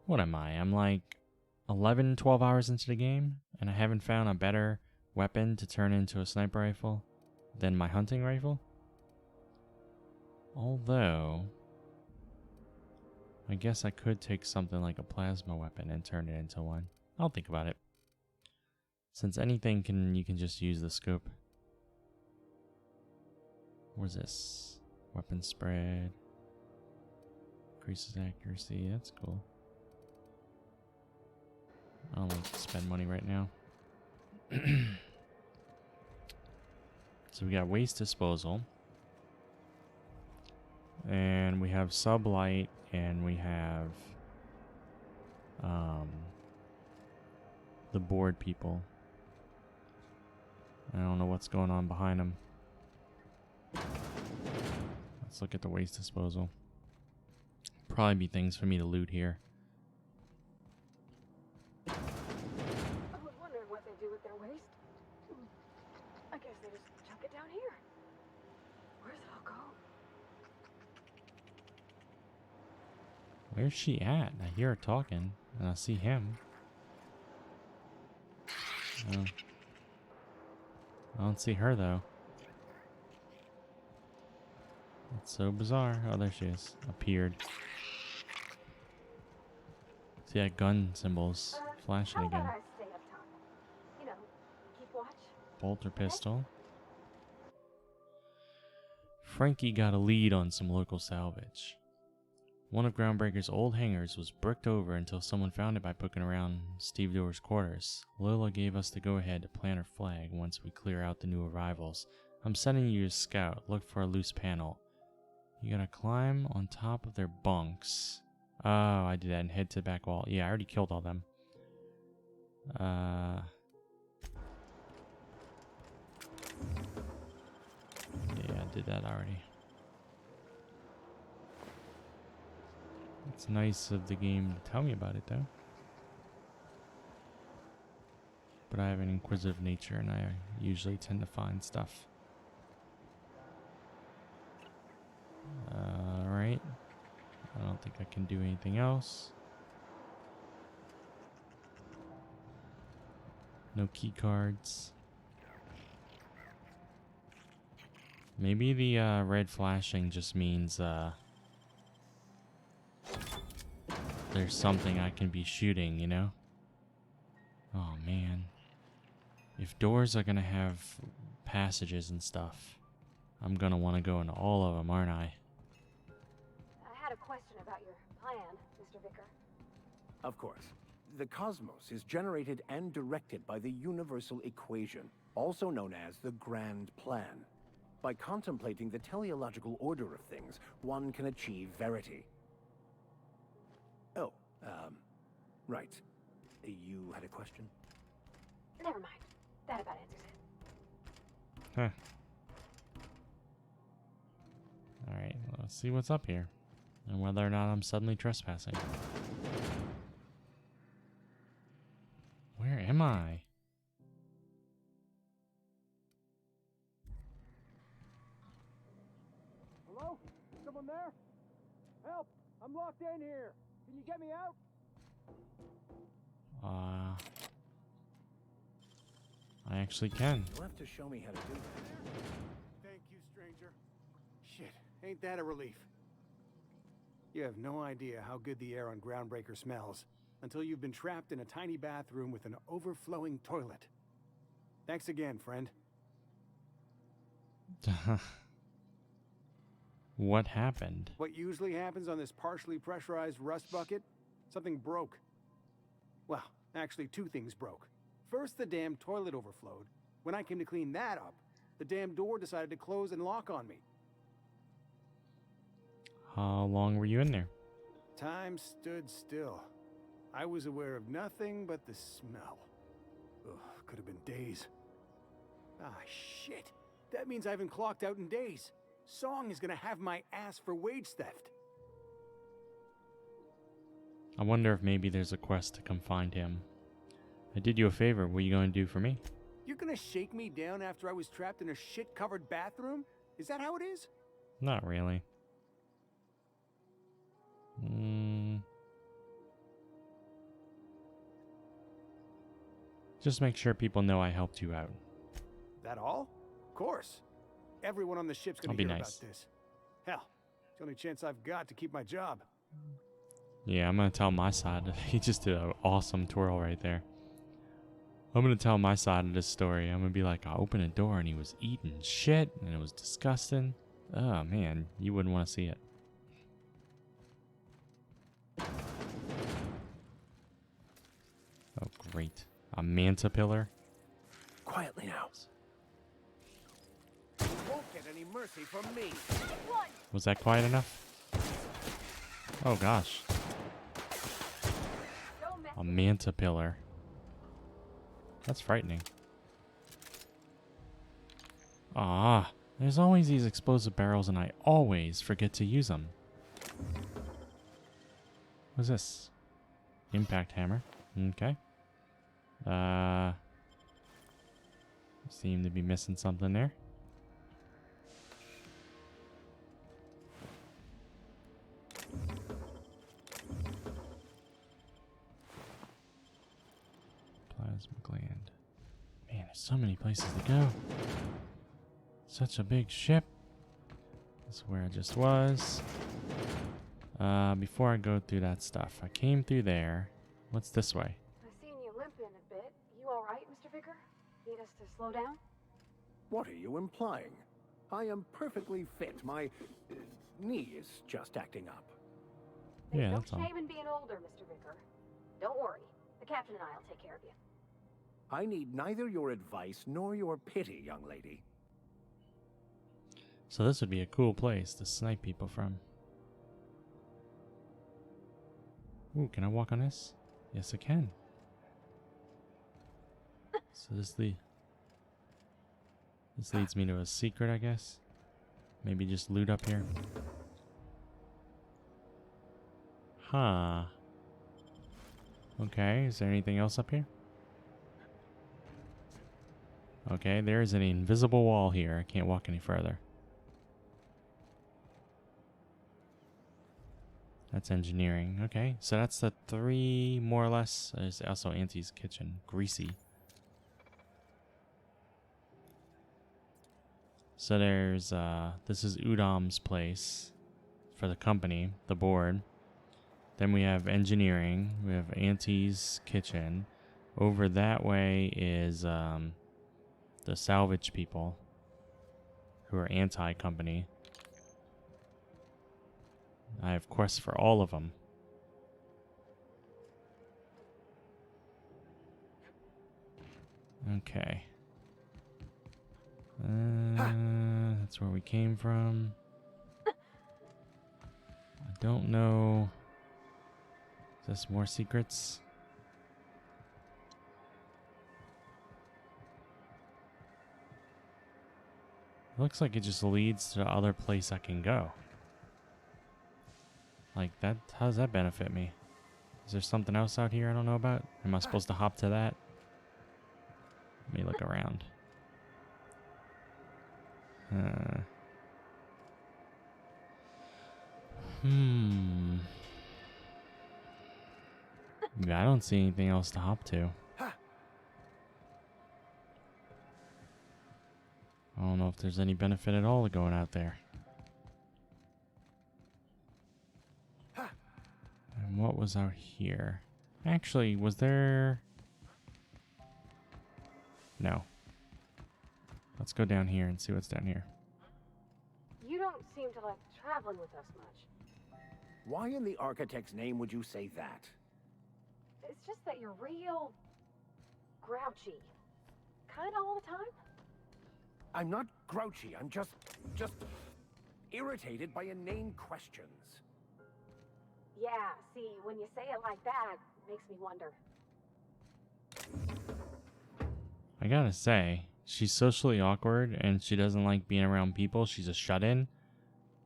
what am I? I'm like 11, 12 hours into the game, and I haven't found a better weapon to turn into a sniper rifle than my hunting rifle. Although, I guess I could take something like a plasma weapon and turn it into one. I'll think about it. Since anything you can just use the scope. What's this? Weapon spread. Increases accuracy, that's cool. I don't like to spend money right now. So we got waste disposal. And we have sublight, and we have the board people. I don't know what's going on behind them. Let's look at the waste disposal. Probably be things for me to loot here. I was wondering what they do with their waste. I guess they just chuck it down here. Where's it all go? Where's she at? I hear her talking, and I see him. Oh. I don't see her, though. That's so bizarre. Oh, there she is. Appeared. See that gun symbols flashing How again. about I stay up top? You know, keep watch. Bolt or pistol. Frankie got a lead on some local salvage. One of Groundbreaker's old hangars was bricked over until someone found it by poking around Steve Doer's quarters. Lola gave us the go-ahead to plant her flag once we clear out the new arrivals. I'm sending you to scout. Look for a loose panel. You gotta climb on top of their bunks. Oh, I did that and head to the back wall. Yeah, I already killed all them. Yeah, I did that already. It's nice of the game to tell me about it, though. But I have an inquisitive nature, and I usually tend to find stuff. Alright. I don't think I can do anything else. No key cards. Maybe the red flashing just means there's something I can be shooting, you know? Oh man. If doors are gonna have passages and stuff, I'm gonna want to go into all of them, aren't I? I had a question about your plan, Mr. Vicker. Of course. The cosmos is generated and directed by the universal equation, also known as the Grand Plan. By contemplating the teleological order of things, one can achieve verity. Oh, right. You had a question? Never mind. That about answers it. Huh. Alright, let's see what's up here. And whether or not I'm suddenly trespassing. Where am I? Hello? Someone there? Help! I'm locked in here. Can you get me out? I actually can. You'll have to show me how to do that. Thank you, stranger. Shit, ain't that a relief? You have no idea how good the air on Groundbreaker smells until you've been trapped in a tiny bathroom with an overflowing toilet. Thanks again, friend. What happened? What usually happens on this partially pressurized rust bucket? Something broke. Well, actually, two things broke. First, the damn toilet overflowed. When I came to clean that up, the damn door decided to close and lock on me. How long were you in there? Time stood still. I was aware of nothing but the smell. Ugh, could have been days. Ah, shit. That means I haven't clocked out in days. Song is gonna have my ass for wage theft. I wonder if maybe there's a quest to come find him. I did you a favor. What are you going to do for me? You're gonna shake me down after I was trapped in a shit-covered bathroom? Is that how it is? Not really. Just make sure people know I helped you out. That all? Of course. Everyone on the ship's gonna I'll be hear nice. about this. Hell, it's the only chance I've got to keep my job. Yeah, I'm going to tell my side. He just did an awesome twirl right there. I'm going to tell my side of this story. I'm going to be like, I opened a door and he was eating shit and it was disgusting. Oh, man. You wouldn't want to see it. Oh, great. A manta pillar. Quietly now. You won't get any mercy from me. Was that quiet enough? Oh, gosh. A manta pillar. That's frightening. Ah, there's always these explosive barrels and I always forget to use them. What's this? Impact hammer. Okay. Seem to be missing something there. Plasma gland. Man, there's so many places to go. Such a big ship. That's where I just was. Before I go through that stuff, I came through there. What's this way? I've seen you limping a bit. You all right, Mr. Vicker? Need us to slow down? What are you implying? I am perfectly fit. My knee is just acting up. Yeah, that's all. No shame in being older, Mr. Vicker. Don't worry. The captain and I will take care of you. I need neither your advice nor your pity, young lady. So this would be a cool place to snipe people from. Ooh, can I walk on this? Yes, I can. So this leads me to a secret, I guess. Maybe just loot up here. Huh. Okay, is there anything else up here? Okay, there is an invisible wall here. I can't walk any further. That's engineering. Okay, so that's the 3 more or less. There's also Auntie's kitchen. Greasy. So there's, this is Udam's place for the company, the board. Then we have engineering. We have Auntie's kitchen. Over that way is the salvage people who are anti-company. I have quests for all of them. Okay. That's where we came from. I don't know. Is this more secrets? Looks like it just leads to the other place I can go. Like that, how does that benefit me? Is there something else out here I don't know about? Am I supposed to hop to that? Let me look around. Yeah, I don't see anything else to hop to. I don't know if there's any benefit at all to going out there. And what was out here? Actually, was there... No. Let's go down here and see what's down here. You don't seem to like traveling with us much. Why in the architect's name would you say that? It's just that you're real grouchy. Kinda all the time. I'm not grouchy. I'm just irritated by inane questions. Yeah, see, when you say it like that, it makes me wonder. I gotta say, she's socially awkward and she doesn't like being around people. She's a shut-in.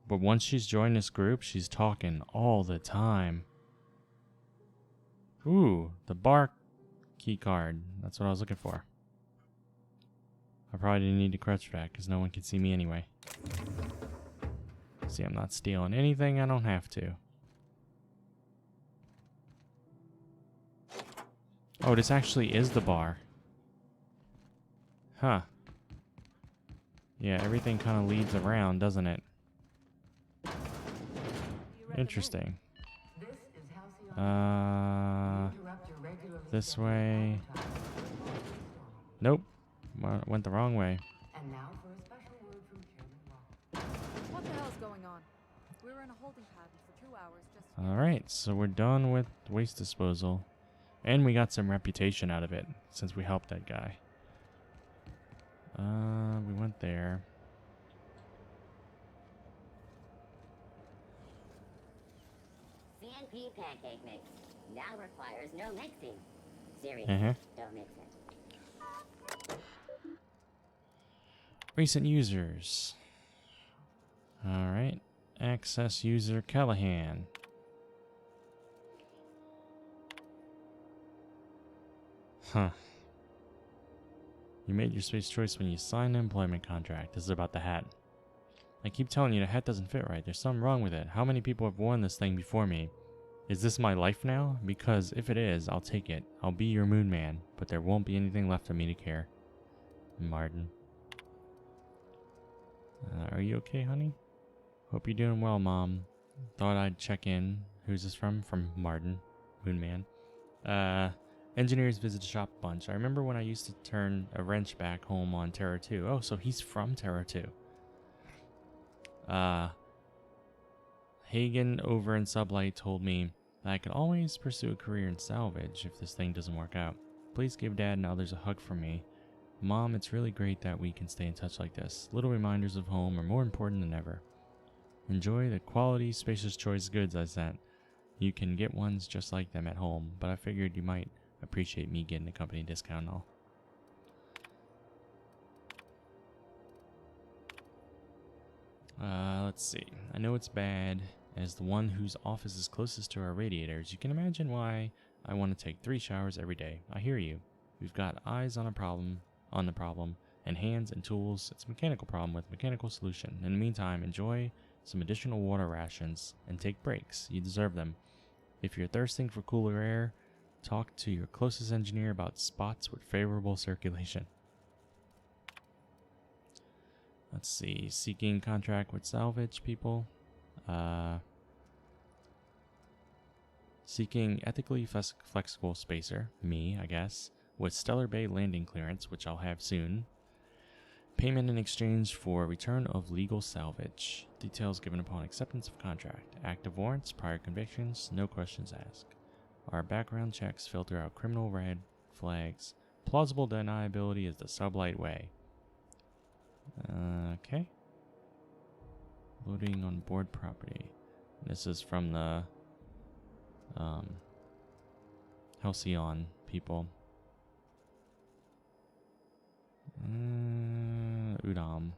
But once she's joined this group, she's talking all the time. Ooh, the bar key card. That's what I was looking for. I probably didn't need to crouch back because no one can see me anyway. See, I'm not stealing anything I don't have to. Oh, this actually is the bar. Huh. Yeah, everything kind of leads around, doesn't it? Interesting. This way. Nope. Went the wrong way. What the hell's going on? We were in a holding pattern for 2 hours just... Alright, so we're done with waste disposal. And we got some reputation out of it, since we helped that guy. We went there. CNP pancake mix now requires no mixing. Seriously, don't mix it. Recent users. Alright. Access user Callahan. Huh. You made your space choice when you signed an employment contract. This is about the hat. I keep telling you the hat doesn't fit right. There's something wrong with it. How many people have worn this thing before me? Is this my life now? Because if it is, I'll take it. I'll be your moon man, but there won't be anything left of me to care. Martin. Are you okay, honey? Hope you're doing well, Mom. Thought I'd check in. Who's this from? From Martin. Moon man. Engineers visit the shop a bunch. I remember when I used to turn a wrench back home on Terra 2. Oh, so he's from Terra 2. Hagen over in Sublight told me that I could always pursue a career in salvage if this thing doesn't work out. Please give Dad and others a hug from me. Mom, it's really great that we can stay in touch like this. Little reminders of home are more important than ever. Enjoy the quality Spacious Choice goods I sent. You can get ones just like them at home, but I figured you might appreciate me getting a company discount and all. Let's see. I know it's bad. As the one whose office is closest to our radiators, you can imagine why I want to take 3 showers every day. I hear you. We've got eyes on the problem, and hands and tools. It's a mechanical problem with mechanical solution. In the meantime, enjoy some additional water rations and take breaks. You deserve them. If you're thirsting for cooler air, talk to your closest engineer about spots with favorable circulation. Let's see. Seeking contract with salvage people. Seeking ethically flexible spacer, me, I guess, with Stellar Bay landing clearance, which I'll have soon. Payment in exchange for return of legal salvage. Details given upon acceptance of contract. Active warrants, prior convictions, no questions asked. Our background checks filter out criminal red flags. Plausible deniability is the sublight way. Okay. Loading on board property. This is from the Halcyon people. Udam.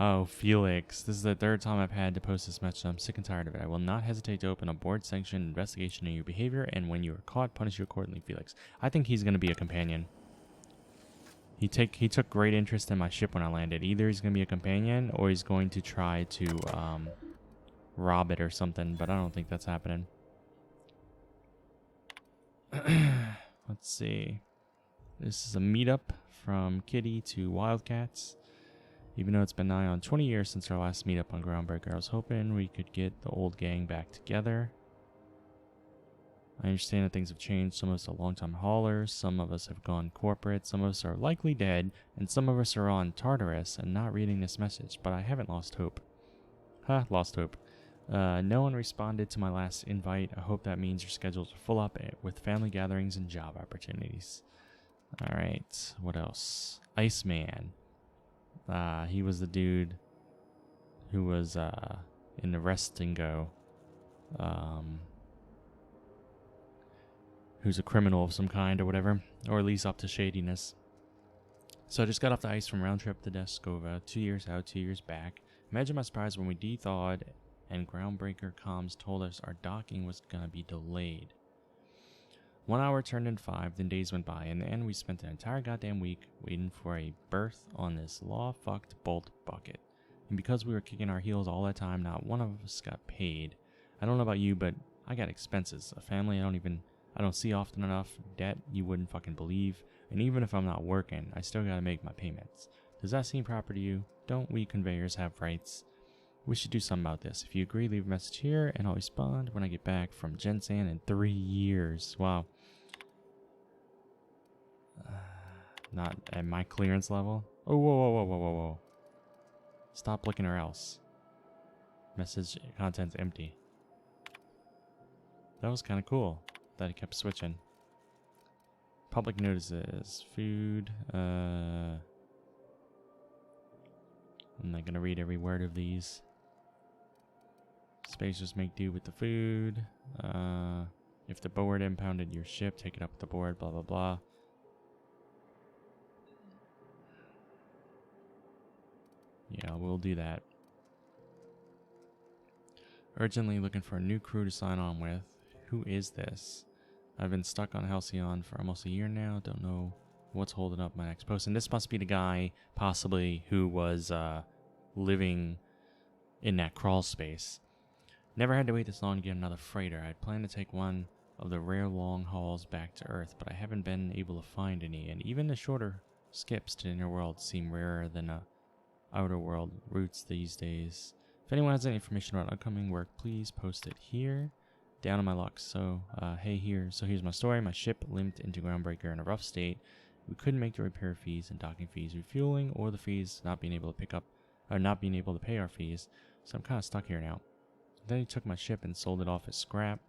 Oh, Felix. This is the third time I've had to post this message. I'm sick and tired of it. I will not hesitate to open a board-sanctioned investigation of your behavior, and when you are caught, punish you accordingly, Felix. I think he's going to be a companion. He took great interest in my ship when I landed. Either he's going to be a companion, or he's going to try to rob it or something, but I don't think that's happening. Let's see. This is a meetup from Kitty to Wildcats. Even though it's been nigh on 20 years since our last meetup on Groundbreaker, I was hoping we could get the old gang back together. I understand that things have changed. Some of us are long-time haulers, some of us have gone corporate, some of us are likely dead, and some of us are on Tartarus and not reading this message, but I haven't lost hope. Lost hope. No one responded to my last invite. I hope that means your schedules are full up with family gatherings and job opportunities. Alright, what else? Iceman. He was the dude who was in the Rest and Go. Who's a criminal of some kind or whatever, or at least up to shadiness. So I just got off the ice from round trip to Deskova, 2 years out, 2 years back. Imagine my surprise when we de-thawed and Groundbreaker comms told us our docking was gonna be delayed. 1 hour turned into 5, then days went by. In the end, we spent an entire goddamn week waiting for a berth on this law-fucked bolt bucket. And because we were kicking our heels all that time, not one of us got paid. I don't know about you, but I got expenses. A family I don't see often enough. Debt you wouldn't fucking believe. And even if I'm not working, I still gotta make my payments. Does that seem proper to you? Don't we conveyors have rights? We should do something about this. If you agree, leave a message here, and I'll respond when I get back from Jensen in 3 years. Wow. Not at my clearance level. Oh, whoa. Stop looking or else. Message content's empty. That was kind of cool that it kept switching. Public notices. Food. I'm not going to read every word of these. Spacers make do with the food. If the board impounded your ship, take it up with the board, blah, blah, blah. Yeah, we'll do that. Urgently looking for a new crew to sign on with. Who is this? I've been stuck on Halcyon for almost a year now. Don't know what's holding up my next post. And this must be the guy, possibly, who was living in that crawl space. Never had to wait this long to get another freighter. I'd planned to take one of the rare long hauls back to Earth, but I haven't been able to find any. And even the shorter skips to the inner world seem rarer than outer world routes these days. If anyone has any information about upcoming work, please post it here. Down on my luck. So, here's my story. My ship limped into Groundbreaker in a rough state. We couldn't make the repair fees and docking fees, refueling, or the fees not being able to pay our fees. So I'm kind of stuck here now. Then he took my ship and sold it off as scrap.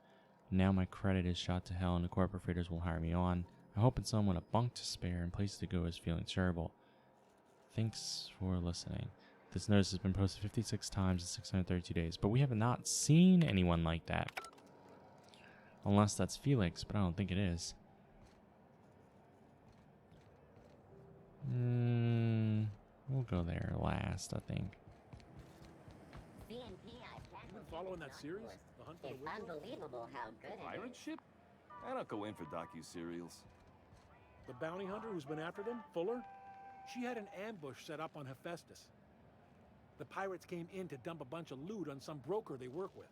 Now my credit is shot to hell and the corporate freighters won't hire me on. I'm hoping someone with a bunk to spare and place to go is feeling terrible. Thanks for listening. This notice has been posted 56 times in 632 days, but we have not seen anyone like that. Unless that's Felix, but I don't think it is. We'll go there last, I think. Following that series? The Hunt for the It's unbelievable how good it is. Pirate ship? I don't go in for docu-serials. The bounty hunter who's been after them, Fuller? She had an ambush set up on Hephaestus. The pirates came in to dump a bunch of loot on some broker they work with.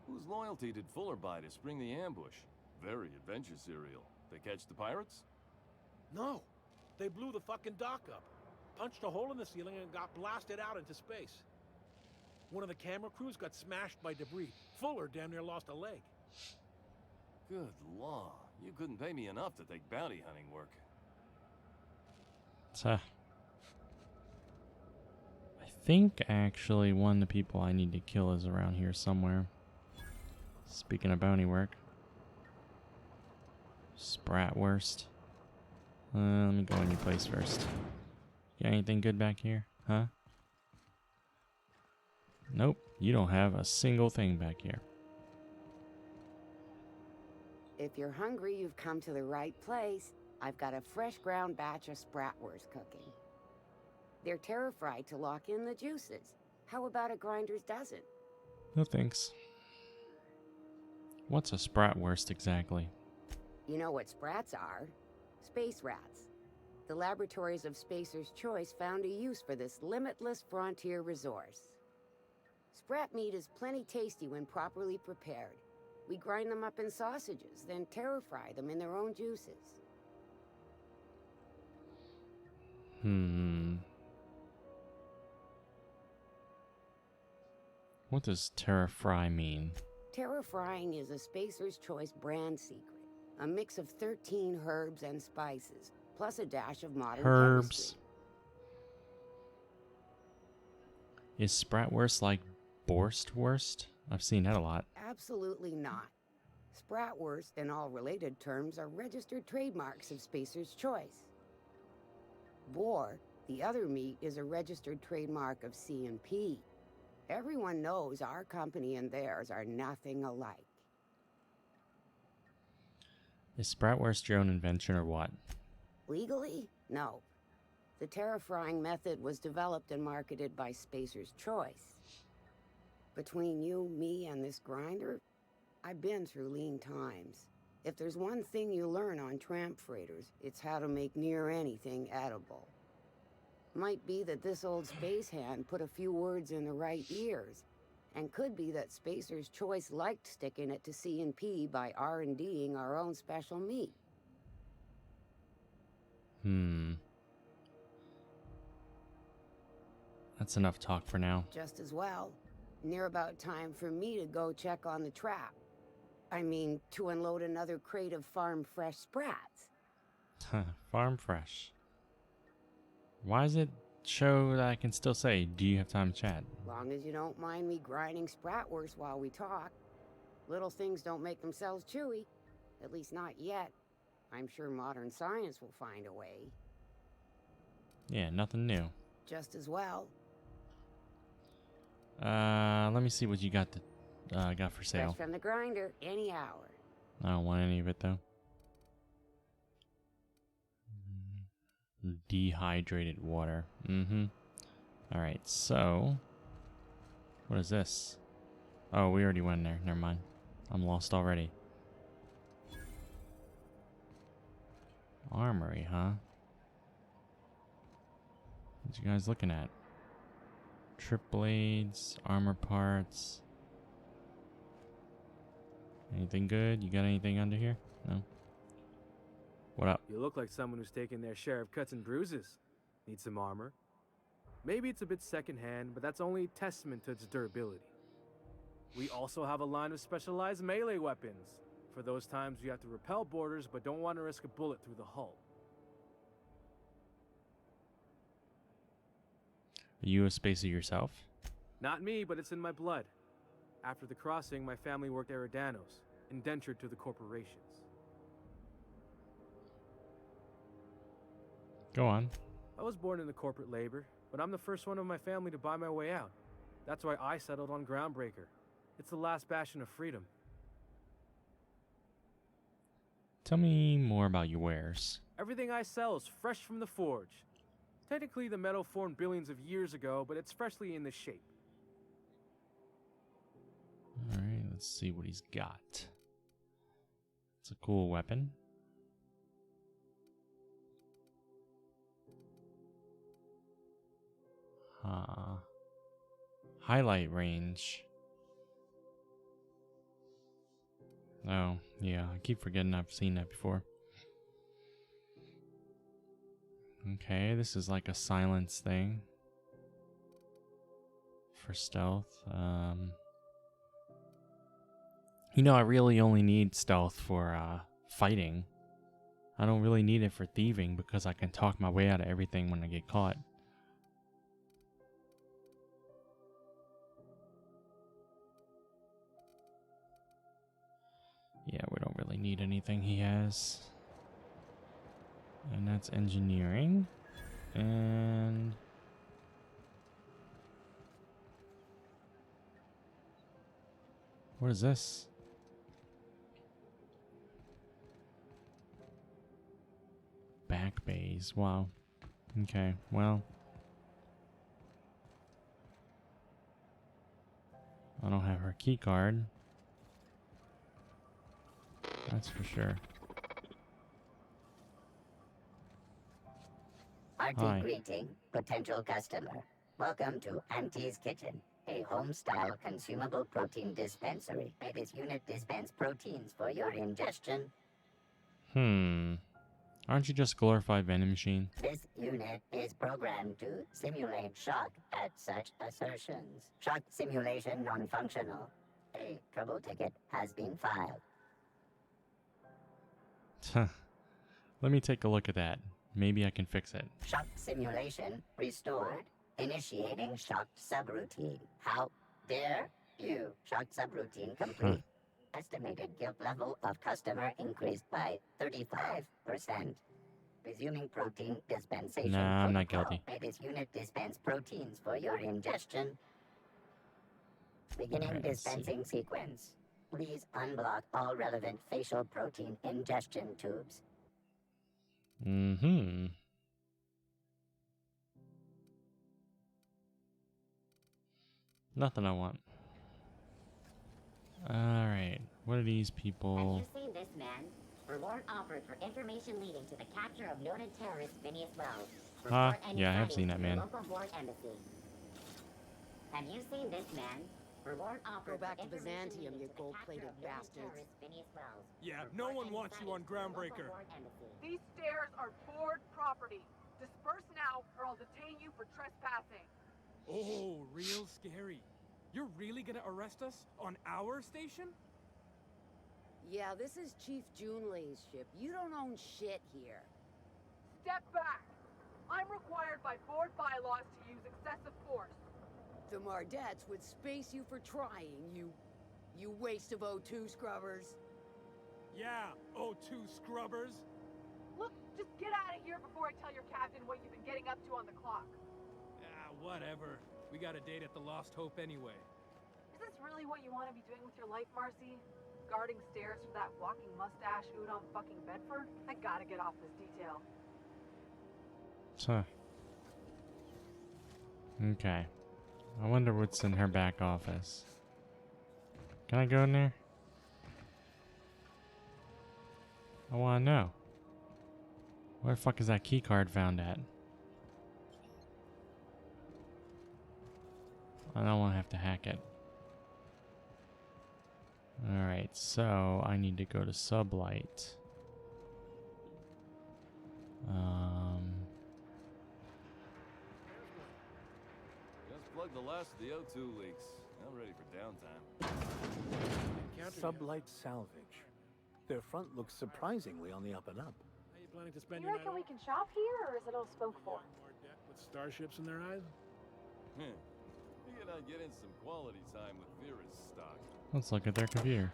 Whose loyalty did Fuller buy to spring the ambush? Very adventure serial. They catch the pirates? No. They blew the fucking dock up, punched a hole in the ceiling, and got blasted out into space. One of the camera crews got smashed by debris. Fuller damn near lost a leg. Good law. You couldn't pay me enough to take bounty hunting work. I think actually one of the people I need to kill is around here somewhere. Speaking of bounty work. Spratwurst. Let me go in your place first. Got anything good back here? Huh? Nope. You don't have a single thing back here. If you're hungry, you've come to the right place. I've got a fresh ground batch of spratwurst cooking. They're terra-fried to lock in the juices. How about a grinder's dozen? No thanks. What's a spratwurst exactly? You know what sprats are? Space rats. The laboratories of Spacer's Choice found a use for this limitless frontier resource. Sprat meat is plenty tasty when properly prepared. We grind them up in sausages, then terra-fry them in their own juices. What does terra-fry mean? Terra-frying is a Spacer's Choice brand secret. A mix of 13 herbs and spices, plus a dash of modern Herbs. chemistry. Is spratwurst like borstwurst? I've seen that a lot. Absolutely not. Spratwurst and all related terms are registered trademarks of Spacer's Choice. Boar, the other meat, is a registered trademark of C&P. Everyone knows our company and theirs are nothing alike. Is spratwurst your own invention or what? Legally? No. The terra-frying method was developed and marketed by Spacer's Choice. Between you, me, and this grinder, I've been through lean times. If there's one thing you learn on tramp freighters, it's how to make near anything edible. Might be that this old space hand put a few words in the right ears, and could be that Spacer's Choice liked sticking it to C&P by R&Ding our own special meat. That's enough talk for now. Just as well. Near about time for me to go check on the trap. I mean, to unload another crate of farm-fresh sprats. Farm fresh. Why does it show that I can still say, do you have time to chat? Long as you don't mind me grinding spratwurst while we talk. Little things don't make themselves chewy. At least not yet. I'm sure modern science will find a way. Yeah, nothing new. Just as well. Let me see what you got for sale. Fresh from the grinder, any hour. I don't want any of it though. Dehydrated water. Alright, so what is this? Oh, we already went there. Never mind. I'm lost already. Armory, huh? What you guys looking at? Trip blades, armor parts. Anything good? You got anything under here? No? What up? You look like someone who's taken their share of cuts and bruises. Need some armor? Maybe it's a bit secondhand, but that's only a testament to its durability. We also have a line of specialized melee weapons, for those times you have to repel boarders but don't want to risk a bullet through the hull. Are you a spacer yourself? Not me, but it's in my blood. After the crossing, my family worked Eridanos, indentured to the corporations. Go on. I was born into corporate labor, but I'm the first one of my family to buy my way out. That's why I settled on Groundbreaker. It's the last bastion of freedom. Tell me more about your wares. Everything I sell is fresh from the forge. Technically, the metal formed billions of years ago, but it's freshly in this shape. Alright, let's see what he's got. It's a cool weapon. Highlight range. Oh, yeah, I keep forgetting I've seen that before. Okay, this is like a silence thing for stealth. You know, I really only need stealth for fighting. I don't really need it for thieving because I can talk my way out of everything when I get caught. Yeah, we don't really need anything he has. And that's engineering. And what is this? Back bays. Wow. Okay, well. I don't have her key card. That's for sure. Hearty greeting, potential customer. Welcome to Auntie's Kitchen, a home-style consumable protein dispensary. May this unit dispense proteins for your ingestion. Aren't you just a glorified vending machine? This unit is programmed to simulate shock at such assertions. Shock simulation non-functional. A trouble ticket has been filed. Let me take a look at that. Maybe I can fix it. Shock simulation restored. Initiating shock subroutine. How dare you? Shock subroutine complete. Estimated guilt level of customer increased by 35%. Resuming protein dispensation. Nah, I'm not guilty. May this unit dispense proteins for your ingestion. Beginning dispensing sequence. Please unblock all relevant facial protein ingestion tubes. Nothing I want. Alright, what are these people? Have you seen this man? Reward offered for information leading to the capture of noted terrorist Phineas Wells. Yeah, I have seen that man. Local board embassy. Have you seen this man? Reward offered. Go back to Byzantium, you gold-plated bastards. Yeah, no one wants you on Groundbreaker. These stairs are board property. Disperse now, or I'll detain you for trespassing. Oh, real scary. You're really gonna arrest us on our station? Yeah, this is Chief Junlei's ship. You don't own shit here. Step back. I'm required by board bylaws to use excessive force. The Mardettes would space you for trying, you waste of O2 scrubbers. Yeah, O2 scrubbers. Look, just get out of here before I tell your captain what you've been getting up to on the clock. Whatever. We got a date at the Lost Hope anyway. Is this really what you want to be doing with your life, Marcy? Guarding stairs for that walking mustache Udon fucking Bedford? I gotta get off this detail. Okay. I wonder what's in her back office. Can I go in there? I want to know. Where the fuck is that key card found at? I don't want to have to hack it. Alright, so I need to go to Sublight. Just plugged the last of the O2 leaks. I'm ready for downtime. Sublight salvage. Their front looks surprisingly on the up and up. Are you planning to spend You your reckon night we can shop here, or is it all spoke for? with starships in their eyes? You and I get in some quality time with Vera's stock. Let's look at their computer.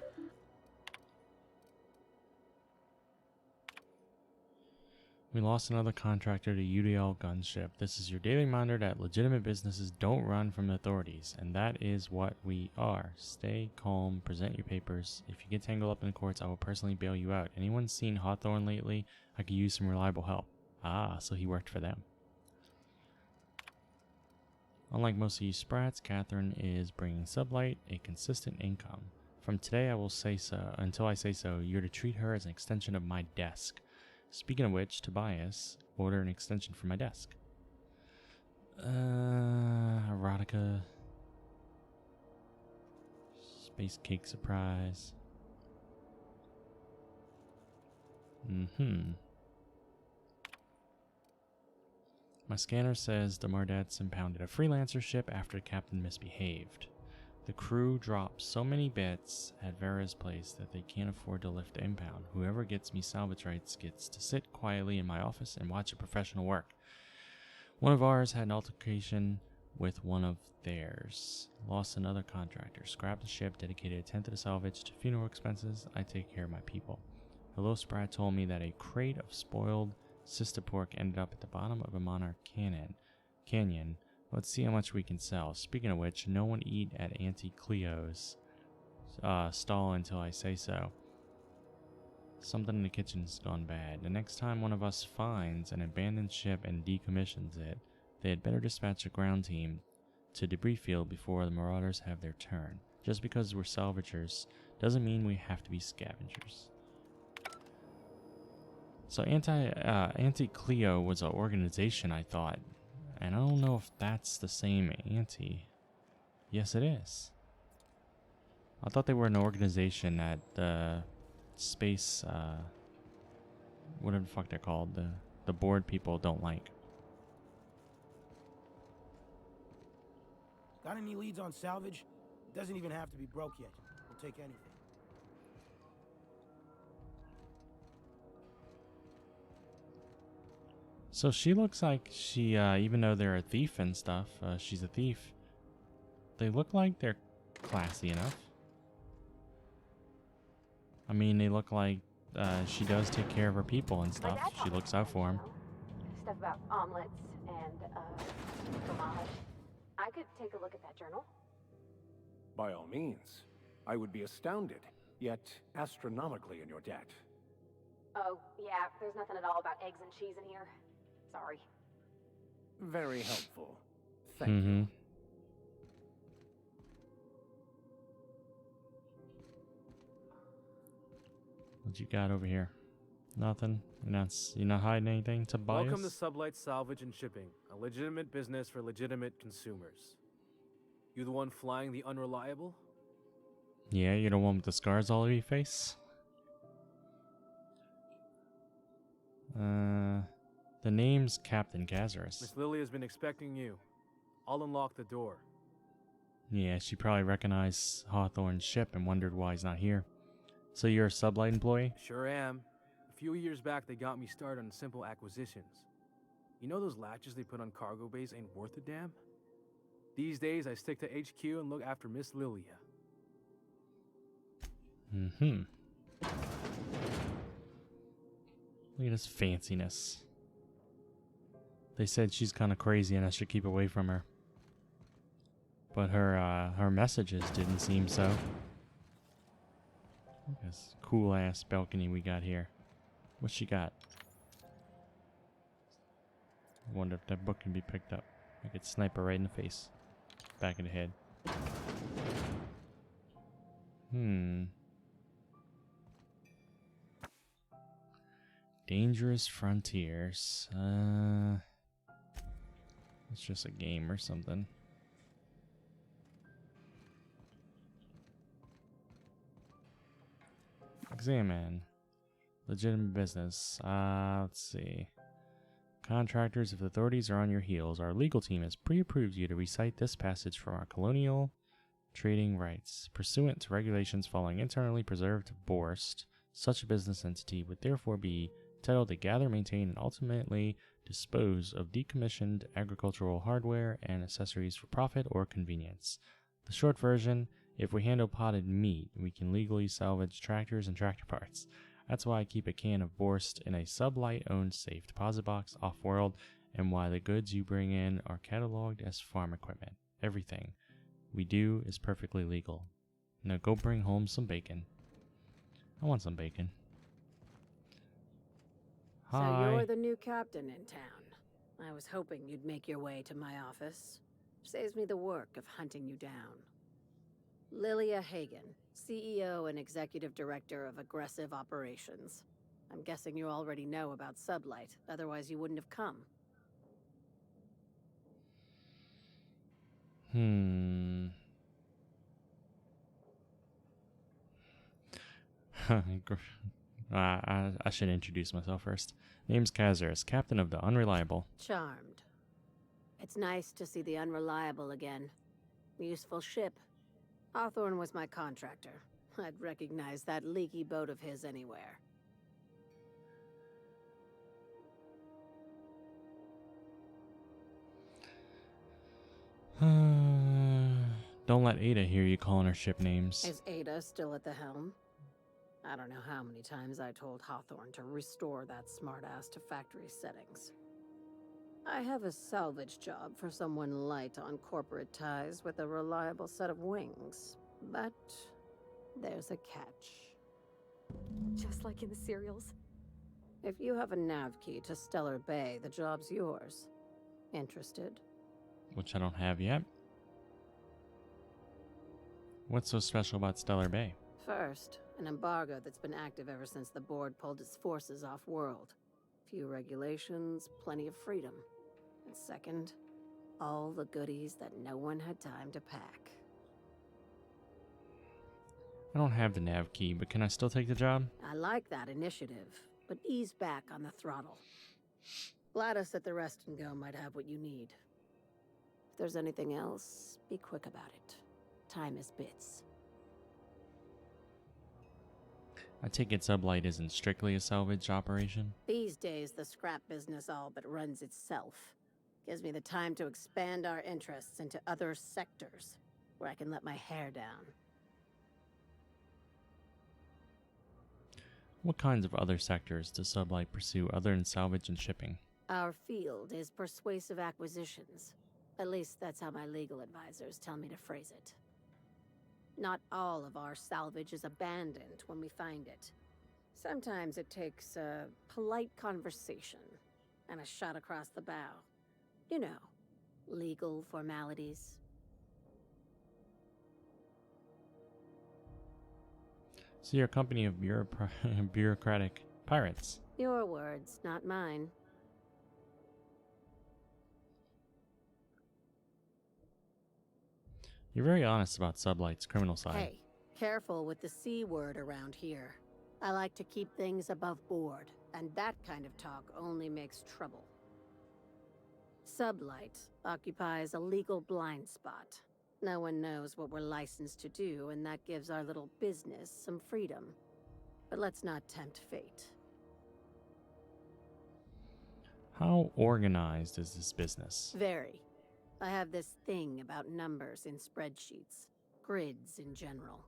We lost another contractor to UDL gunship. This is your daily reminder that legitimate businesses don't run from authorities, and that is what we are. Stay calm, present your papers. If you get tangled up in the courts, I will personally bail you out. Anyone seen Hawthorne lately? I could use some reliable help. Ah, so he worked for them. Unlike most of you sprats, Catherine is bringing Sublight a consistent income. From today, I will say so. Until I say so, you're to treat her as an extension of my desk. Speaking of which, Tobias, order an extension for my desk. Erotica. Space cake surprise. My scanner says the Mardettes impounded a freelancer ship after the captain misbehaved. The crew dropped so many bits at Vera's place that they can't afford to lift the impound. Whoever gets me salvage rights gets to sit quietly in my office and watch a professional work. One of ours had an altercation with one of theirs. Lost another contractor. Scrapped the ship, dedicated a tenth of the salvage to funeral expenses. I take care of my people. Hello Sprat told me that a crate of spoiled sister pork ended up at the bottom of a Monarch canyon. Let's see how much we can sell. Speaking of which, no one eat at Auntie Cleo's stall until I say so. Something in the kitchen's gone bad. The next time one of us finds an abandoned ship and decommissions it, they had better dispatch a ground team to debris field before the marauders have their turn. Just because we're salvagers doesn't mean we have to be scavengers. So Auntie Cleo was an organization, I thought. And I don't know if that's the same Auntie. Yes, it is. I thought they were an organization that the space, whatever the fuck they're called, the board people don't like. Got any leads on salvage? It doesn't even have to be broke yet. We'll take anything. So she looks like she, even though they're a thief and stuff, she's a thief. They look like they're classy enough. I mean, they look like she does take care of her people and stuff. She looks out for them. Stuff about omelets and fromage. I could take a look at that journal. By all means. I would be astounded, yet astronomically in your debt. Oh, yeah, there's nothing at all about eggs and cheese in here. Sorry. Very helpful. Thank you. What you got over here? Nothing? You're not hiding anything to buy Welcome us? to Sublight Salvage and Shipping, a legitimate business for legitimate consumers. You the one flying the unreliable? Yeah, you're the one with the scars all over your face? The name's Captain Gazaris. Miss Lily has been expecting you. I'll unlock the door. Yeah, she probably recognized Hawthorne's ship and wondered why he's not here. So you're a Sublight employee? Sure am. A few years back, they got me started on simple acquisitions. You know those latches they put on cargo bays ain't worth a damn? These days, I stick to HQ and look after Miss Lilia. Mm-hmm. Look at this fanciness. They said she's kind of crazy and I should keep away from her. But her messages didn't seem so. Look at this cool ass balcony we got here. What she got? I wonder if that book can be picked up. I could snipe her right in the face. Back of the head. Dangerous Frontiers. It's just a game or something. Examine. Legitimate business. Let's see. Contractors, if the authorities are on your heels, our legal team has pre-approved you to recite this passage from our colonial trading rights. Pursuant to regulations following internally preserved Borst, such a business entity would therefore be entitled to gather, maintain, and ultimately dispose of decommissioned agricultural hardware and accessories for profit or convenience. The short version, if we handle potted meat, we can legally salvage tractors and tractor parts. That's why I keep a can of Borst in a Sublight-owned safe deposit box off-world, and why the goods you bring in are cataloged as farm equipment. Everything we do is perfectly legal. Now go bring home some bacon. I want some bacon. Hi. So you're the new captain in town. I was hoping you'd make your way to my office. Saves me the work of hunting you down. Lilia Hagen, CEO and Executive Director of Aggressive Operations. I'm guessing you already know about Sublight, otherwise you wouldn't have come. I should introduce myself first. Name's Kazaris, Captain of the Unreliable. Charmed. It's nice to see the Unreliable again. Useful ship. Hawthorne was my contractor. I'd recognize that leaky boat of his anywhere. Don't let Ada hear you calling her ship names. Is Ada still at the helm? I don't know how many times I told Hawthorne to restore that smartass to factory settings. I have a salvage job for someone light on corporate ties with a reliable set of wings, but there's a catch. Just like in the serials. If you have a nav key to Stellar Bay, the job's yours. Interested? Which I don't have yet. What's so special about Stellar Bay? First, an embargo that's been active ever since the board pulled its forces off-world. Few regulations, plenty of freedom. And second, all the goodies that no one had time to pack. I don't have the nav key, but can I still take the job? I like that initiative, but ease back on the throttle. Gladys at the Rest and Go might have what you need. If there's anything else, be quick about it. Time is bits. I take it Sublight isn't strictly a salvage operation? These days, the scrap business all but runs itself. Gives me the time to expand our interests into other sectors, where I can let my hair down. What kinds of other sectors does Sublight pursue other than salvage and shipping? Our field is persuasive acquisitions. At least that's how my legal advisors tell me to phrase it. Not all of our salvage is abandoned when we find it. Sometimes it takes a polite conversation and a shot across the bow. You know, legal formalities. So you're a company of bureaucratic pirates. Your words, not mine. You're very honest about Sublight's criminal side. Hey, careful with the C word around here. I like to keep things above board, and that kind of talk only makes trouble. Sublight occupies a legal blind spot. No one knows what we're licensed to do, and that gives our little business some freedom. But let's not tempt fate. How organized is this business? Very. I have this thing about numbers in spreadsheets, grids in general.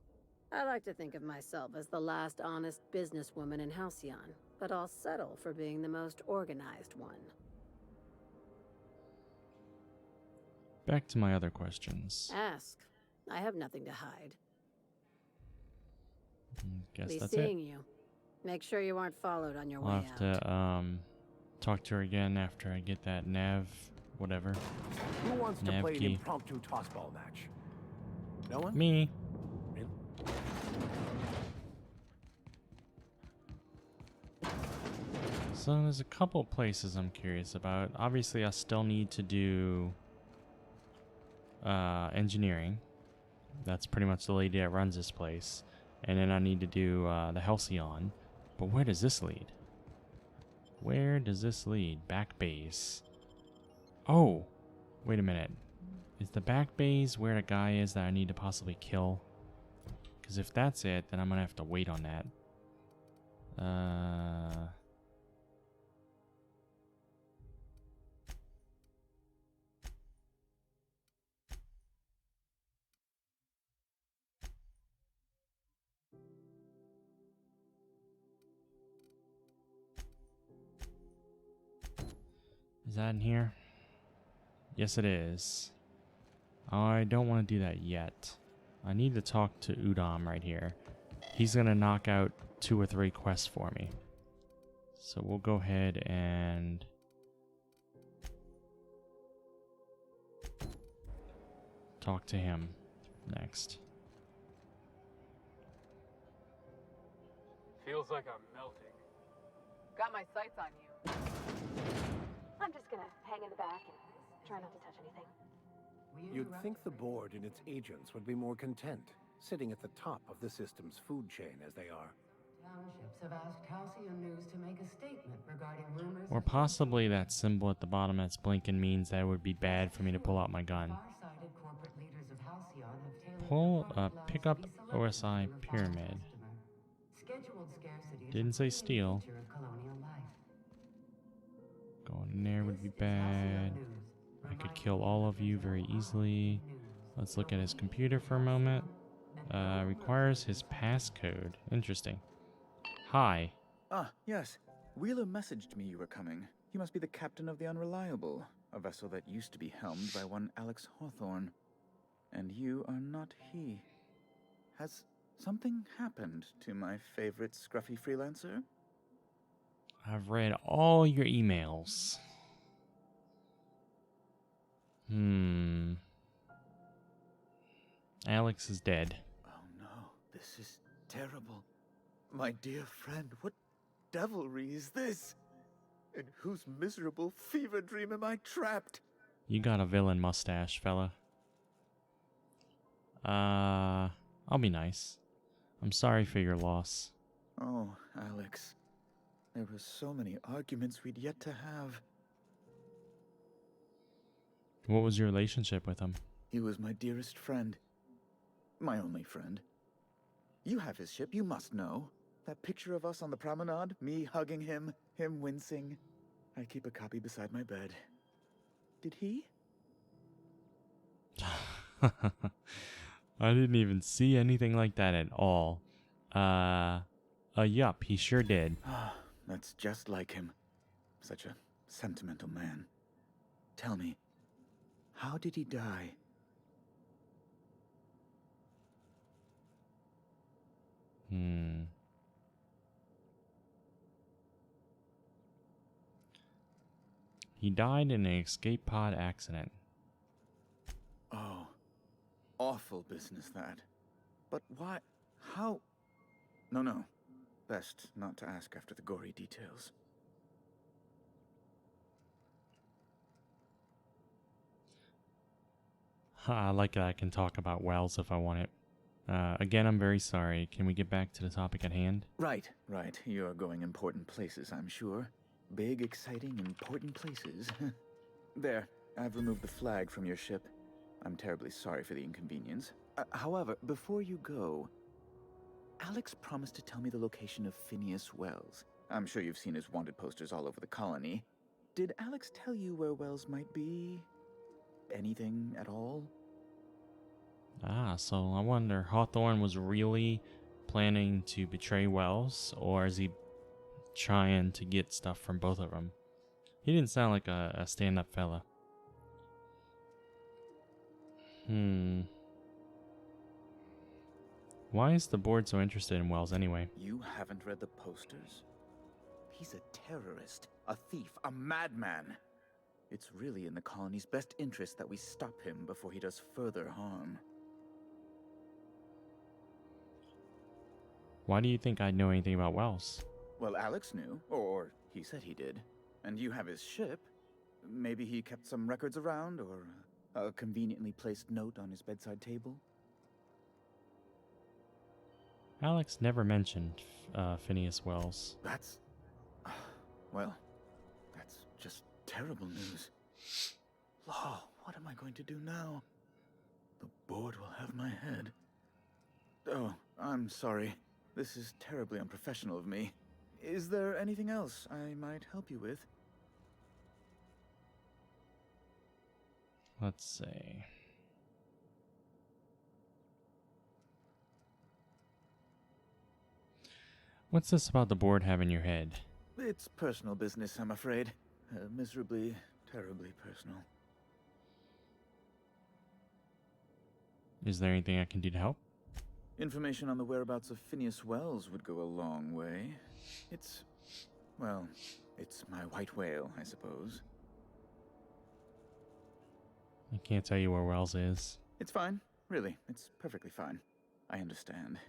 I like to think of myself as the last honest businesswoman in Halcyon, but I'll settle for being the most organized one. Back to my other questions. Ask. I have nothing to hide. Guess Be that's seeing it. you. Make sure you aren't followed on your I'll way have out. to talk to her again after I get that nav, whatever. Who wants to Nav play key. an impromptu tossball match? No one? Me. Really? So there's a couple places I'm curious about. Obviously, I still need to do engineering. That's pretty much the lady that runs this place. And then I need to do the Halcyon. But where does this lead? Where does this lead? Back base. Oh, wait a minute. Is the back base where the guy is that I need to possibly kill? Because if that's it, then I'm going to have to wait on that. Is that in here? Yes, it is. I don't want to do that yet. I need to talk to Udom right here. He's going to knock out 2 or 3 quests for me. So we'll go ahead and talk to him next. Feels like I'm melting. Got my sights on you. I'm just gonna hang in the back and try not to touch anything. You'd think the board and its agents would be more content, sitting at the top of the system's food chain as they are. Townships have asked Halcyon News to make a statement regarding rumors Or possibly that symbol at the bottom that's blinking means that it would be bad for me to pull out my gun. Pick up OSI pyramid. Didn't say steal. Going in there would be bad. I could kill all of you very easily. Let's look at his computer for a moment. Requires his passcode. Interesting. Hi. Ah, yes. Wheeler messaged me you were coming. You must be the captain of the Unreliable, a vessel that used to be helmed by one Alex Hawthorne. And you are not he. Has something happened to my favorite scruffy freelancer? I've read all your emails. Alex is dead. Oh no, this is terrible. My dear friend, what devilry is this? In whose miserable fever dream am I trapped? You got a villain mustache, fella. I'll be nice. I'm sorry for your loss. Oh, Alex. There were so many arguments we'd yet to have. What was your relationship with him? He was my dearest friend. My only friend. You have his ship, you must know. That picture of us on the promenade, me hugging him, him wincing. I keep a copy beside my bed. Did he? I didn't even see anything like that at all. Yup, he sure did. That's just like him. Such a sentimental man. Tell me, how did he die? He died in an escape pod accident. Oh, awful business that. But why? How? No. Best not to ask after the gory details. I like that I can talk about Wells if I want it. Again, I'm very sorry. Can we get back to the topic at hand? Right. You're going important places, I'm sure. Big, exciting, important places. There, I've removed the flag from your ship. I'm terribly sorry for the inconvenience. However, before you go, Alex promised to tell me the location of Phineas Wells. I'm sure you've seen his wanted posters all over the colony. Did Alex tell you where Wells might be? Anything at all? So I wonder, Hawthorne was really planning to betray Wells, or is he trying to get stuff from both of them? He didn't sound like a stand-up fella. Why is the board so interested in Wells anyway? You haven't read the posters? He's a terrorist, a thief, a madman. It's really in the colony's best interest that we stop him before he does further harm. Why do you think I'd know anything about Wells? Well, Alex knew, or he said he did. And you have his ship. Maybe he kept some records around, or a conveniently placed note on his bedside table? Alex never mentioned Phineas Wells. That's... well, that's just terrible news. Law, what am I going to do now? The board will have my head. Oh, I'm sorry. This is terribly unprofessional of me. Is there anything else I might help you with? Let's see. What's this about the board having your head? It's personal business, I'm afraid. Miserably, terribly personal. Is there anything I can do to help? Information on the whereabouts of Phineas Wells would go a long way. It's... well, it's my white whale, I suppose. I can't tell you where Wells is. It's fine. Really, it's perfectly fine. I understand.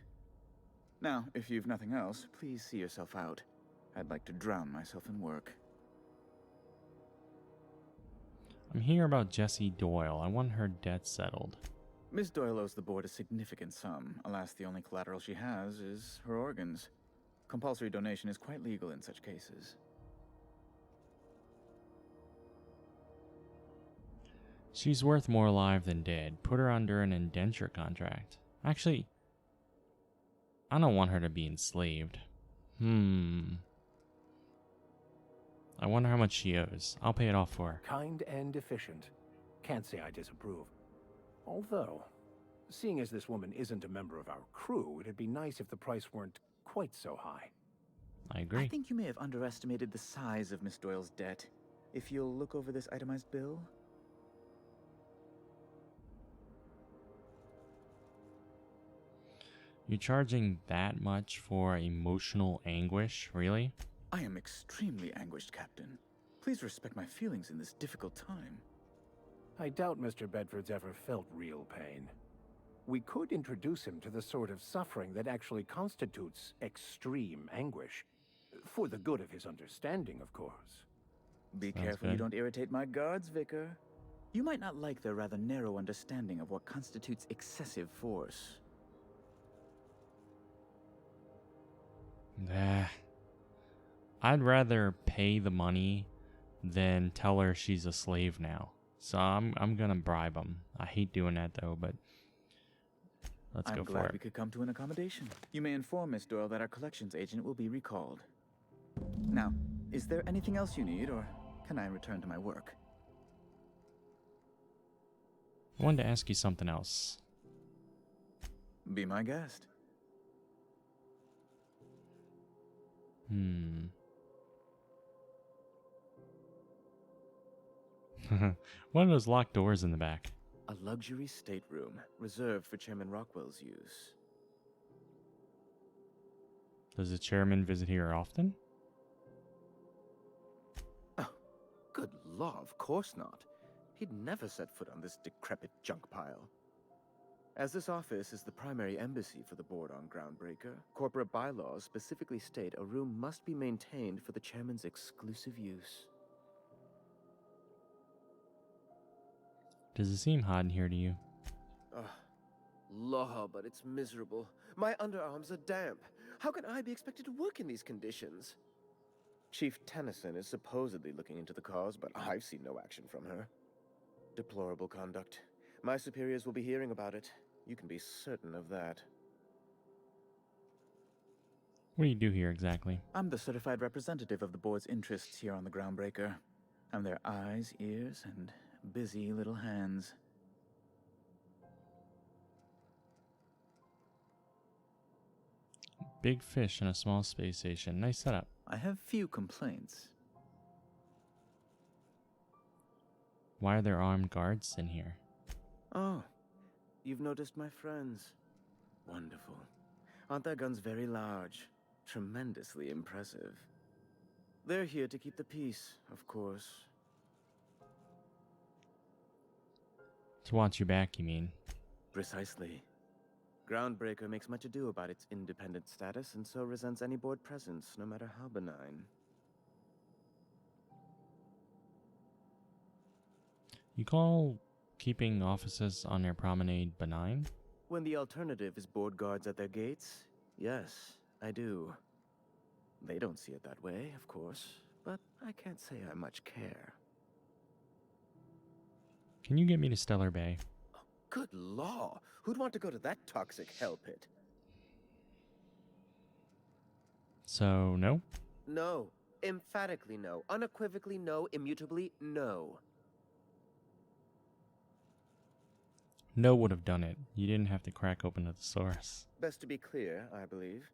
Now, if you've nothing else, please see yourself out. I'd like to drown myself in work. I'm here about Jessie Doyle. I want her debt settled. Miss Doyle owes the board a significant sum. Alas, the only collateral she has is her organs. Compulsory donation is quite legal in such cases. She's worth more alive than dead. Put her under an indenture contract. Actually, I don't want her to be enslaved. I wonder how much she owes. I'll pay it off for her. Kind and efficient. Can't say I disapprove. Although, seeing as this woman isn't a member of our crew, it'd be nice if the price weren't quite so high. I agree. I think you may have underestimated the size of Miss Doyle's debt. If you'll look over this itemized bill. You're charging that much for emotional anguish? Really? I am extremely anguished, Captain. Please respect my feelings in this difficult time. I doubt Mr. Bedford's ever felt real pain. We could introduce him to the sort of suffering that actually constitutes extreme anguish. For the good of his understanding, of course. Be careful you don't irritate my guards, Vicar. You might not like their rather narrow understanding of what constitutes excessive force. I'd rather pay the money than tell her she's a slave now. So I'm gonna bribe them. I hate doing that though, but let's go for it. I'm glad we could come to an accommodation. You may inform Miss Doyle that our collections agent will be recalled. Now, is there anything else you need, or can I return to my work? I wanted to ask you something else. Be my guest. One of those locked doors in the back. A luxury stateroom reserved for Chairman Rockwell's use. Does the chairman visit here often? Oh, good law, of course not. He'd never set foot on this decrepit junk pile. As this office is the primary embassy for the board on Groundbreaker, corporate bylaws specifically state a room must be maintained for the chairman's exclusive use. Does it seem hot in here to you? Law, but it's miserable. My underarms are damp. How can I be expected to work in these conditions? Chief Tennyson is supposedly looking into the cause, but I've seen no action from her. Deplorable conduct. My superiors will be hearing about it. You can be certain of that. What do you do here exactly? I'm the certified representative of the board's interests here on the Groundbreaker. I'm their eyes, ears, and busy little hands. Big fish in a small space station. Nice setup. I have few complaints. Why are there armed guards in here? Oh, you've noticed my friends. Wonderful. Aren't their guns very large? Tremendously impressive. They're here to keep the peace, of course. To watch your back, you mean? Precisely. Groundbreaker makes much ado about its independent status and so resents any board presence, no matter how benign. You call keeping officers on their promenade benign? When the alternative is board guards at their gates, yes, I do. They don't see it that way, of course, but I can't say I much care. Can you get me to Stellar Bay? Good law! Who'd want to go to that toxic hell pit? So, no? No. Emphatically no. Unequivocally no. Immutably no. No would have done it. You didn't have to crack open the source. Best to be clear, I believe.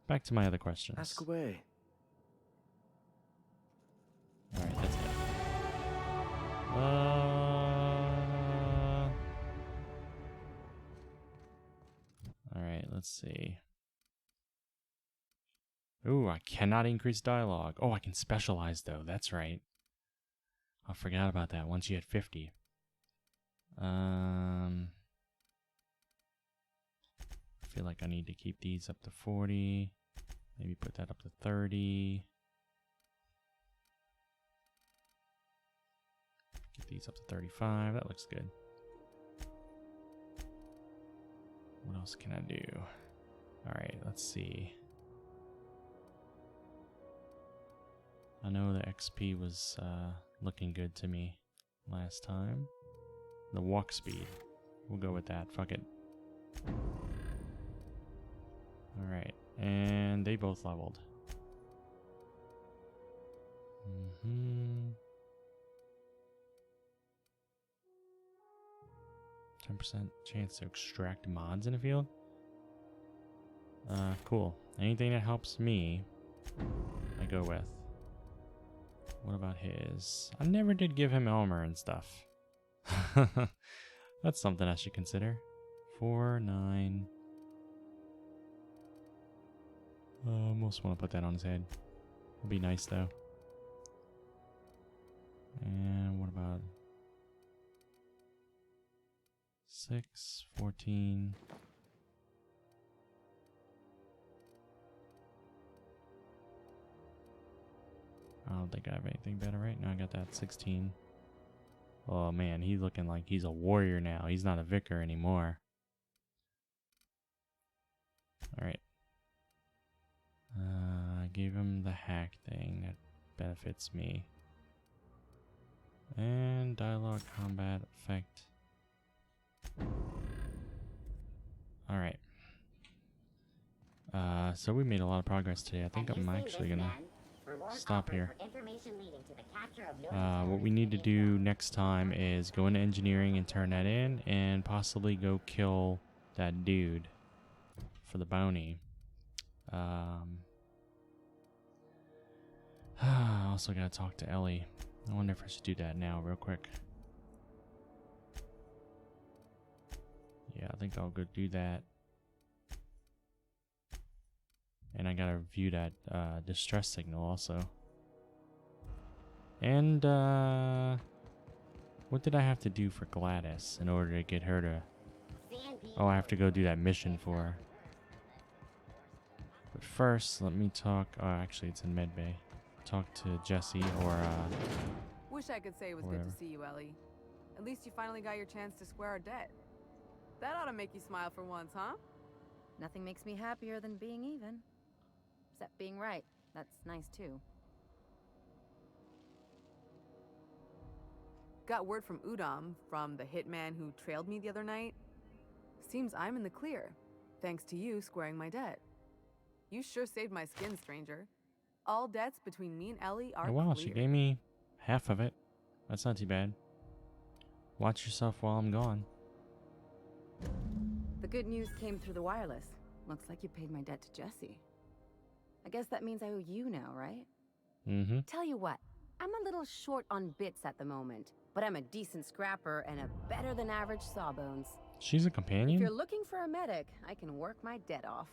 Back to my other questions. Ask away. Alright, that's it. Alright, let's see. Ooh, I cannot increase dialogue. Oh, I can specialize though. That's right. I forgot about that once you hit 50. I feel like I need to keep these up to 40. Maybe put that up to 30. Get these up to 35. That looks good. What else can I do? Alright, let's see. I know the XP was looking good to me. last time. The walk speed. We'll go with that. Fuck it. Alright. And they both leveled. 10% chance to extract mods in a field? Cool. Anything that helps me, I go with. What about his? I never did give him armor and stuff. That's something I should consider. 4, 9. Almost want to put that on his head. It'd be nice though. And what about 6, 14. I don't think I have anything better, right? Now I got that 16. Oh man, he's looking like he's a warrior now. He's not a vicar anymore. Alright. I gave him the hack thing that benefits me. And dialogue combat effect. Alright. So we made a lot of progress today. I think I'm actually gonna stop here. What we need to do next time is go into engineering and turn that in, and possibly go kill that dude for the bounty. I also gotta talk to Ellie. I wonder if I should do that now real quick. Yeah, I think I'll go do that. And I gotta review that distress signal also. And what did I have to do for Gladys in order to get her to... Oh, I have to go do that mission for her. But first, let me talk... Oh, actually, it's in Medbay. Talk to Jesse or... Wish I could say it was whatever. good to see you, Ellie. At least you finally got your chance to square our debt. That ought to make you smile for once, huh? Nothing makes me happier than being even. Except being right. That's nice too. Got word from Udom, from the hitman who trailed me the other night. Seems I'm in the clear, thanks to you squaring my debt. You sure saved my skin, stranger. All debts between me and Ellie are Oh, wow, clear. she gave me half of it. That's not too bad. Watch yourself while I'm gone. The good news came through the wireless. Looks like you paid my debt to Jesse. I guess that means I owe you now, right? Mm-hmm. Tell you what, I'm a little short on bits at the moment, but I'm a decent scrapper and a better than average sawbones. She's a If companion? you're looking for a medic, I can work my debt off.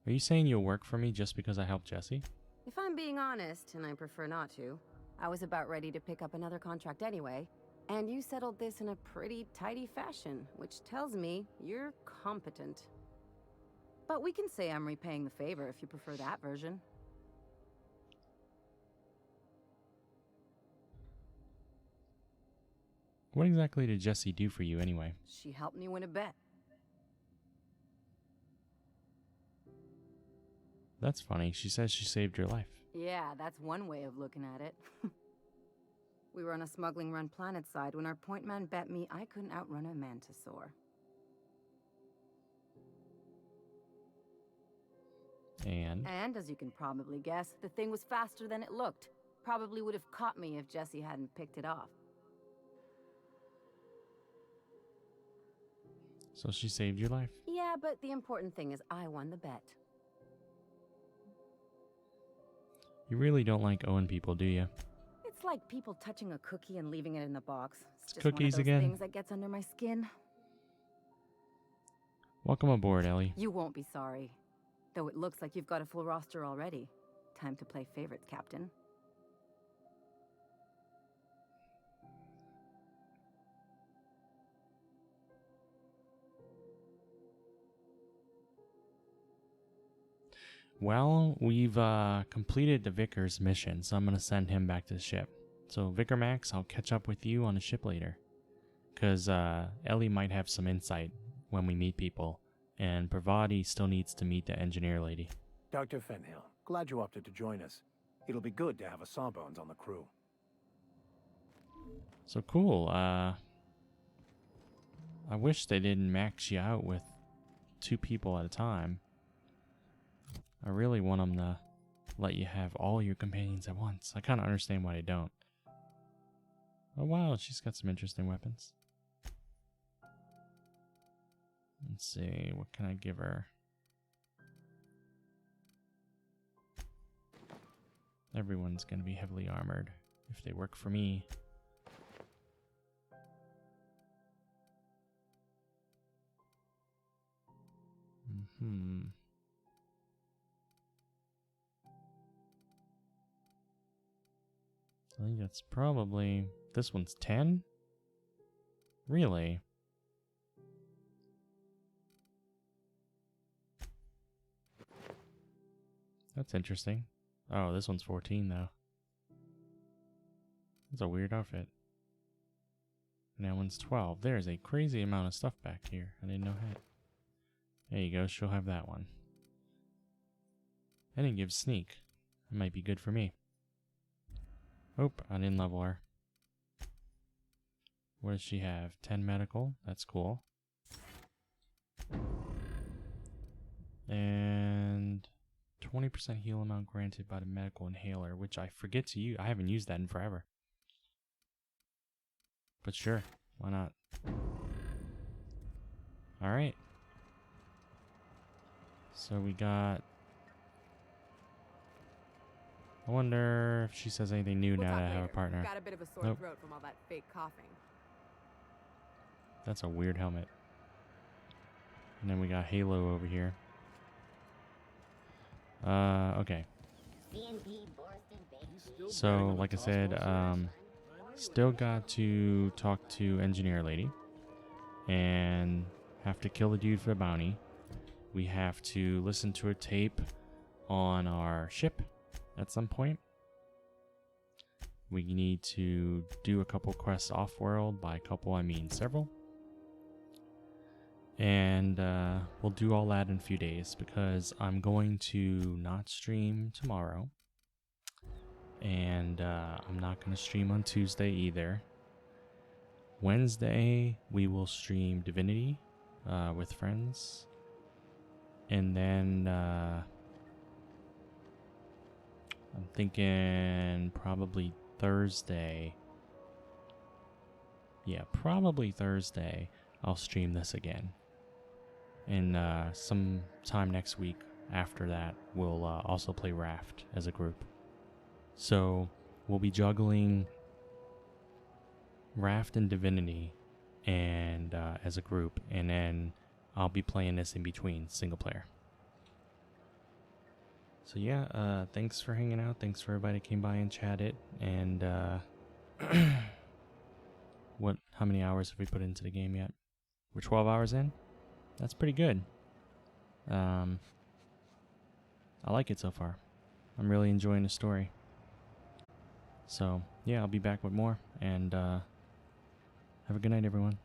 Are you saying you'll work for me just because I helped Jesse? If I'm being honest, and I prefer not to, I was about ready to pick up another contract anyway, and you settled this in a pretty tidy fashion, which tells me you're competent. But we can say I'm repaying the favor if you prefer that version. What exactly did Jesse do for you anyway? She helped me win a bet. That's funny. She says she saved your life. Yeah, that's one way of looking at it. We were on a smuggling run planet side when our point man bet me I couldn't outrun a mantisaur. And as you can probably guess, the thing was faster than it looked. Probably would have caught me if Jesse hadn't picked it off. So she saved your life? Yeah, but the important thing is I won the bet. You really don't like owing people, do you? It's like people touching a cookie and leaving it in the box. It's just cookies one of those again. things that gets under my skin. Welcome aboard, Ellie. You won't be sorry. Though it looks like you've got a full roster already. Time to play favorites, Captain. Well, we've completed the Vicar's mission, so I'm going to send him back to the ship. So, Vicar Max, I'll catch up with you on the ship later. Because Ellie might have some insight when we meet people, and Pravati still needs to meet the engineer lady. Dr. Fenhill, Glad you opted to join us. It'll be good to have a Sawbones on the crew. So cool. I wish they didn't max you out with 2 people at a time. I really want them to let you have all your companions at once. I kind of understand why they don't. Oh wow, she's got some interesting weapons. Let's see, what can I give her? Everyone's going to be heavily armored if they work for me. I think that's probably... This one's 10? Really? That's interesting. Oh, this one's 14 though. That's a weird outfit. And that one's 12. There's a crazy amount of stuff back here I didn't know had. There you go, she'll have that one. And it gives sneak. That might be good for me. Oh, I didn't level her. What does she have? 10 medical. That's cool. And 20% heal amount granted by the medical inhaler, which I forget to use. I haven't used that in forever. But sure, why not? Alright. So we got... I wonder if she says anything new now that I have a partner. Got a bit of a sore Nope. throat from all that fake coughing. That's a weird helmet. And then we got Halo over here. Okay. So, like I said, still got to talk to Engineer Lady. And have to kill the dude for the bounty. We have to listen to a tape on our ship at some point. We need to do a couple quests off-world. By couple, I mean several. And we'll do all that in a few days because I'm going to not stream tomorrow. And I'm not going to stream on Tuesday either. Wednesday, we will stream Divinity with friends. And then I'm thinking probably Thursday. Yeah, probably Thursday I'll stream this again. And some time next week after that, we'll also play Raft as a group. So we'll be juggling Raft and Divinity and as a group, and then I'll be playing this in between, single player. So yeah, thanks for hanging out. Thanks for everybody that came by and chatted. And how many hours have we put into the game yet? We're 12 hours in? That's pretty good. I like it so far. I'm really enjoying the story. So yeah, I'll be back with more. And have a good night, everyone.